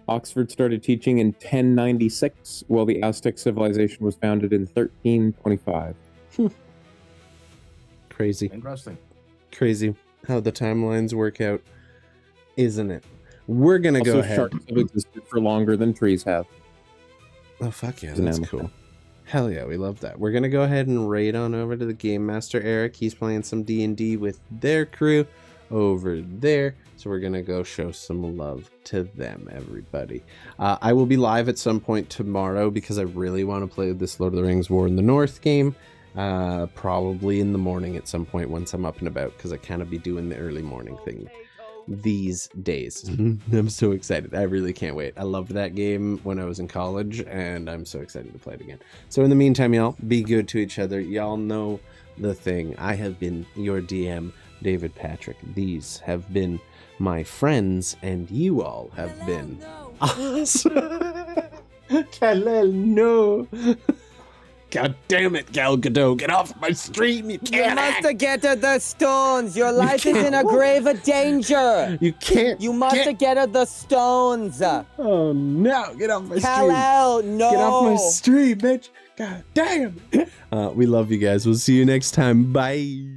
Oxford started teaching in 1096, while the Aztec civilization was founded in 1325. Crazy. Interesting. Crazy how the timelines work out, isn't it? We're going to go ahead. Sharks have existed for longer than trees have. Oh, fuck yeah, that's cool. Hell yeah, we love that. We're going to go ahead and raid on over to the Game Master Eric. He's playing some D&D with their crew over there. So we're going to go show some love to them, everybody. I will be live at some point tomorrow because I really want to play this Lord of the Rings War in the North game. Probably in the morning at some point once I'm up and about, because I kind of be doing the early morning thing these days. I'm so excited. I really can't wait. I loved that game when I was in college, and I'm so excited to play it again. So in the meantime, y'all, be good to each other. Y'all know the thing. I have been your DM, David Patrick. These have been my friends, and you all have been awesome. Kalel, no. God damn it, Gal Gadot, get off my stream. You You can't. must get to the stones. Your life is in a grave of danger. You can't. You must get to the stones. Oh no! Get off my stream. Kal-El, no. Get off my stream, bitch. God damn. We love you guys. We'll see you next time. Bye.